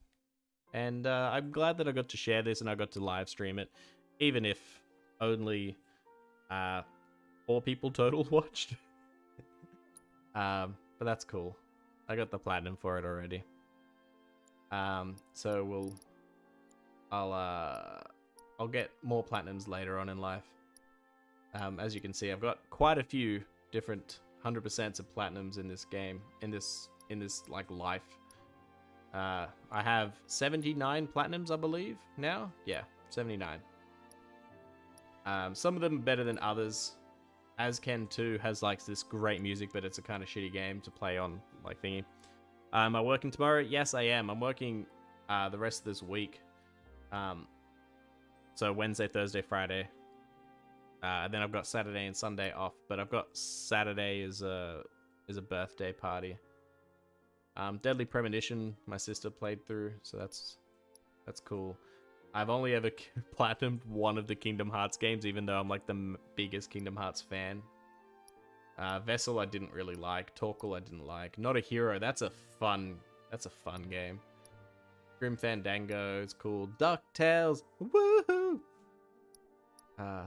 And I'm glad that I got to share this and I got to live stream it, even if only 4 people total watched. But that's cool. I got the platinum for it already. So I'll get more platinums later on in life. As you can see, I've got quite a few different 100% of platinums in this game, in this like life. I have 79 platinums, I believe, now. Yeah, 79. Some of them are better than others. As Ken 2 has like this great music, but it's a kind of shitty game to play on like thingy. Am I working tomorrow? Yes, I am. I'm working the rest of this week. So Wednesday, Thursday, Friday. Then I've got Saturday and Sunday off, but I've got Saturday as a birthday party. Deadly Premonition, my sister played through, so that's cool. I've only ever platinumed one of the Kingdom Hearts games, even though I'm like the biggest Kingdom Hearts fan. Vessel I didn't really like. Torkel I didn't like. Not a Hero, that's a fun game. Grim Fandango is cool. DuckTales, woohoo!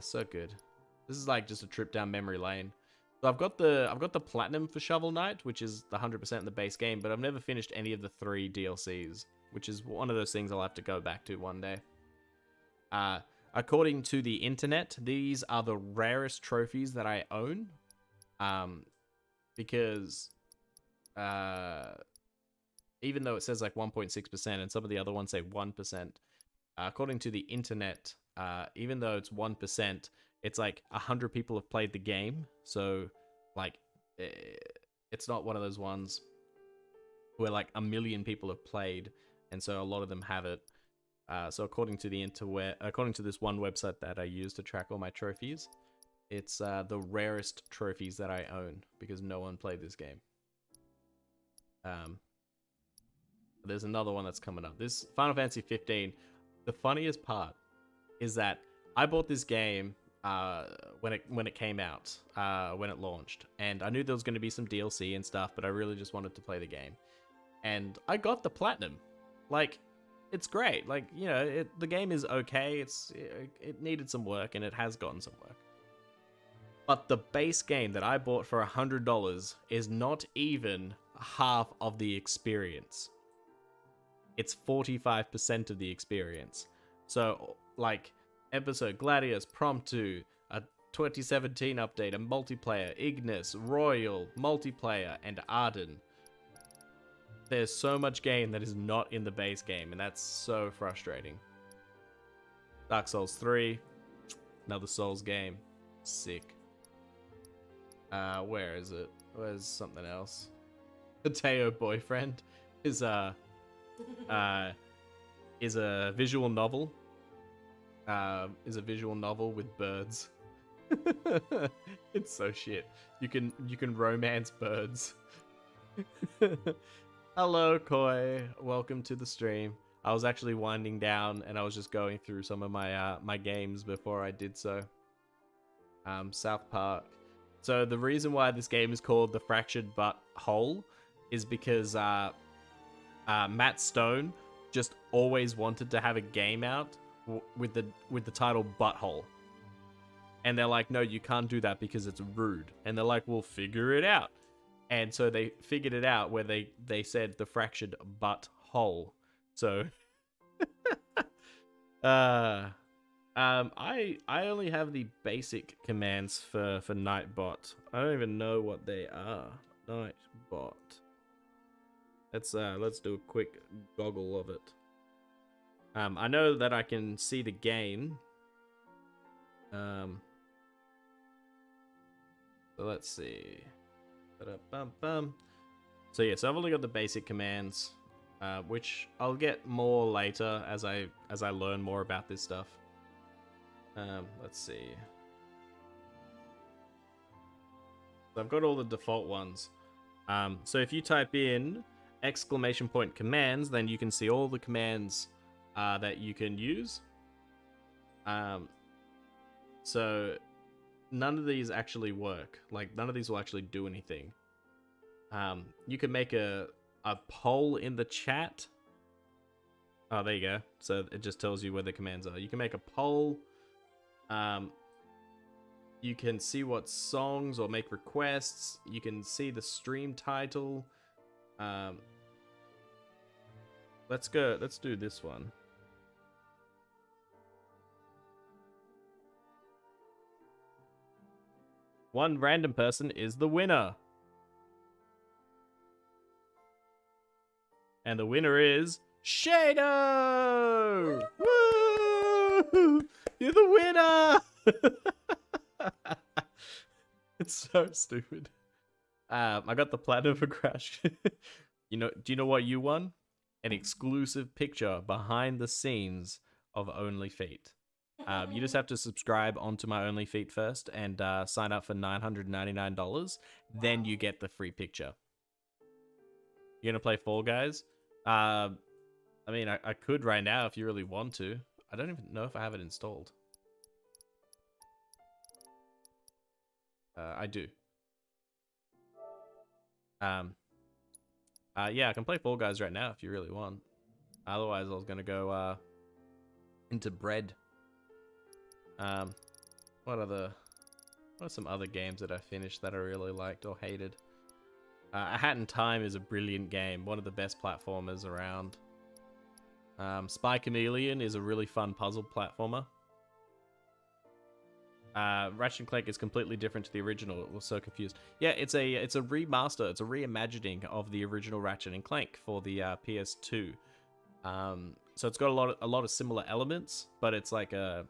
So good. This is like just a trip down memory lane. So I've got the platinum for Shovel Knight, which is the 100% in the base game, but I've never finished any of the 3 DLCs, which is one of those things I'll have to go back to one day. According to the internet, these are the rarest trophies that I own, because even though it says like 1.6% and some of the other ones say 1%, according to the internet, even though it's 1%, it's like 100 people have played the game. So like it's not one of those ones where like 1 million people have played, and so a lot of them have it. So according to this one website that I use to track all my trophies, it's the rarest trophies that I own because no one played this game. There's another one that's coming up. This Final Fantasy 15. The funniest part is that I bought this game when it came out, when it launched, and I knew there was going to be some DLC and stuff, but I really just wanted to play the game, and I got the platinum. Like, it's great. Like, you know, the game is okay. It needed some work, and it has gotten some work. But the base game that I bought for $100 is not even half of the experience. It's 45% of the experience. So, like, Episode Gladius, Promptu, a 2017 update, a multiplayer, Ignis, Royal, multiplayer, and Arden. There's so much game that is not in the base game, and that's so frustrating. Dark Souls 3, another Souls game. Sick. Where is it? Where's something else? Mateo Boyfriend is a visual novel. Is a visual novel with birds. It's so shit. You can romance birds. Hello, Koi. Welcome to the stream. I was actually winding down, and I was just going through some of my my games before I did so. South Park. So the reason why this game is called The Fractured But Whole is because Matt Stone just always wanted to have a game out with the title Butthole. And they're like, no, you can't do that because it's rude. And they're like, we'll figure it out. And so they figured it out where they said The Fractured But Whole. So I only have the basic commands for Nightbot. I don't even know what they are. Nightbot. Let's do a quick goggle of it. I know that I can see the game. So let's see. So yeah, so I've only got the basic commands, which I'll get more later as I learn more about this stuff. Let's see. So I've got all the default ones. So if you type in !commands, then you can see all the commands that you can use. So none of these actually work. Like, none of these will actually do anything. You can make a poll in the chat. Oh, there you go. So it just tells you where the commands are. You can make a poll. You can see what songs or make requests. You can see the stream title. Let's do this one. One random person is the winner. And the winner is Shado! Woo! You're the winner! It's so stupid. I got the platinum for Crash. Do you know what you won? An exclusive picture behind the scenes of Only Feet. You just have to subscribe onto my Only Feet first and sign up for $999. Then you get the free picture. You gonna play Fall Guys? I mean, I could right now if you really want to. I don't even know if I have it installed. I do. Yeah, I can play Fall Guys right now if you really want. Otherwise, I was gonna go into Bread. What are some other games that I finished that I really liked or hated? A Hat in Time is a brilliant game, one of the best platformers around. Spy Chameleon is a really fun puzzle platformer. Ratchet & Clank is completely different to the original. It was so confused. Yeah, it's a remaster. It's a reimagining of the original Ratchet & Clank for the PS2. So it's got a lot of similar elements, but it's like I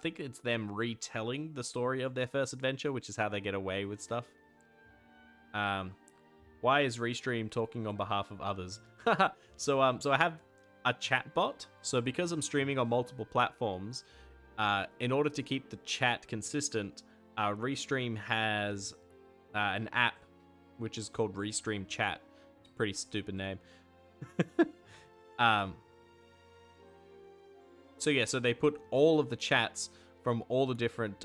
think it's them retelling the story of their first adventure, which is how they get away with stuff. Why is Restream talking on behalf of others? So I have a chat bot. So because I'm streaming on multiple platforms, in order to keep the chat consistent, Restream has an app which is called Restream Chat. It's a pretty stupid name. So yeah, so they put all of the chats from all the different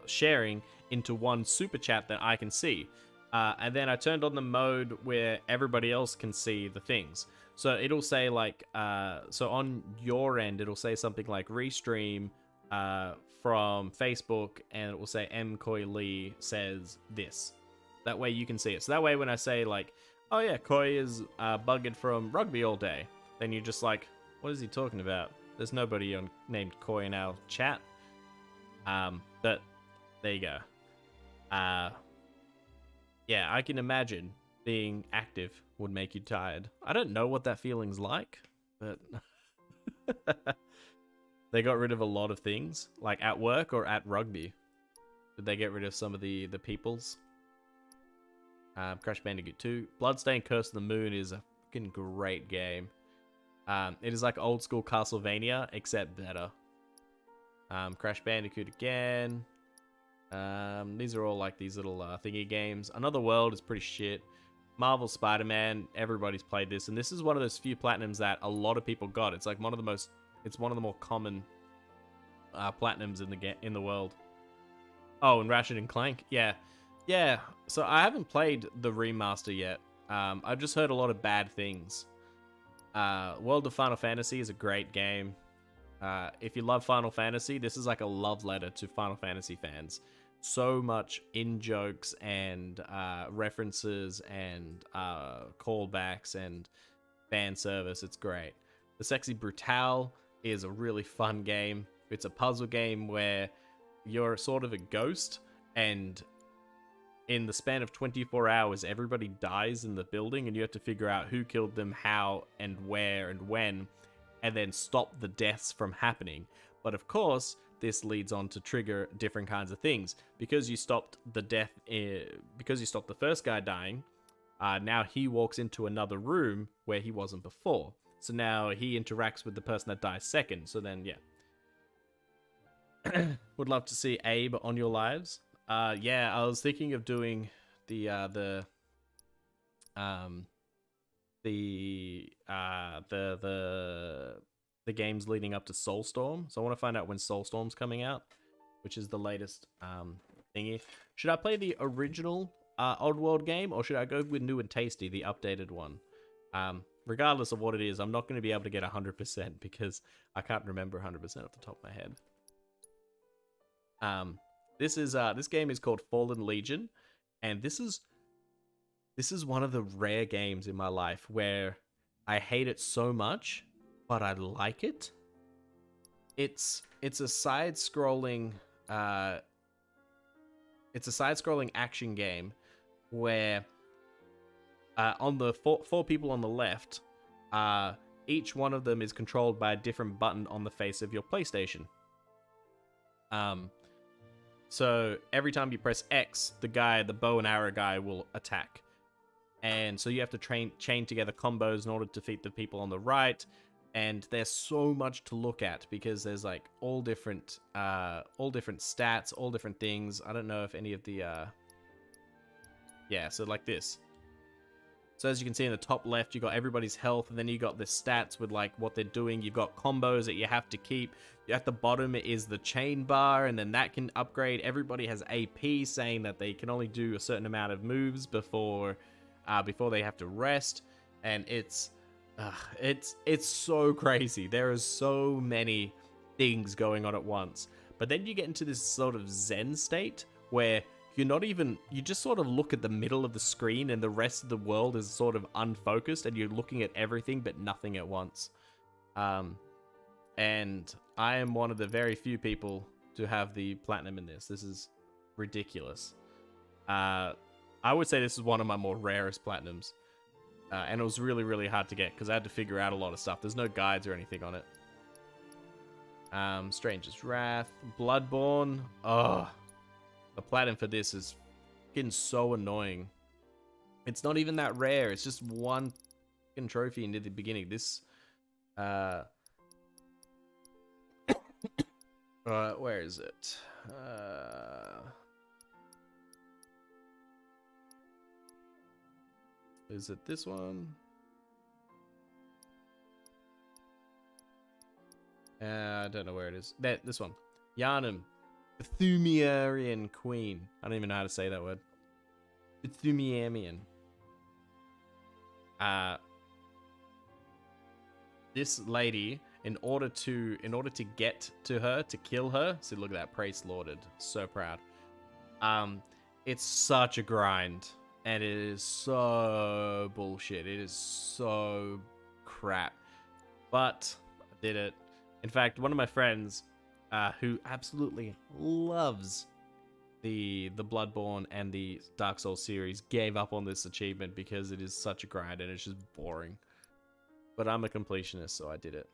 sharing into one super chat that I can see. And then I turned on the mode where everybody else can see the things. So it'll say like, so on your end, it'll say something like restream from Facebook, and it will say M. Koi Lee says this. That way you can see it. So that way when I say like, oh yeah, Koi is bugged from rugby all day, then you're just like, what is he talking about? There's nobody named Koi in our chat. But there you go. Yeah, I can imagine being active would make you tired. I don't know what that feeling's like, but they got rid of a lot of things, like at work or at rugby. Did they get rid of some of the peoples? Crash Bandicoot 2. Bloodstained Curse of the Moon is a fucking great game. It is like old school Castlevania, except better. Crash Bandicoot again. These are all like these little thingy games. Another World is pretty shit. Marvel Spider-Man, everybody's played this, and this is one of those few platinums that a lot of people got. It's like one of the more common platinums in the world. Oh, and Ratchet and Clank, yeah. So I haven't played the remaster yet. I've just heard a lot of bad things. World of Final Fantasy is a great game. If you love Final Fantasy, this is like a love letter to Final Fantasy fans. So much in-jokes and references and callbacks and fan service. It's great. The Sexy Brutale is a really fun game. It's a puzzle game where you're sort of a ghost, and in the span of 24 hours, everybody dies in the building, and you have to figure out who killed them, how, and where, and when, and then stop the deaths from happening. But of course, this leads on to trigger different kinds of things. Because you stopped the first guy dying, now he walks into another room where he wasn't before. So now he interacts with the person that dies second. So then, yeah. Would love to see Abe on your lives. Yeah, I was thinking of doing the games leading up to Soulstorm. So I want to find out when Soulstorm's coming out, which is the latest thingy. Should I play the original Oddworld game, or should I go with New and Tasty, the updated one? Regardless of what it is, I'm not going to be able to get 100% because I can't remember 100% off the top of my head. This game is called Fallen Legion, and this is one of the rare games in my life where I hate it so much, but I like it. It's a side-scrolling action game where on the four people on the left, each one of them is controlled by a different button on the face of your PlayStation. So every time you press X, the bow and arrow guy will attack. And so you have to chain together combos in order to defeat the people on the right. And there's so much to look at because there's like all different stats, all different things. I don't know if any of the yeah, so like this. So as you can see in the top left, you got everybody's health, and then you got the stats with like what they're doing. You've got combos that you have to keep. At the bottom is the chain bar, and then that can upgrade. Everybody has AP saying that they can only do a certain amount of moves before they have to rest, and it's so crazy. There are so many things going on at once. But then you get into this sort of zen state where you just sort of look at the middle of the screen and the rest of the world is sort of unfocused and you're looking at everything but nothing at once. And I am one of the very few people to have the platinum in this. This is ridiculous. I would say this is one of my more rarest platinums. And it was really, really hard to get because I had to figure out a lot of stuff. There's no guides or anything on it. Stranger's Wrath, Bloodborne. Oh, the platinum for this is getting so annoying. It's not even that rare. It's just one fucking trophy into the beginning. This, where is it? Is it this one? I don't know where it is. This one. Yharnam. Thumiarian Queen. I don't even know how to say that word. Ithumiamian. This lady, in order to get to her, to kill her, see, look at that, prey slaughtered, so proud. It's such a grind, and it is so bullshit. It is so crap, but I did it. In fact, one of my friends, who absolutely loves the Bloodborne and the Dark Souls series, gave up on this achievement because it is such a grind and it's just boring. But I'm a completionist, so I did it.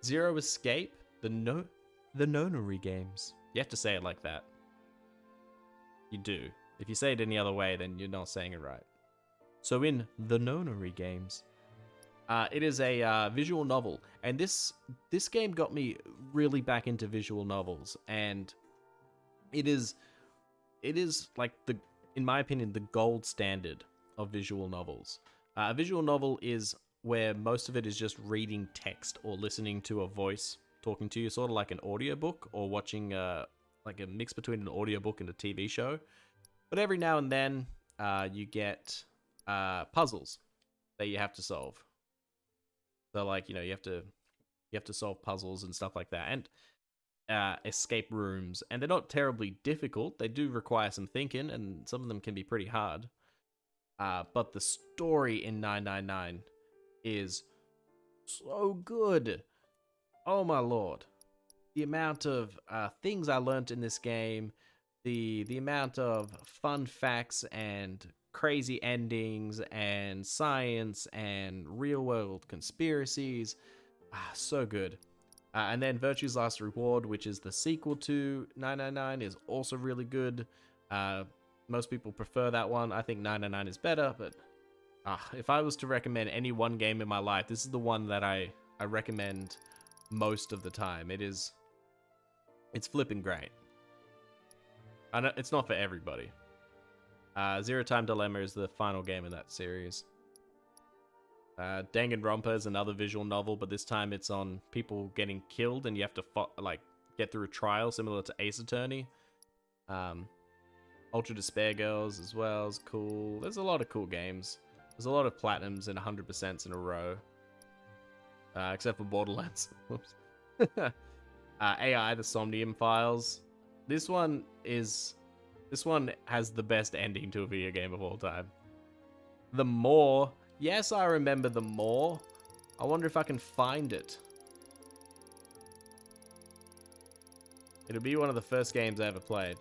Zero Escape, the Nonary games. You have to say it like that. You do. If you say it any other way, then you're not saying it right. So in the Nonary games, it is a visual novel, and this game got me really back into visual novels, and it is like in my opinion, the gold standard of visual novels. A visual novel is where most of it is just reading text or listening to a voice talking to you, sort of like an audiobook, or watching like a mix between an audiobook and a TV show. But every now and then you get puzzles that you have to solve. So like, you know, you have to solve puzzles and stuff like that, and escape rooms, and they're not terribly difficult. They do require some thinking, and some of them can be pretty hard. But the story in 999 is so good. Oh my lord. The amount of things I learnt in this game, the amount of fun facts and crazy endings and science and real world conspiracies. So good. And then Virtue's Last Reward, which is the sequel to 999, is also really good. Most people prefer that one. I think 999 is better, but if I was to recommend any one game in my life, this is the one that I recommend most of the time. It's flipping great. I know it's not for everybody. Zero Time Dilemma is the final game in that series. Danganronpa is another visual novel, but this time it's on people getting killed, and you have to get through a trial similar to Ace Attorney. Ultra Despair Girls as well is cool. There's a lot of cool games. There's a lot of platinums and 100% in a row. Except for Borderlands. Whoops. AI, the Somnium Files. This one has the best ending to a video game of all time. The Maw. Yes, I remember The Maw. I wonder if I can find it. It'll be one of the first games I ever played.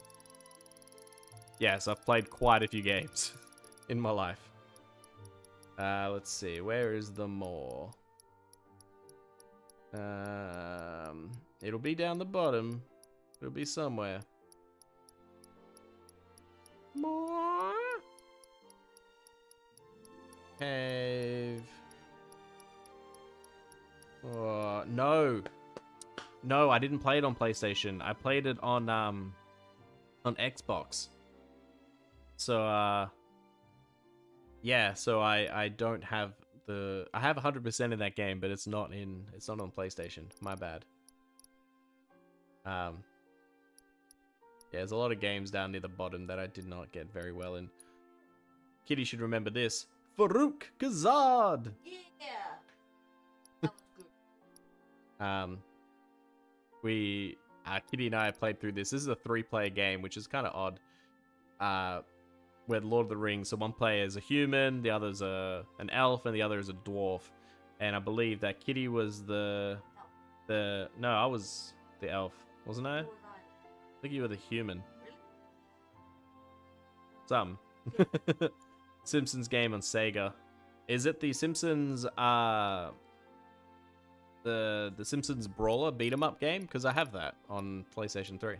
Yes, I've played quite a few games in my life. Let's see. Where is The Maw? It'll be down the bottom. It'll be somewhere. More cave. Oh, no, I didn't play it on PlayStation. I played it on Xbox. So yeah. So I don't have I have 100% in that game, but it's not on PlayStation. My bad. Yeah, there's a lot of games down near the bottom that I did not get very well in. Kitty should remember this. Farouk Kazad! Yeah! That was good. Kitty and I played through this. This is a 3-player game, which is kind of odd. Where Lord of the Rings, so one player is a human, the other's an elf, and the other is a dwarf. And I believe that Kitty was no, I was the elf, wasn't I? I think you were the human. Something. Simpsons game on Sega. Is it the Simpsons the Simpsons Brawler beat 'em up game? Because I have that on PlayStation 3.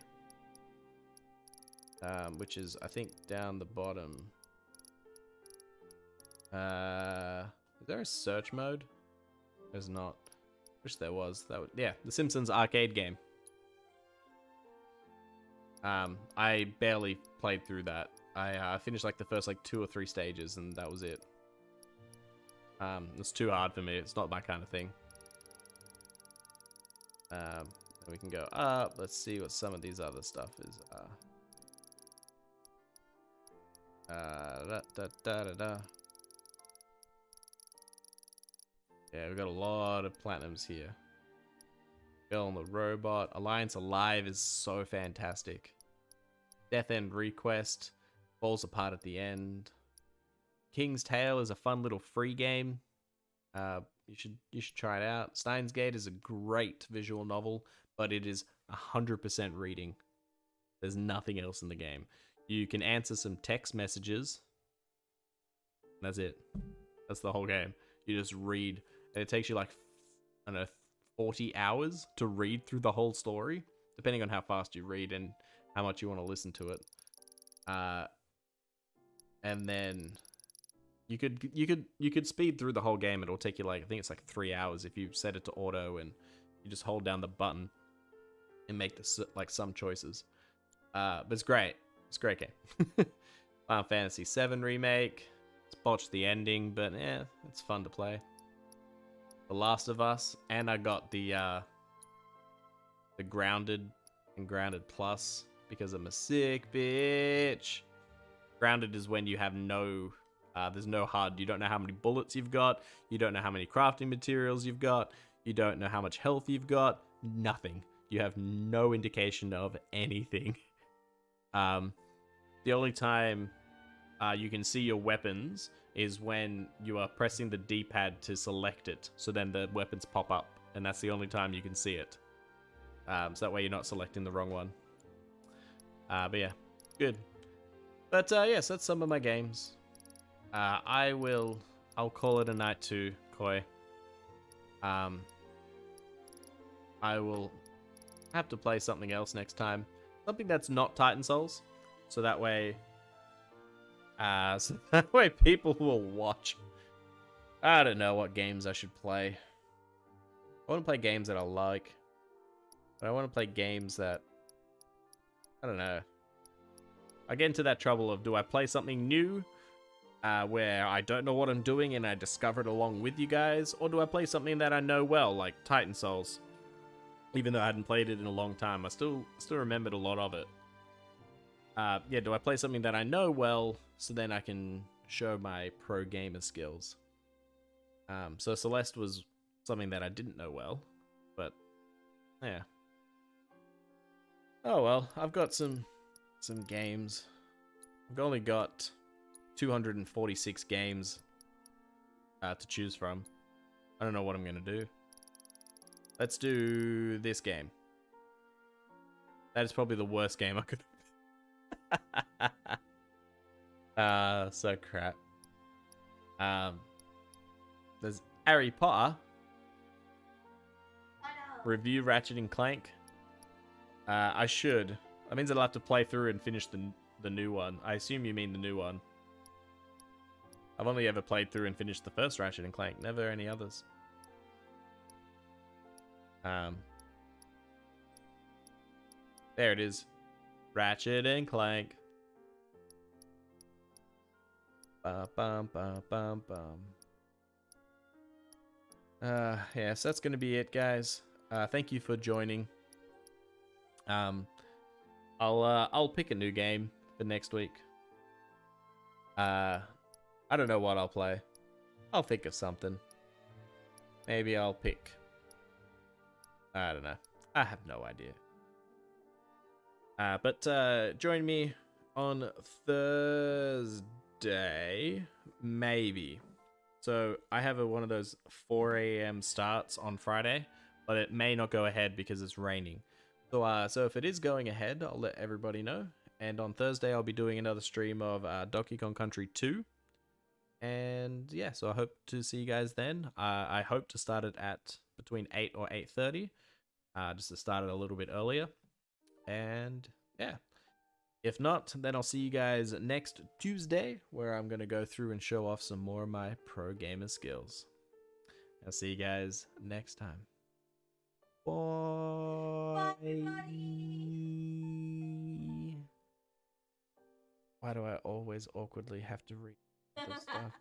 Which is, I think, down the bottom. Is there a search mode? There's not. Wish there was. Yeah, the Simpsons arcade game. I barely played through that. I finished like the first 2 or 3 stages, and that was it. It's too hard for me. It's not my kind of thing. We can go up. Let's see what some of these other stuff is. Da. Yeah, we've got a lot of platinums here. Girl on the Robot. Alliance Alive is so fantastic. Death End Request falls apart at the end. King's Tale is a fun little free game. You should try it out. Steins Gate is a great visual novel, but it is 100% reading. There's nothing else in the game. You can answer some text messages. That's it. That's the whole game. You just read, and it takes you like, I don't know, 40 hours to read through the whole story, depending on how fast you read and how much you want to listen to it. And then you could speed through the whole game. It'll take you like, I think it's like 3 hours if you set it to auto and you just hold down the button and make some choices. But it's great. It's a great game. Final Fantasy VII Remake. It's botched the ending, but yeah, it's fun to play. The Last of Us, and I got the Grounded and Grounded Plus because I'm a sick bitch. Grounded is when you have no, there's no HUD. You don't know how many bullets you've got. You don't know how many crafting materials you've got. You don't know how much health you've got. Nothing. You have no indication of anything. The only time you can see your weapons is when you are pressing the D-pad to select it. So then the weapons pop up, and that's the only time you can see it. So that way you're not selecting the wrong one. But yeah, good. But yes, that's some of my games. I'll call it a night too, Koi. I will have to play something else next time. Something that's not Titan Souls. So that way people will watch. I don't know what games I should play. I want to play games that I like. But I want to play games that, I don't know. I get into that trouble of, do I play something new where I don't know what I'm doing and I discover it along with you guys? Or do I play something that I know well, like Titan Souls? Even though I hadn't played it in a long time, I still remembered a lot of it. Yeah, do I play something that I know well, so then I can show my pro gamer skills? So Celeste was something that I didn't know well, but yeah. Oh well, I've got some games. I've only got 246 games to choose from. I don't know what I'm gonna do. Let's do this game. That is probably the worst game I could. So crap. There's Harry Potter. Review Ratchet and Clank. I should. That means I'll have to play through and finish the new one. I assume you mean the new one. I've only ever played through and finished the first Ratchet and Clank, never any others. There it is. Ratchet and Clank. Bum, bum, bum, bum, bum. Yeah, so that's gonna be it, guys. Thank you for joining. I'll pick a new game for next week. I don't know what I'll play. I'll think of something. Maybe I'll pick. I don't know. I have no idea. But join me on Thursday, maybe. So I have one of those 4 a.m. starts on Friday, but it may not go ahead because it's raining. So if it is going ahead, I'll let everybody know. And on Thursday, I'll be doing another stream of Donkey Kong Country 2. And yeah, so I hope to see you guys then. I hope to start it at between 8 or 8:30, just to start it a little bit earlier. And yeah, if not, then I'll see you guys next Tuesday, where I'm going to go through and show off some more of my pro gamer skills. I'll see you guys next time. Bye. Why do I always awkwardly have to read the stuff?